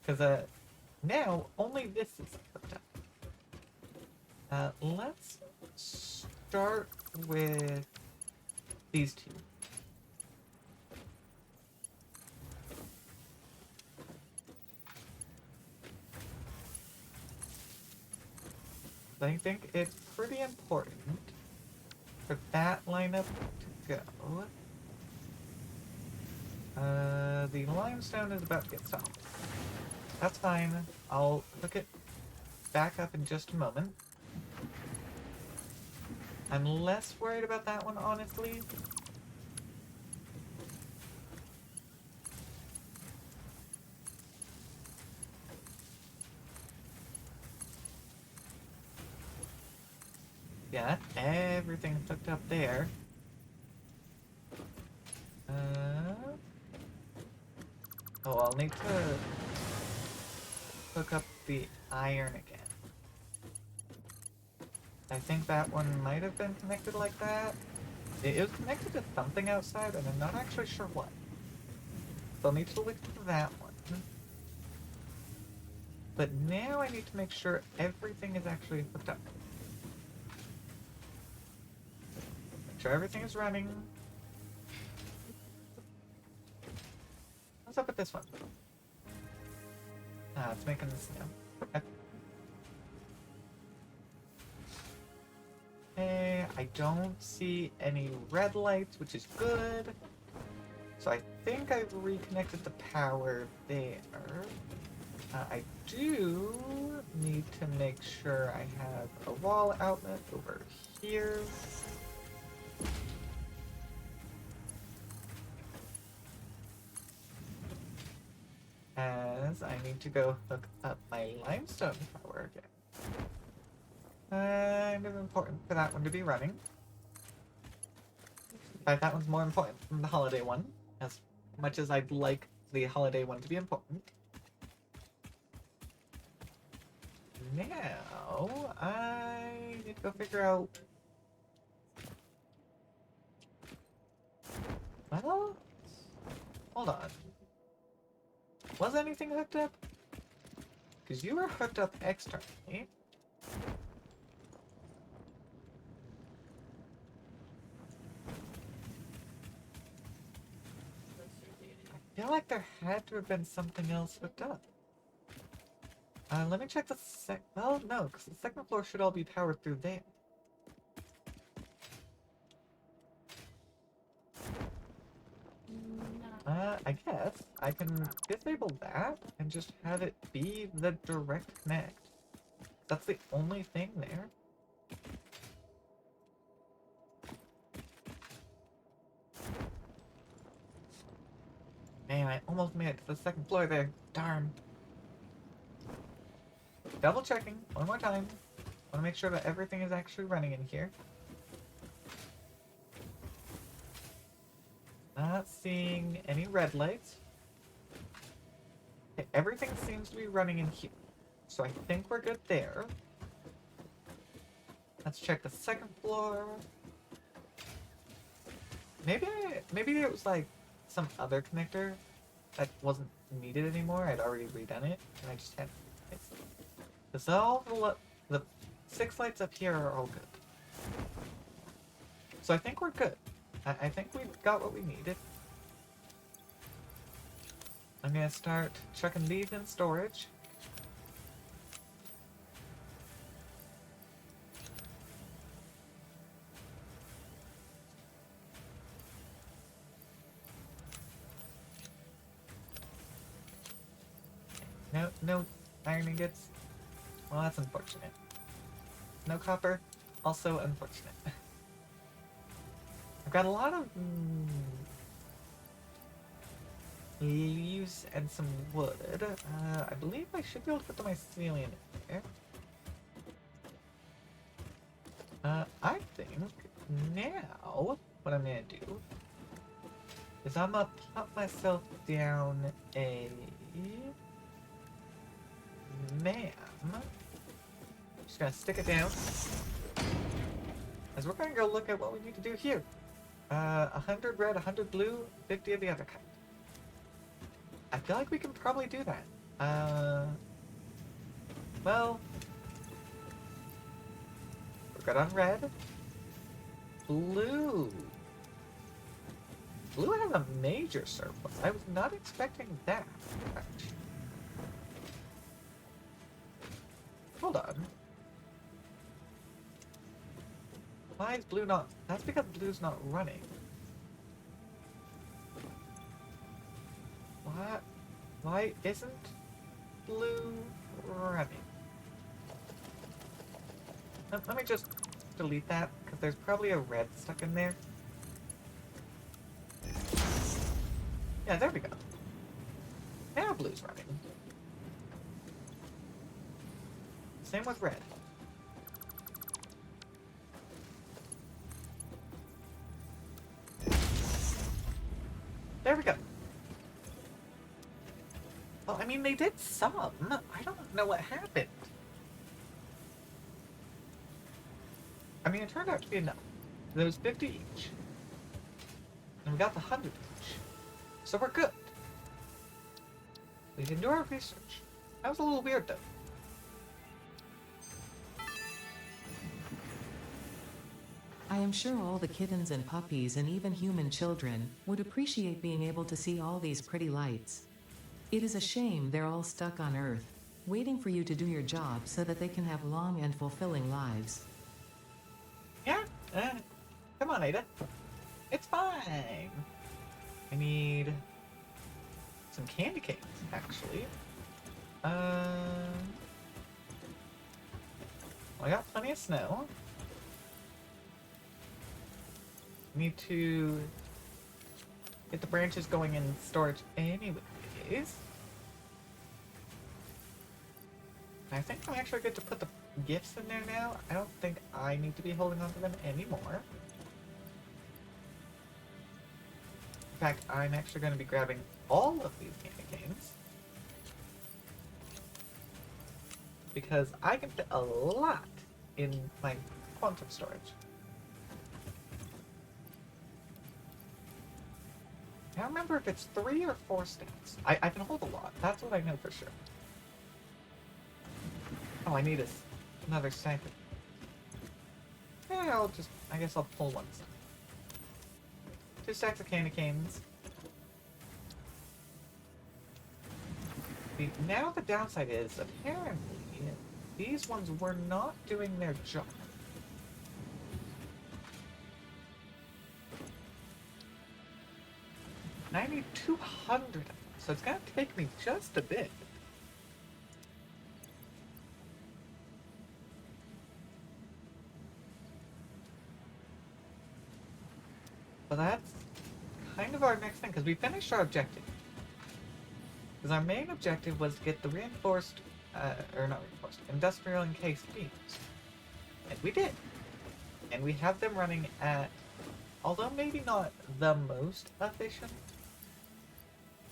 Because now only this is hooked up. Let's start with these 2. I think it's pretty important for that lineup to go. The limestone is about to get stopped. That's fine. I'll hook it back up in just a moment. I'm less worried about that one, honestly. Yeah, everything hooked up there. Oh, I'll need to hook up the iron again. I think that one might have been connected like that. It was connected to something outside, and I'm not actually sure what. So I'll need to look into that one. But now I need to make sure everything is actually hooked up. Make sure everything is running. What's up with this one? Ah, it's making this now. Okay. Okay, I don't see any red lights, which is good. So I think I've reconnected the power there. I do need to make sure I have a wall outlet over here. As I need to go hook up my limestone power again. Kind of important for that one to be running. In fact, that one's more important than the holiday one, as much as I'd like the holiday one to be important. Now, I need to go figure out... Well, hold on. Was anything hooked up? Because you were hooked up externally. feel like there had to have been something else hooked up. Let me check the well, no, because the second floor should all be powered through there. I guess I can disable that and just have it be the direct connect. That's the only thing there. Man, I almost made it to the second floor there. Darn. Double checking one more time. Want to make sure that everything is actually running in here. Not seeing any red lights. Okay, everything seems to be running in here. So I think we're good there. Let's check the second floor. Maybe it was like some other connector that wasn't needed anymore. I'd already redone it, and I just had to fix it. Because all the 6 lights up here are all good. So I think we're good. I think we've got what we needed. I'm gonna start chucking these in storage. No iron ingots. Well, that's unfortunate. No copper. Also unfortunate. I've got a lot of leaves and some wood. I believe I should be able to put the mycelium in there. I think now what I'm gonna do is I'm gonna pop myself down a just gonna stick it down. As we're gonna go look at what we need to do here. 100 red, 100 blue, 50 of the other kind. I feel like we can probably do that. Well, we're good on red. Blue. Blue has a major surplus. I was not expecting that. Actually. Hold on. Why is blue not... That's because blue's not running. What? Why isn't blue running? Let me just delete that, because there's probably a red stuck in there. Yeah, there we go. Now blue's running. Same with red. There we go. Well, I mean, they did some. I don't know what happened. I mean, it turned out to be enough. There was 50 each. And we got the 100 each. So we're good. We can do our research. That was a little weird, though. I am sure all the kittens and puppies and even human children would appreciate being able to see all these pretty lights. It is a shame they're all stuck on Earth, waiting for you to do your job so that they can have long and fulfilling lives. Yeah, come on, Ada. It's fine. I need some candy canes, actually. I got plenty of snow. Need to get the branches going in storage anyways. I think I'm actually good to put the gifts in there now. I don't think I need to be holding on to them anymore. In fact, I'm actually going to be grabbing all of these candy canes. Because I can fit a lot in my quantum storage. I don't remember if it's 3 or 4 stacks. I can hold a lot. That's what I know for sure. Oh, I need another stack. Yeah, I guess I'll pull one stack. 2 stacks of candy canes. Now the downside is, apparently, these ones were not doing their job. I need 200 of them, so it's gonna take me just a bit. But that's kind of our next thing, because we finished our objective. Because our main objective was to get the reinforced, or not reinforced, industrial encased beams. And we did. And we have them running at, although maybe not the most efficient,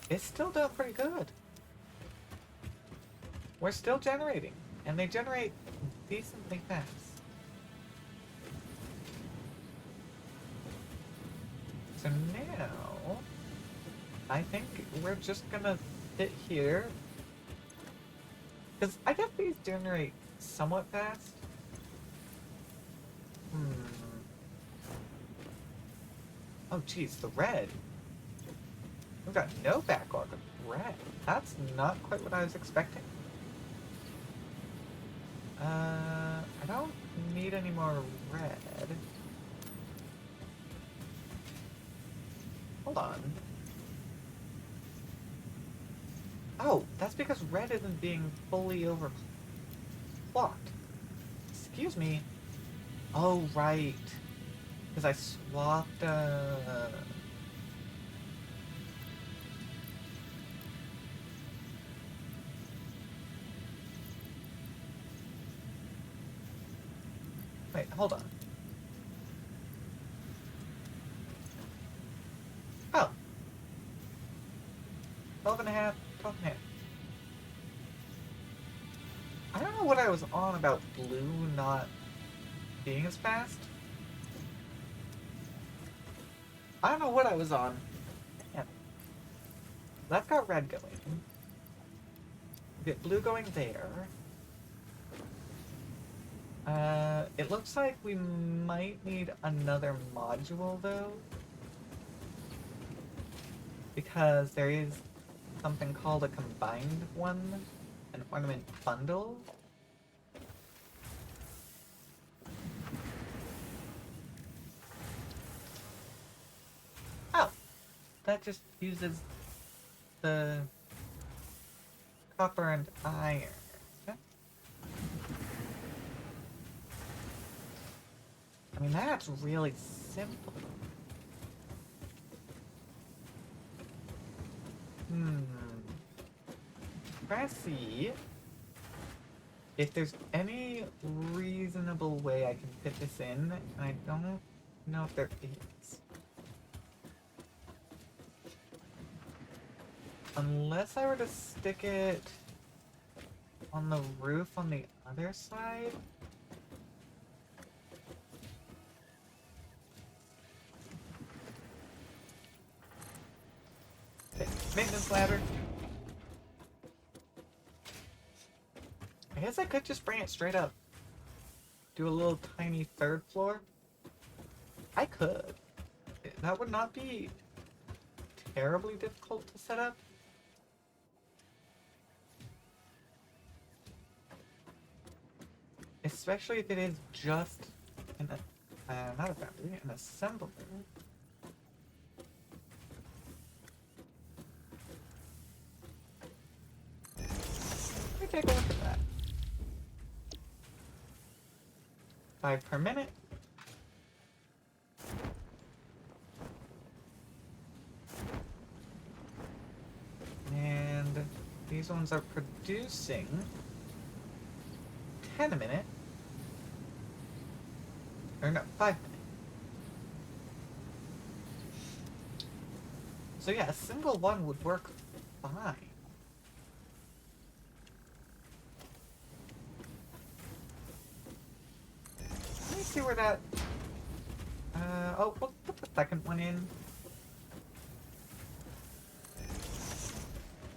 it's still doing pretty good. We're still generating, and they generate decently fast. So now, I think we're just gonna sit here, because I guess these generate somewhat fast. Oh geez, the red. We've got no backlog of red. That's not quite what I was expecting. I don't need any more red. Hold on. Oh, that's because red isn't being fully overclocked. Excuse me. Oh, right. Because I swapped, Wait, hold on. Oh. 12 and a half, 12 and a half. I don't know what I was on about blue not being as fast. I don't know what I was on. Yeah. That's got red going. Get blue going there. It looks like we might need another module though. Because there is something called a combined one, an ornament bundle. Oh, that just uses the copper and iron. I mean, that's really simple. Try to see if there's any reasonable way I can fit this in, and I don't know if there is. Unless I were to stick it on the roof on the other side. Okay, maintenance ladder. I guess I could just bring it straight up. Do a little tiny third floor. I could. That would not be terribly difficult to set up. Especially if it is just an, not a foundry, an assembler. Let me take a look at that. 5 per minute. And these ones are producing 10 a minute. Or no, 5 minutes. So yeah, a single one would work fine. Let me see where that... oh, we'll put the second one in.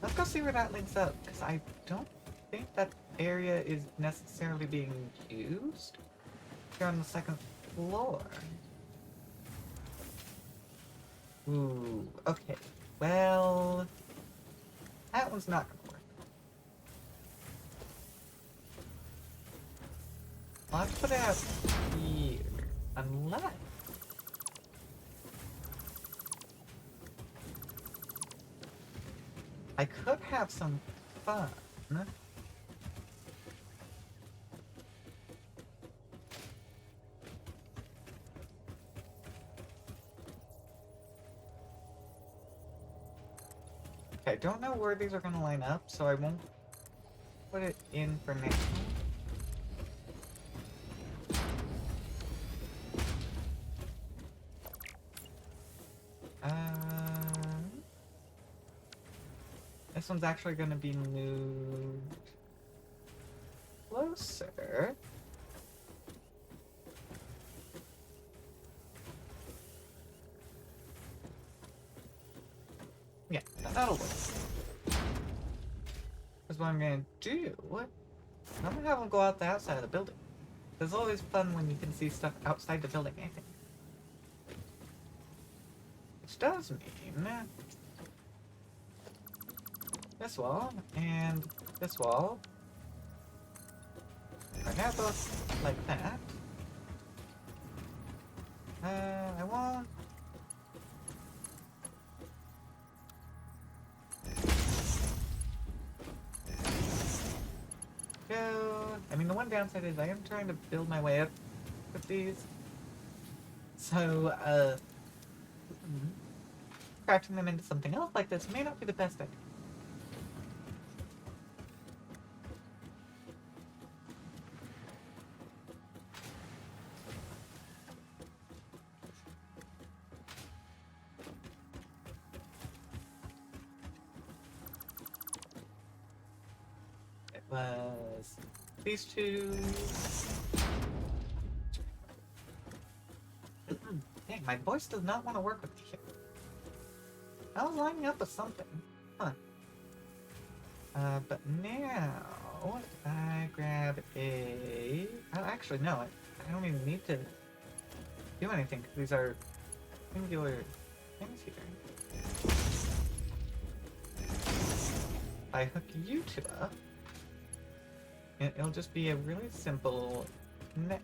Let's go see where that links up, because I don't think that area is necessarily being used here on the second floor. Ooh, okay. Well, that one's not gonna work. I'll have to put it out here. Unless... I could have some fun. Okay, I don't know where these are gonna line up, so I won't put it in for now. This one's actually gonna be moved closer. Yeah, that'll work. That's what I'm gonna do. I'm gonna have them go out the outside of the building. It's always fun when you can see stuff outside the building, I think. Which does mean this wall and this wall are now both like that. I won't. Go. I mean, the one downside is I am trying to build my way up with these. So, crafting them into something else like this may not be the best idea. It was these two. Dang, my voice does not want to work with me here. I was lining up with something. Huh. But now, if I grab a... Oh, actually, no. I don't even need to do anything, because these are singular things here. I hook you two up, and it'll just be a really simple net.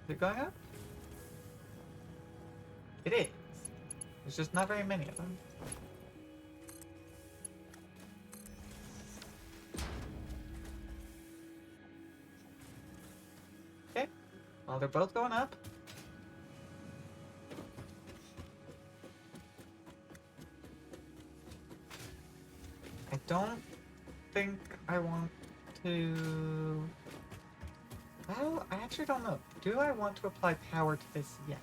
Is it going up? It is. There's just not very many of them. Okay. Well, they're both going up. I don't think I want to... Well, I actually don't know. Do I want to apply power to this yet?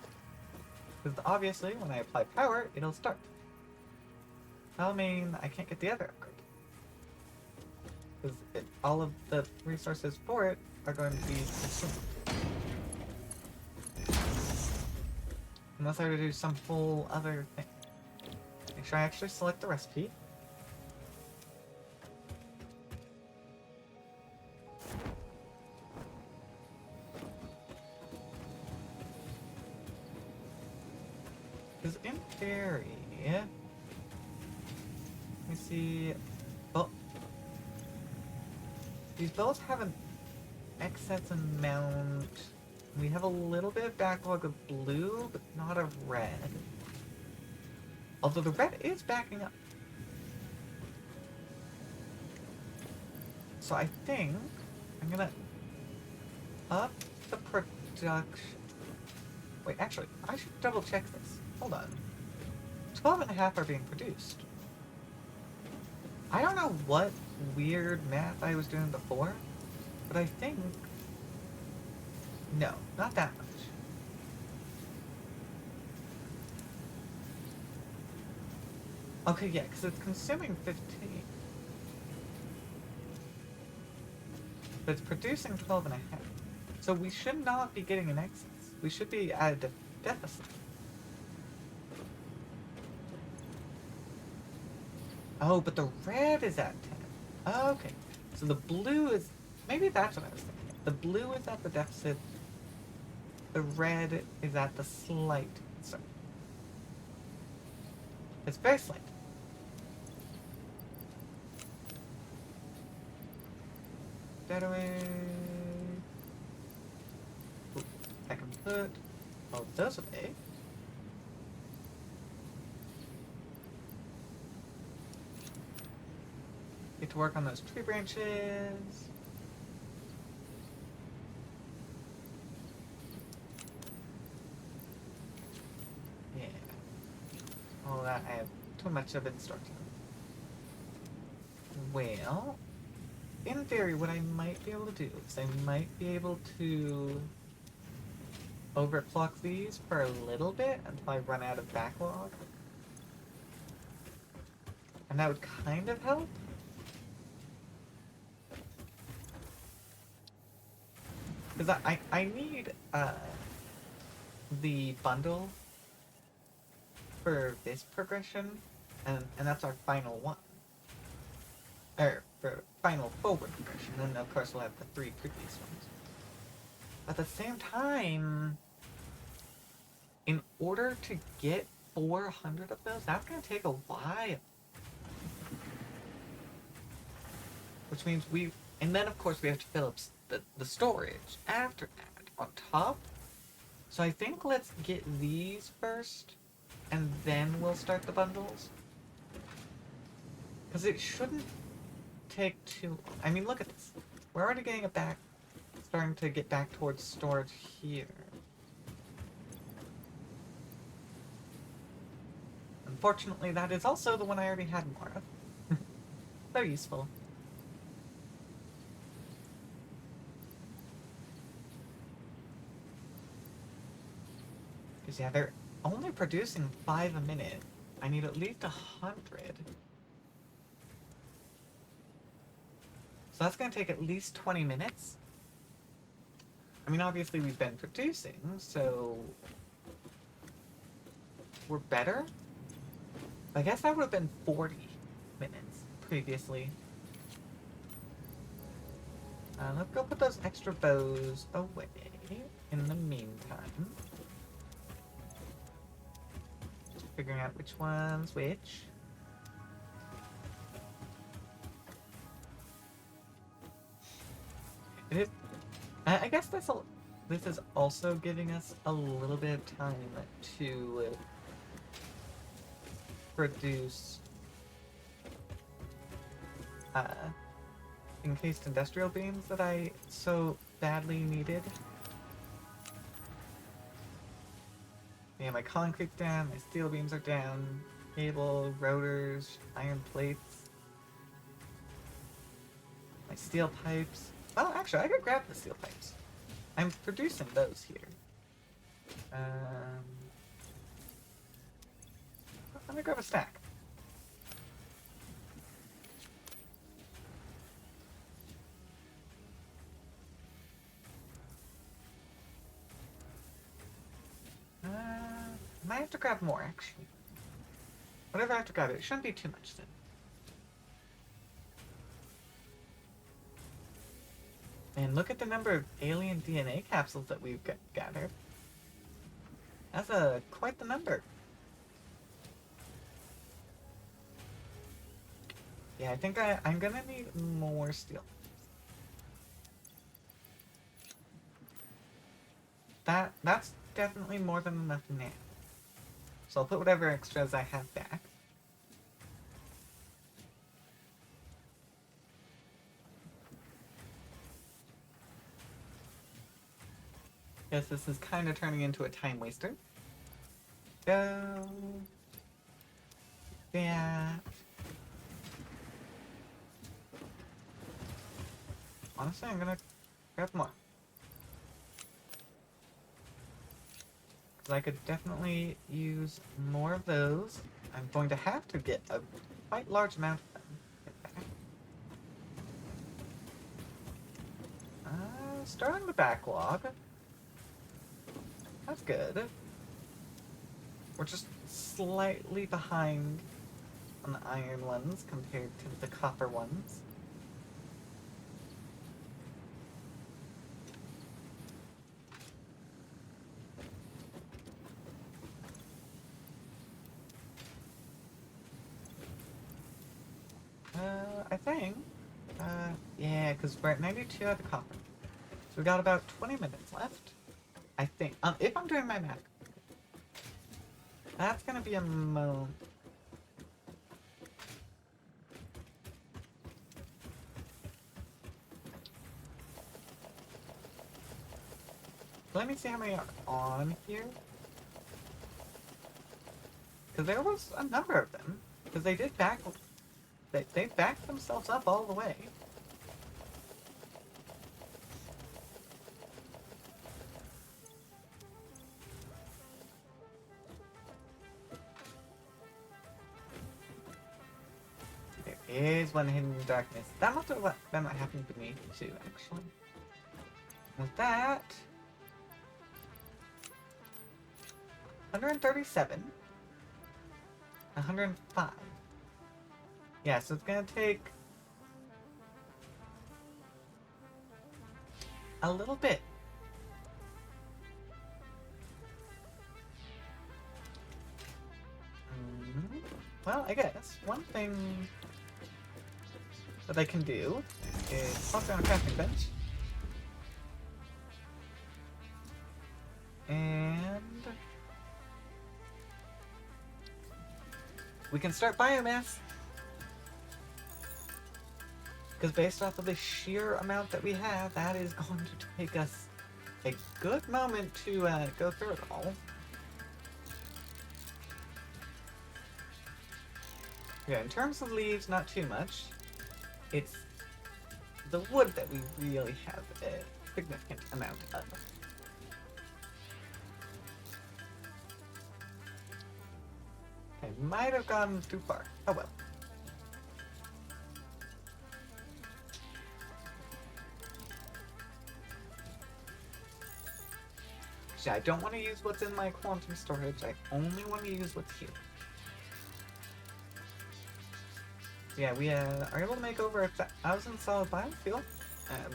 Because obviously, when I apply power, it'll start. That'll mean I can't get the other upgrade. Because all of the resources for it are going to be consumed. Unless I were to do some whole other thing. Make sure I actually select the recipe. Because in theory, let me see. Well, these both have an excess amount. We have a little bit of backlog of blue, but not of red. Although the red is backing up. So I think I'm gonna up the production. Wait, actually, I should double check this. Hold on. 12.5 are being produced. I don't know what weird math I was doing before, but I think... No, not that much. Okay, yeah, because it's consuming 15. But it's producing 12.5. So we should not be getting an excess. We should be at a deficit. Oh, but the red is at 10. Okay. So the blue is... Maybe that's what I was thinking. The blue is at the deficit. The red is at the slight start. It's very slight. That away. Ooh, I can put all of those away. Get to work on those tree branches. Yeah. All that I have too much of in store. Well, in theory, what I might be able to do is I might be able to overclock these for a little bit until I run out of backlog. And that would kind of help. Because I need the bundle for this progression, and that's our final one. Or for final forward progression, and of course we'll have the 3 previous ones. At the same time, in order to get 400 of those, that's going to take a while. Which means and then of course we have to fill up the storage after that on top. So I think let's get these first, and then we'll start the bundles. Because it shouldn't take too long. I mean, look at this. We're already getting it back, starting to get back towards storage here. Unfortunately, that is also the one I already had more of. So useful. Because, yeah, they're only producing 5 a minute. I need at least 100. So that's going to take at least 20 minutes. I mean, obviously we've been producing, so we're better. I guess that would have been 40 minutes previously. Let's go put those extra bows away in the meantime. Just figuring out which one's which. It is. I guess this is also giving us a little bit of time to produce encased industrial beams that I so badly needed. Yeah, my concrete's down, my steel beams are down, cable, rotors, iron plates, my steel pipes. Well, actually, I could grab the steel pipes. I'm producing those here. Let me grab a stack. Might have to grab more, actually. Whatever I have to grab, it shouldn't be too much then. And look at the number of alien DNA capsules that we've gathered. That's quite the number. Yeah, I think I'm gonna need more steel. That's definitely more than enough now. So I'll put whatever extras I have back. Guess this is kind of turning into a time waster. Go. That. Honestly, I'm gonna grab more. Because I could definitely use more of those. I'm going to have to get a quite large amount of them. Starting the backlog. That's good. We're just slightly behind on the iron ones compared to the copper ones. think, yeah, because we're at 92 out of copper. So we got about 20 minutes left. I think, if I'm doing my math. That's gonna be a Let me see how many are on here. Because there was a number of them. Because they did they backed themselves up all the way. There is one hidden in darkness. That must have been what happened to me too, actually. With that, 137, 105. Yeah, so it's gonna take a little bit. Well, I guess one thing that I can do is pop down a crafting bench. And we can start biomass. Because based off of the sheer amount that we have, that is going to take us a good moment to go through it all. Yeah, in terms of leaves, not too much. It's the wood that we really have a significant amount of. I might have gone too far. Oh well. Actually, I don't want to use what's in my quantum storage. I only want to use what's here. Yeah, we are able to make over 1,000 solid biofuel.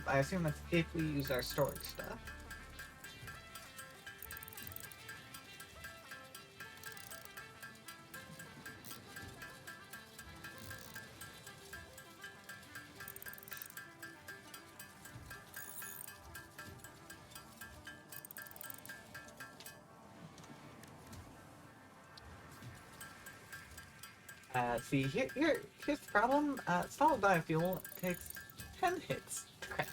I assume that's if we use our storage stuff. See, here's the problem. Solid biofuel takes 10 hits to craft.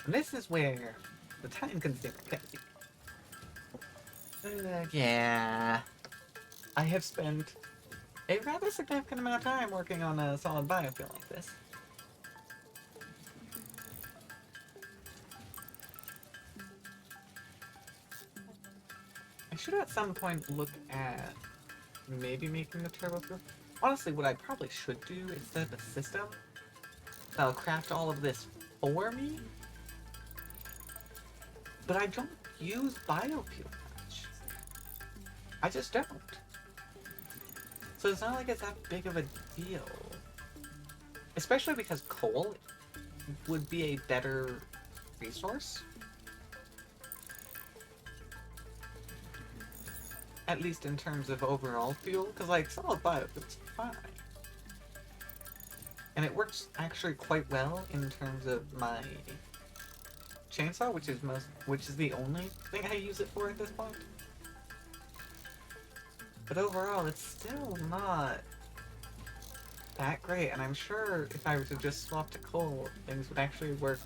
And this is where the time consumer comes in. Yeah. I have spent a rather significant amount of time working on a solid biofuel like this. I should at some point look at maybe making the turbo fuel. Honestly, what I probably should do is set up a system that'll craft all of this for me. But I don't use biofuel much. I just don't. So it's not like it's that big of a deal. Especially because coal would be a better resource. At least in terms of overall fuel, because like solid biofuel's fine. And it works actually quite well in terms of my chainsaw, which is the only thing I use it for at this point. But overall, it's still not that great, and I'm sure if I were to just swap to coal, things would actually work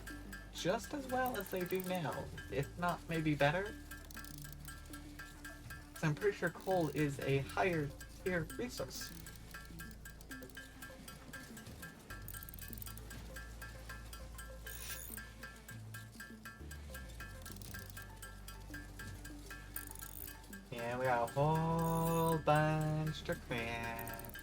just as well as they do now, if not maybe better. So I'm pretty sure coal is a higher tier resource. Yeah, we got a whole bunch to craft.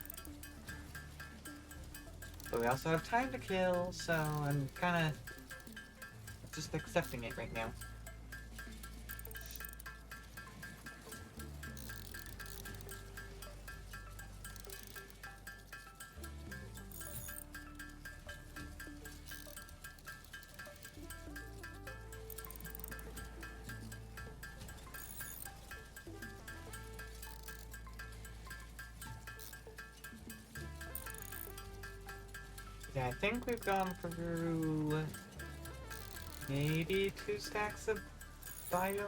But we also have time to kill, so I'm kind of just accepting it right now. Yeah, I think we've gone through maybe 2 stacks of biomass.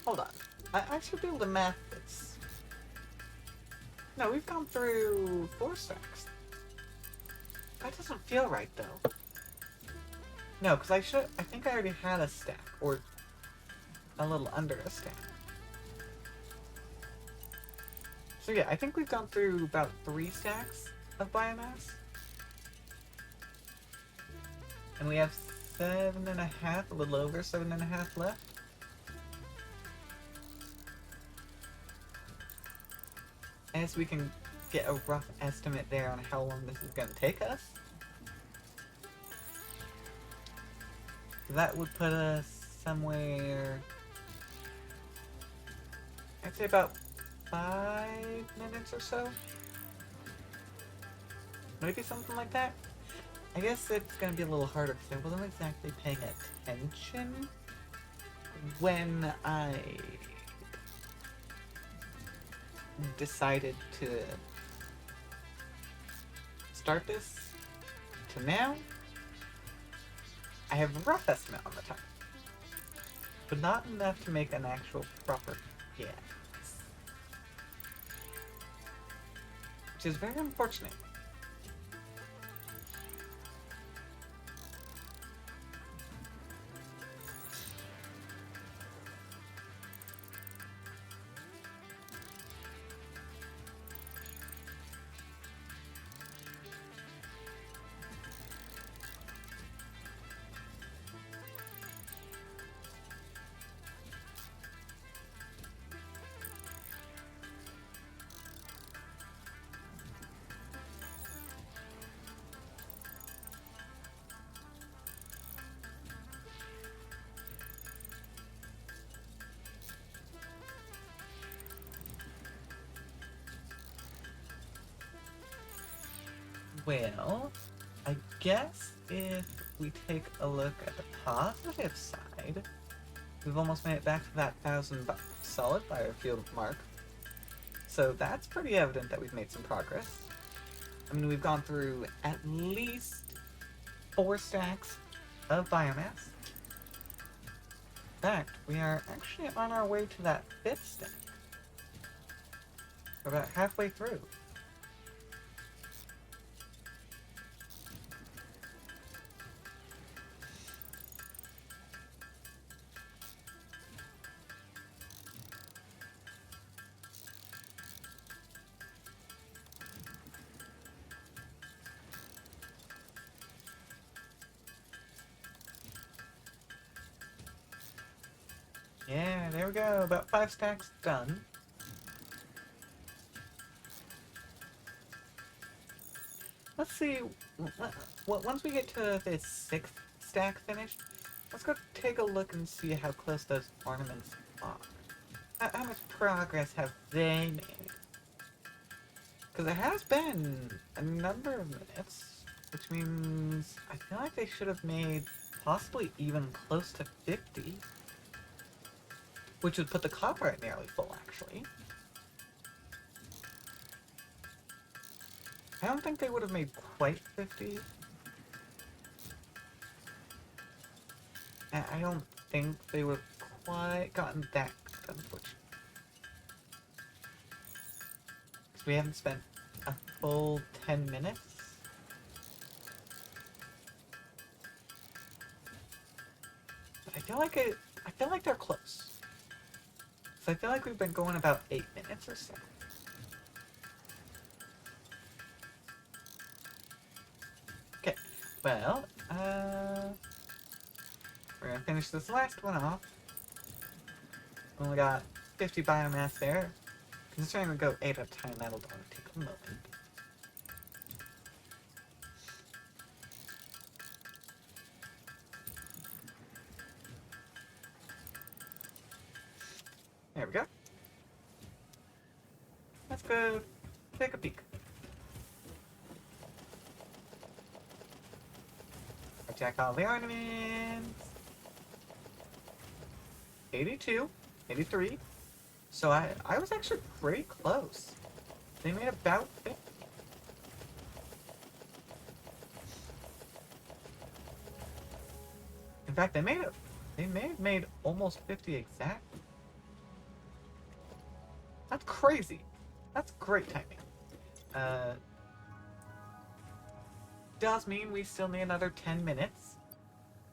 Hold on. I should be able to math this. No, we've gone through 4 stacks. That doesn't feel right, though. No, because I think I already had a stack, or a little under a stack. So yeah, I think we've gone through about 3 stacks of biomass. And we have 7.5, a little over 7.5 left. As we can get a rough estimate there on how long this is going to take us. That would put us somewhere, I'd say about 5 minutes or so. Maybe something like that. I guess it's going to be a little harder because I wasn't exactly paying attention when I decided to start this to now. I have a rough estimate on the time, but not enough to make an actual proper guess, which is very unfortunate. Well, I guess if we take a look at the positive side, we've almost made it back to that 1,000 solid biofuel mark. So that's pretty evident that we've made some progress. I mean, we've gone through at least 4 stacks of biomass. In fact, we are actually on our way to that 5th stack. We're about halfway through. Yeah, there we go. About 5 stacks done. Let's see. Once we get to this 6th stack finished, let's go take a look and see how close those ornaments are. How much progress have they made? Because it has been a number of minutes, which means I feel like they should have made possibly even close to 50. Which would put the copper at nearly full, actually. I don't think they would have made quite 50. I don't think they would have quite gotten that good, unfortunately. Because we haven't spent a full 10 minutes. But I feel like they're close. So I feel like we've been going about 8 minutes or so. Okay, well, we're gonna finish this last one off. Only got 50 biomass there. Considering we go 8 at a time, that'll only take a moment. There we go. Let's go take a peek. Check all the ornaments. 82, 83, So I was actually pretty close. They made about 50. In fact, they may have made almost 50 exactly. That's crazy. That's great timing. Uh, does mean we still need another 10 minutes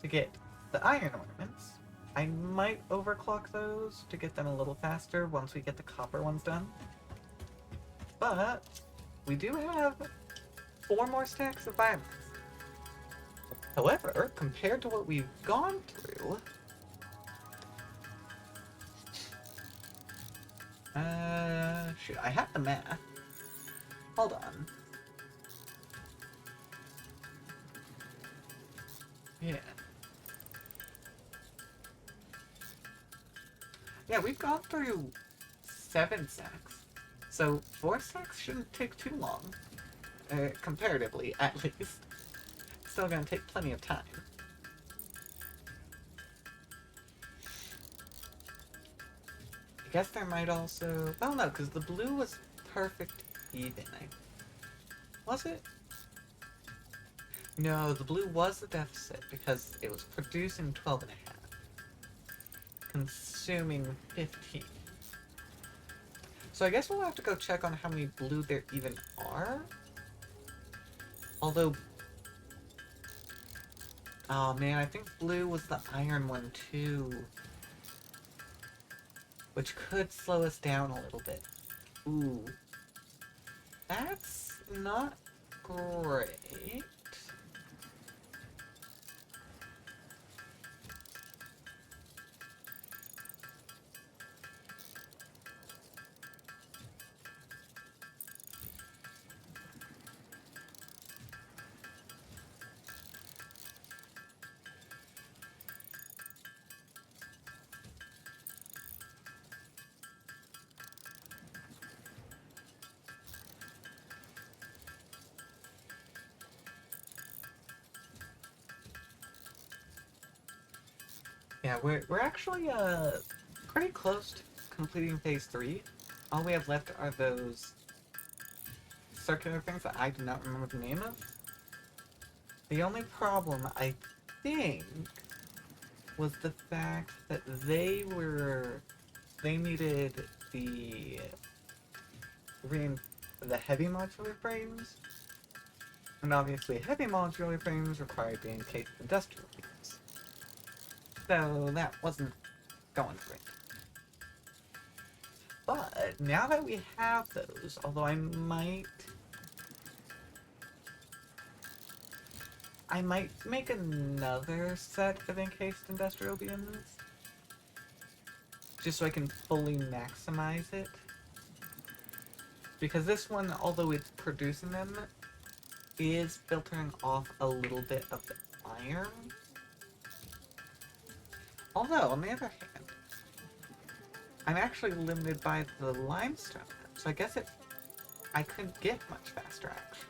to get the iron ornaments. I might overclock those to get them a little faster once we get the copper ones done. But we do have 4 more stacks of biomass. However, compared to what we've gone through, shoot, I have the math. Hold on. Yeah. Yeah, we've gone through 7 stacks. So 4 stacks shouldn't take too long. Comparatively, at least. Still gonna take plenty of time. I guess there might also... Well, no, because the blue was perfect even. Was it? No, the blue was the deficit because it was producing 12 and a half. Consuming 15. So I guess we'll have to go check on how many blue there even are. Although... Oh man, I think blue was the iron one too. Which could slow us down a little bit. Ooh. That's not great. Yeah, we're actually pretty close to completing phase 3. All we have left are those circular things that I do not remember the name of. The only problem, I think, was the fact that they needed the heavy modular frames, and obviously heavy modular frames require being encased industrial beams. So that wasn't going great. But now that we have those, although I might make another set of encased industrial beams, just so I can fully maximize it. Because this one, although it's producing them, is filtering off a little bit of the iron. Although, on the other hand, I'm actually limited by the limestone, so I guess I couldn't get much faster, actually.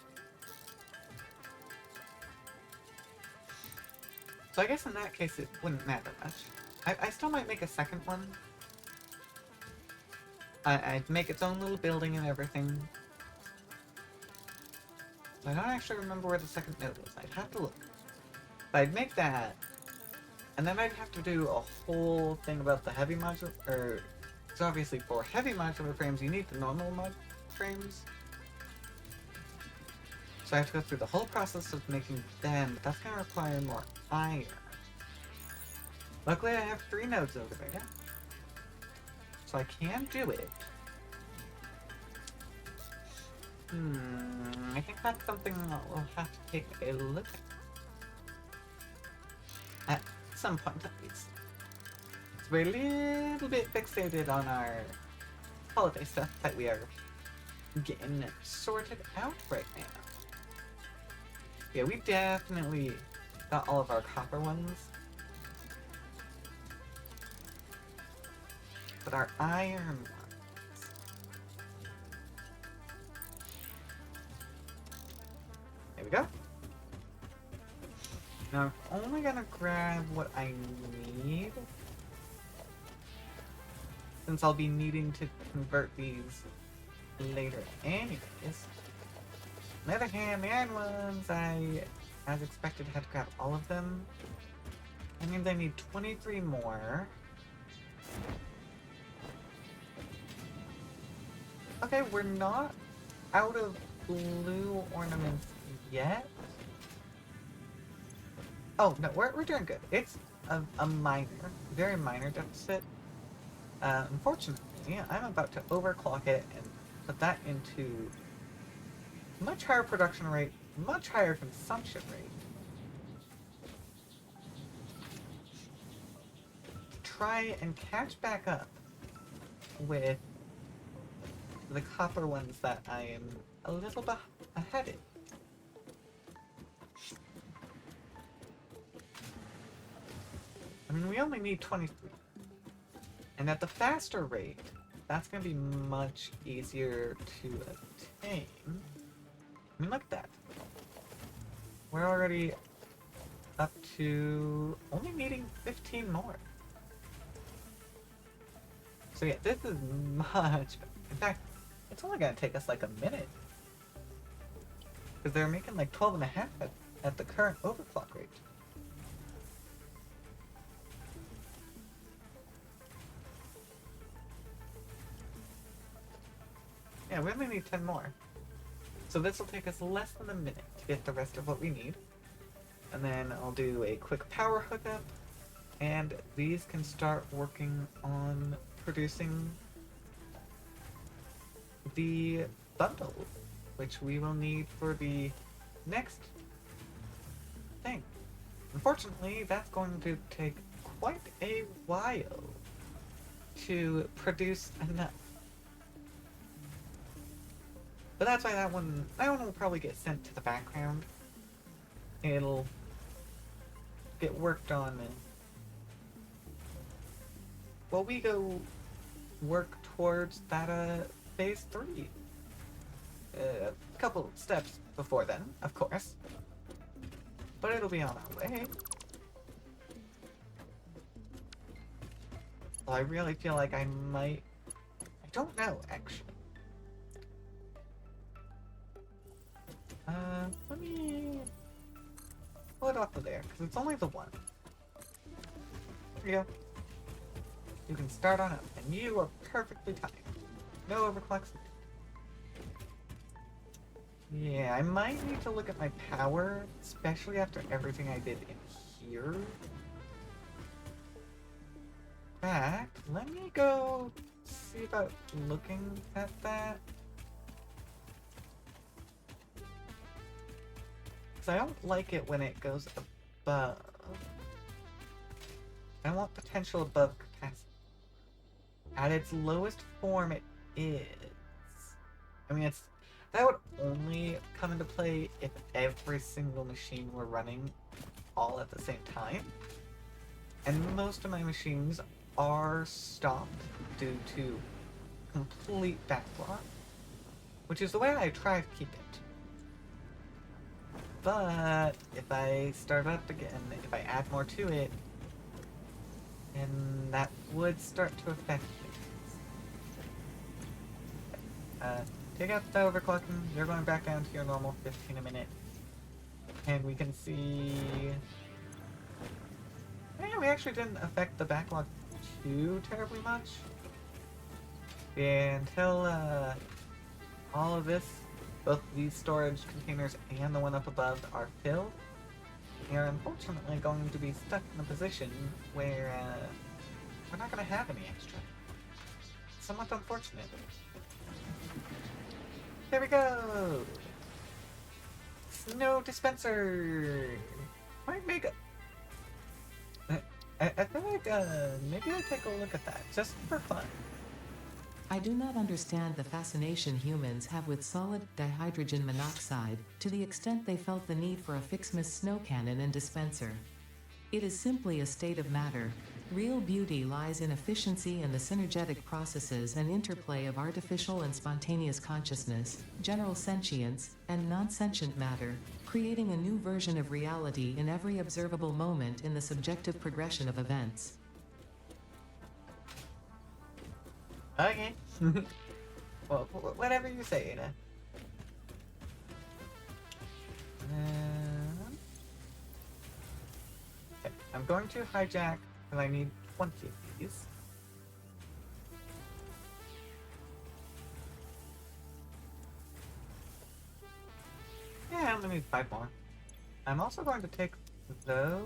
So I guess in that case it wouldn't matter much. I still might make a second one. I'd make its own little building and everything. I don't actually remember where the second node was. I'd have to look. But I'd make that, and then I'd have to do a whole thing about the heavy modular, because obviously for heavy modular frames you need the normal mod frames. So I have to go through the whole process of making them, but that's going to require more iron. Luckily I have 3 nodes over there, so I can do it. I think that's something that we'll have to take a look at some point at least. So we're a little bit fixated on our holiday stuff that we are getting sorted out right now. Yeah, we definitely got all of our copper ones. But our iron ones... There we go. Now I'm only gonna grab what I need. since I'll be needing to convert these later anyways. On the other hand, the iron ones, I, as expected, had to grab all of them. That means I need 23 more. Okay, we're not out of blue ornaments yet. Oh, no, we're doing good. It's a minor, very minor deficit. Unfortunately, I'm about to overclock it and put that into much higher production rate, much higher consumption rate. Try and catch back up with the copper ones that I am a little bit ahead in. I mean, we only need 23. And at the faster rate, that's going to be much easier to obtain. I mean, look at that. We're already up to only needing 15 more. So yeah, this is much... In fact, it's only going to take us like a minute. Because they're making like 12 and a half at the current overclock rate. Yeah, we only need 10 more. So this will take us less than a minute to get the rest of what we need. And then I'll do a quick power hookup. And these can start working on producing the bundle, which we will need for the next thing. Unfortunately, that's going to take quite a while to produce enough. But that's why that one will probably get sent to the background. It'll get worked on while we go work towards that phase 3. A couple steps before then, of course. But it'll be on our way. Well, I really feel like I might... I don't know, actually. Let me pull it off of there, because it's only the one. There you go. You can start on up, and you are perfectly timed. No overclocks. Yeah, I might need to look at my power, especially after everything I did in here. In fact, let me go see about looking at that. Because I don't like it when it goes above. I want potential above capacity. At its lowest form, it is. I mean, that would only come into play if every single machine were running all at the same time. And most of my machines are stopped due to complete backlog, which is the way I try to keep it. But if I start up again, if I add more to it, then that would start to affect things. Take out the overclocking, you're going back down to your normal 15 a minute. And we can see... Yeah, we actually didn't affect the backlog too terribly much. Until all of this, both these storage containers and the one up above, are filled, we are unfortunately going to be stuck in a position where we're not going to have any extra. Somewhat unfortunate. There we go! Snow dispenser! Might make a... I feel like maybe I'll take a look at that, just for fun. I do not understand the fascination humans have with solid dihydrogen monoxide to the extent they felt the need for a Ficsmas snow cannon and dispenser. It is simply a state of matter. Real beauty lies in efficiency and the synergetic processes and interplay of artificial and spontaneous consciousness, general sentience, and non-sentient matter, creating a new version of reality in every observable moment in the subjective progression of events. Okay. Well, whatever you say, Ada. Okay, I'm going to hijack, and I need 20 of these. Yeah, I only need 5 more. I'm also going to take those,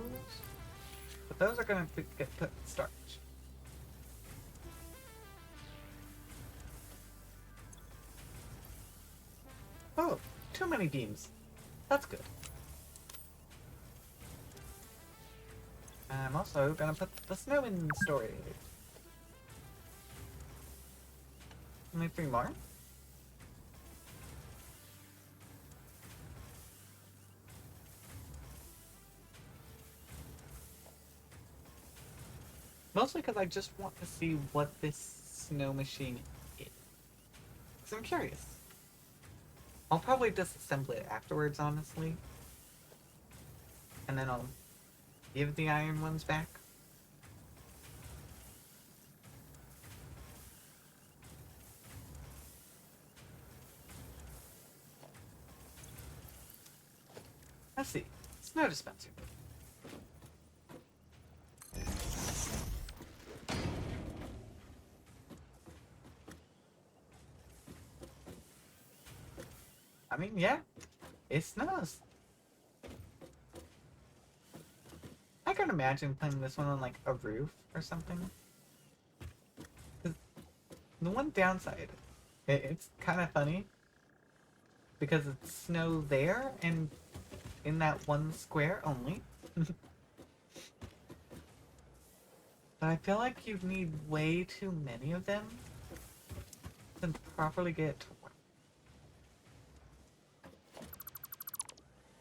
but those are going to get put in storage. Oh, too many beams. That's good. I'm also gonna put the snow in storage. Only 3 more. Mostly because I just want to see what this snow machine is. Because I'm curious. I'll probably disassemble it afterwards, honestly. And then I'll give the iron ones back. Let's see. Snow dispenser. I mean, yeah. It snows. I can imagine putting this one on, like, a roof or something. 'Cause the one downside, it's kind of funny. Because it's snow there, and in that one square only. But I feel like you need way too many of them to properly get it to work.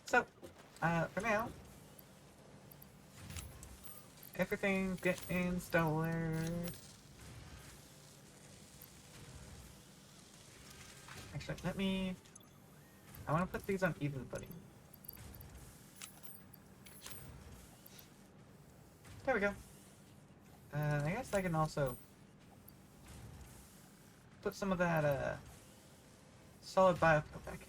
So, for now, everything get installed. Actually, I want to put these on even footing. There we go. I guess I can also put some of that, solid biofuel back in.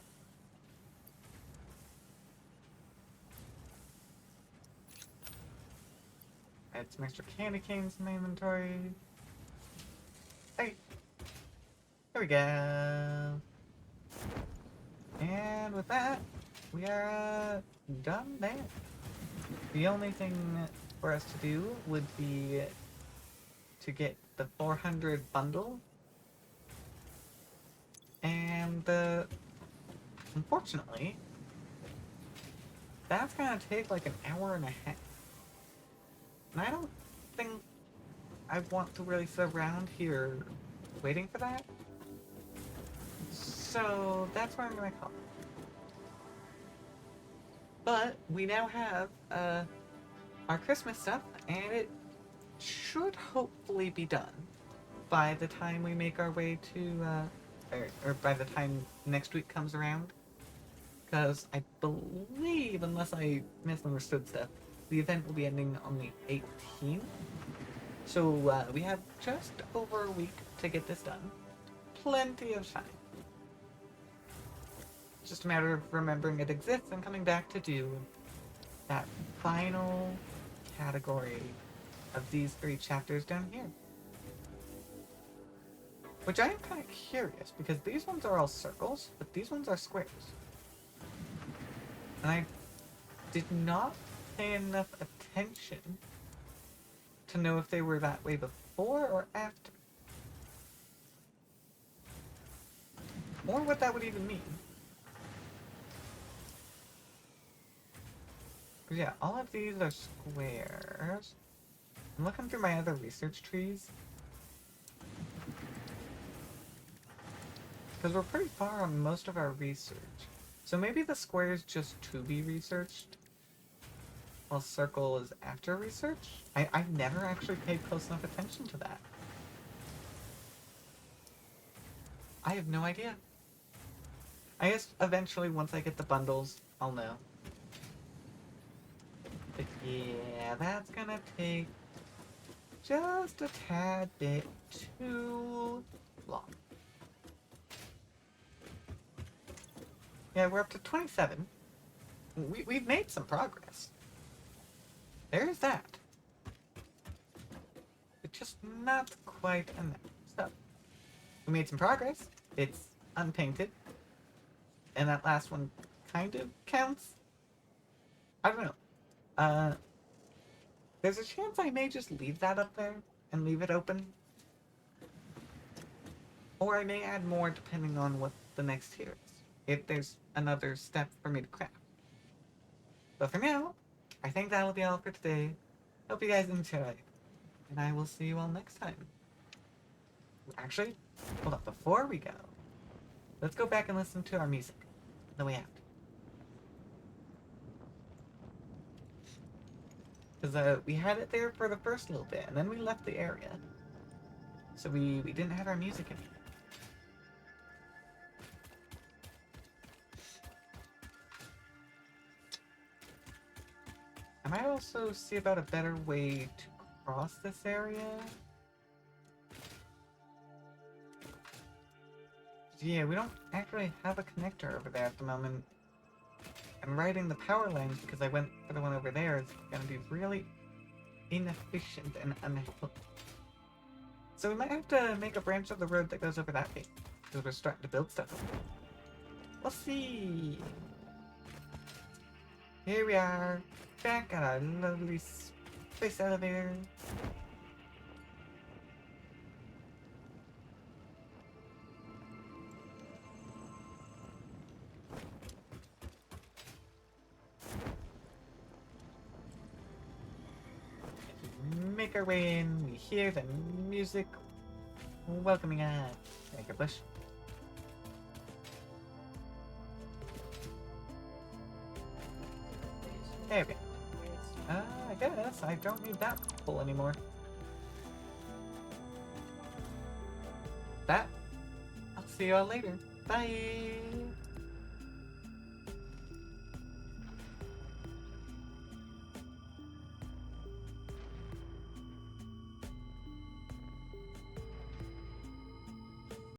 Add some extra candy canes in my inventory. Hey! There we go. And with that, we are done there. The only thing for us to do would be to get the 400 bundle. And unfortunately, that's gonna take like an hour and a half. And I don't think I want to really sit around here waiting for that. So that's where I'm gonna call it. But we now have our Christmas stuff, and it should hopefully be done by the time we make our way to, or by the time next week comes around. Because I believe, unless I misunderstood stuff, the event will be ending on the 18th. So we have just over a week to get this done. Plenty of time. It's just a matter of remembering it exists and coming back to do that final category of these 3 chapters down here. Which I am kind of curious, because these ones are all circles, but these ones are squares. And I did not pay enough attention to know if they were that way before or after. Or what that would even mean. Because yeah, all of these are squares. I'm looking through my other research trees. Because we're pretty far on most of our research. So maybe the square is just to be researched, while circle is after research? I've never actually paid close enough attention to that. I have no idea. I guess eventually, once I get the bundles, I'll know. But yeah, that's gonna take just a tad bit too long. Yeah, we're up to 27. We've made some progress. There's that. But just not quite enough. So, we made some progress. It's unpainted. And that last one kind of counts. I don't know. There's a chance I may just leave that up there and leave it open. Or I may add more depending on what the next tier is. If there's another step for me to craft. But for now, I think that'll be all for today. Hope you guys enjoy. And I will see you all next time. Actually, hold up, before we go, let's go back and listen to our music on the way out. Because we had it there for the first little bit, and then we left the area. So we didn't have our music anymore. I might also see about a better way to cross this area. Yeah, we don't actually have a connector over there at the moment. And riding the power lines because I went for the one over there is going to be really inefficient and unhelpful. So we might have to make a branch of the road that goes over that way. Because we're starting to build stuff. We'll see. Here we are. Back at our lovely space elevator. Make our way in, we hear the music welcoming us. Make a bush. There we go. I guess I don't need that pull anymore. That, I'll see you all later. Bye!